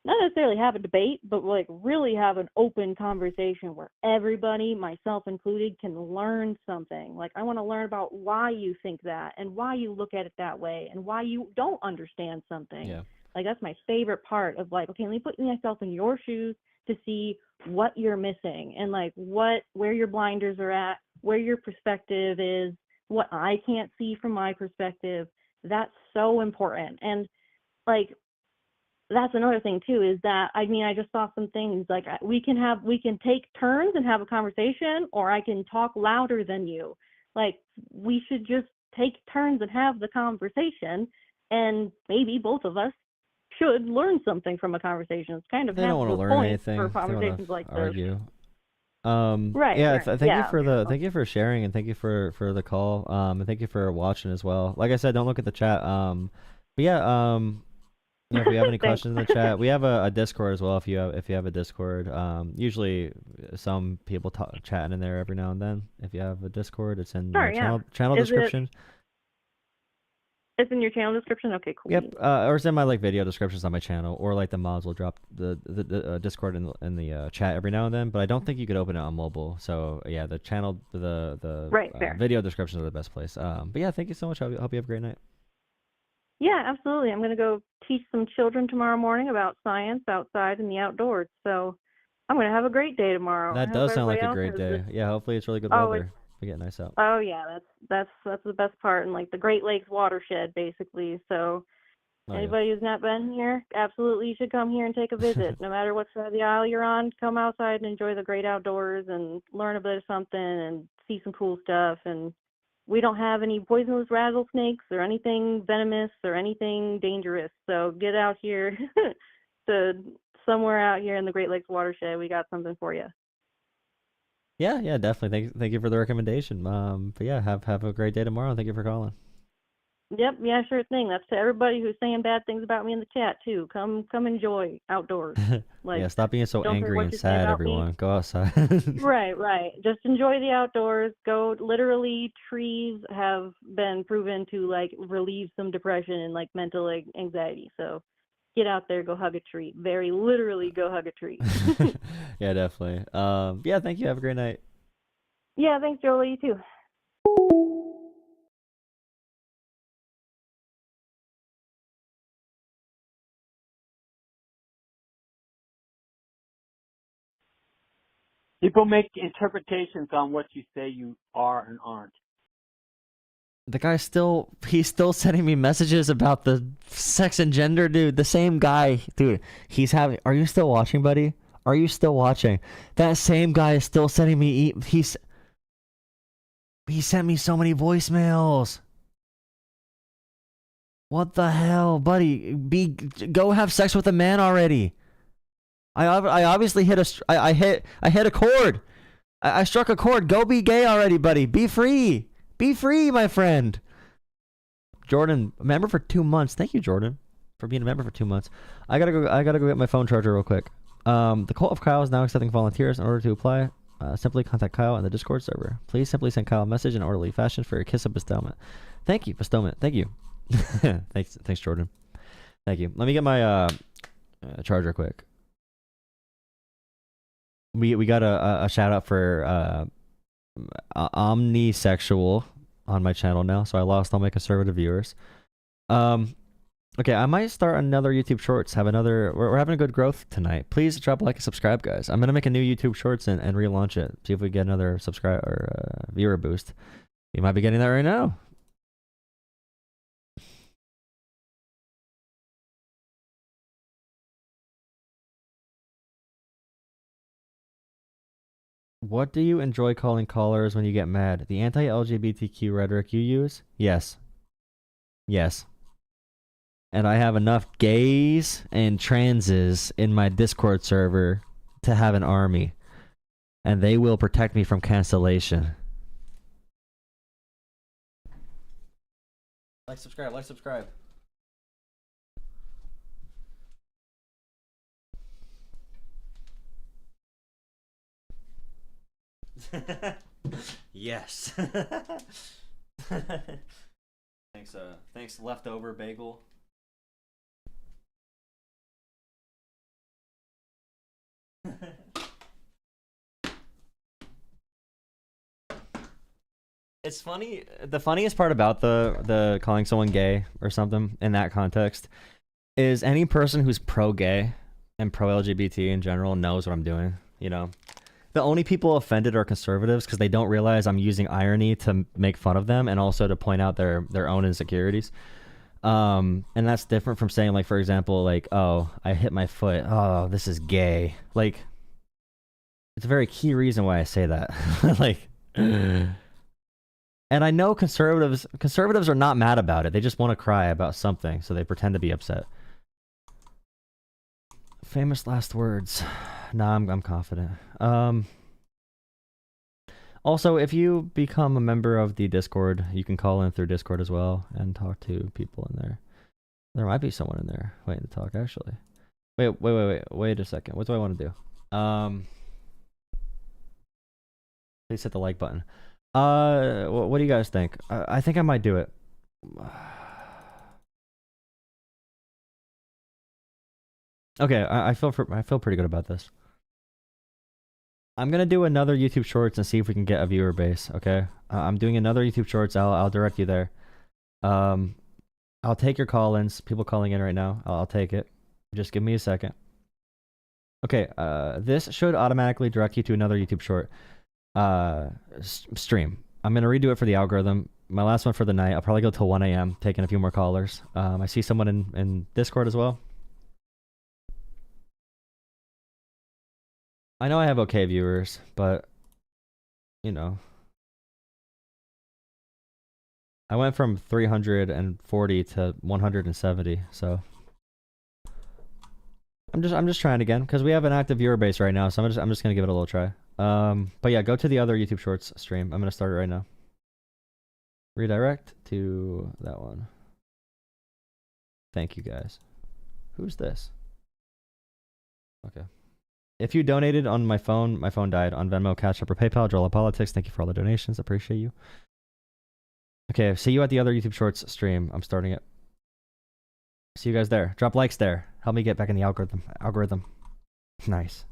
Speaker 6: not necessarily have a debate, but like really have an open conversation where everybody, myself included, can learn something. Like, I want to learn about why you think that and why you look at it that way and why you don't understand something.
Speaker 1: Yeah.
Speaker 6: Like, that's my favorite part of, like, okay, let me put myself in your shoes to see what you're missing and like where your blinders are at, where your perspective is, what I can't see from my perspective. That's so important. And like, that's another thing too, is that, I mean, I just saw some things like we can take turns and have a conversation, or I can talk louder than you. Like, we should just take turns and have the conversation, and maybe both of us should learn something from a conversation. It's kind of
Speaker 1: they don't want to learn anything.
Speaker 6: for conversations like
Speaker 1: argue.
Speaker 6: this. Right.
Speaker 1: Yeah.
Speaker 6: Right.
Speaker 1: Thank you for sharing, and thank you for the call. And thank you for watching as well. Like I said, don't look at the chat. But yeah. If we have any questions in the chat, we have a Discord as well. If you have a Discord, usually some people chatting in there every now and then. If you have a Discord, it's in your channel description.
Speaker 6: It's in your channel description? Okay, cool.
Speaker 1: Yep. Or it's in my video descriptions on my channel, or like the mods will drop the Discord in the chat every now and then. But I don't think you could open it on mobile. So yeah, the channel, the video descriptions are the best place. But yeah, thank you so much. I hope you have a great night.
Speaker 6: Yeah, absolutely. I'm going to go teach some children tomorrow morning about science outside in the outdoors. So I'm going to have a great day tomorrow.
Speaker 1: That does sound like a great day. Yeah, hopefully it's really good weather. We get nice out.
Speaker 6: Oh yeah, that's the best part, and like the Great Lakes watershed, basically. So anybody who's not been here, absolutely you should come here and take a visit. No matter what side of the aisle you're on, come outside and enjoy the great outdoors and learn a bit of something and see some cool stuff. And we don't have any poisonous rattlesnakes or anything venomous or anything dangerous. So get out here to somewhere out here in the Great Lakes watershed. We got something for you.
Speaker 1: Yeah, definitely. Thank you for the recommendation. But yeah, have a great day tomorrow. Thank you for calling.
Speaker 6: Yep, yeah, sure thing. That's to everybody who's saying bad things about me in the chat too. Come enjoy outdoors. Like,
Speaker 1: yeah, stop being so angry and sad, everyone. Me. Go outside.
Speaker 6: Right. Just enjoy the outdoors. Go. Literally, trees have been proven to like relieve some depression and like mental anxiety. So get out there, go hug a tree. Very literally, go hug a tree.
Speaker 1: Yeah, definitely. Yeah, thank you. Have a great night.
Speaker 6: Yeah, thanks, Jolah. You too.
Speaker 9: People make interpretations on what you say you are and aren't.
Speaker 1: The guy's he's still sending me messages about the sex and gender, dude. The same guy, dude. Are you still watching, buddy? Are you still watching? That same guy is still sending me, he sent me so many voicemails. What the hell, buddy? Go have sex with a man already. I obviously hit a chord. I struck a chord. Go be gay already, buddy. Be free. Be free, my friend. Jordan, a member for 2 months. Thank you, Jordan, for being a member for 2 months. I gotta go get my phone charger real quick. The Cult of Kyle is now accepting volunteers. In order to apply, simply contact Kyle in the Discord server. Please simply send Kyle a message in orderly fashion for a kiss of bestowment. Thank you, bestowment. Thank you. Thanks, Jordan. Thank you. Let me get my charger quick. We got a shout out for omnisexual on my channel now, so I lost all my conservative viewers. Okay, I might start another YouTube Shorts. We're having a good growth tonight. Please drop a like and subscribe, guys. I'm gonna make a new YouTube Shorts and relaunch it. See if we get another subscribe or viewer boost. You might be getting that right now. What do you enjoy calling callers when you get mad? The anti-LGBTQ rhetoric you use? Yes. Yes. And I have enough gays and transes in my Discord server to have an army. And they will protect me from cancellation. Like, subscribe, like, subscribe. Yes. Thanks, leftover bagel. It's funny. The funniest part about the calling someone gay or something in that context is any person who's pro-gay and pro-LGBT in general knows what I'm doing. You know, the only people offended are conservatives because they don't realize I'm using irony to make fun of them and also to point out their own insecurities. And that's different from saying, like, for example, like, oh, I hit my foot. Oh, this is gay. Like, it's a very key reason why I say that. Like. And I know conservatives are not mad about it. They just want to cry about something, so they pretend to be upset. Famous last words. Nah, I'm confident. Also, if you become a member of the Discord, you can call in through Discord as well and talk to people in there. There might be someone in there waiting to talk, actually. Wait a second. What do I want to do? Please hit the like button. What do you guys think? I think I might do it. Okay, I feel pretty good about this. I'm gonna do another YouTube Shorts and see if we can get a viewer base. Okay, I'm doing another YouTube Shorts. I'll direct you there. I'll take your call-ins. People calling in right now. I'll take it. Just give me a second. Okay. This should automatically direct you to another YouTube Short. Stream. I'm gonna redo it for the algorithm. My last one for the night. I'll probably go till 1 a.m. taking a few more callers. I see someone in Discord as well. I know I have okay viewers, but you know, I went from 340 to 170, so I'm just trying again because we have an active viewer base right now, so I'm just gonna give it a little try. But yeah, go to the other YouTube Shorts stream. I'm gonna start it right now. Redirect to that one. Thank you guys. Who's this? Okay. If you donated on my phone died on Venmo, Cash App, or PayPal. Jolah Politics. Thank you for all the donations. Appreciate you. Okay, see you at the other YouTube Shorts stream. I'm starting it. See you guys there. Drop likes there. Help me get back in the algorithm. Nice.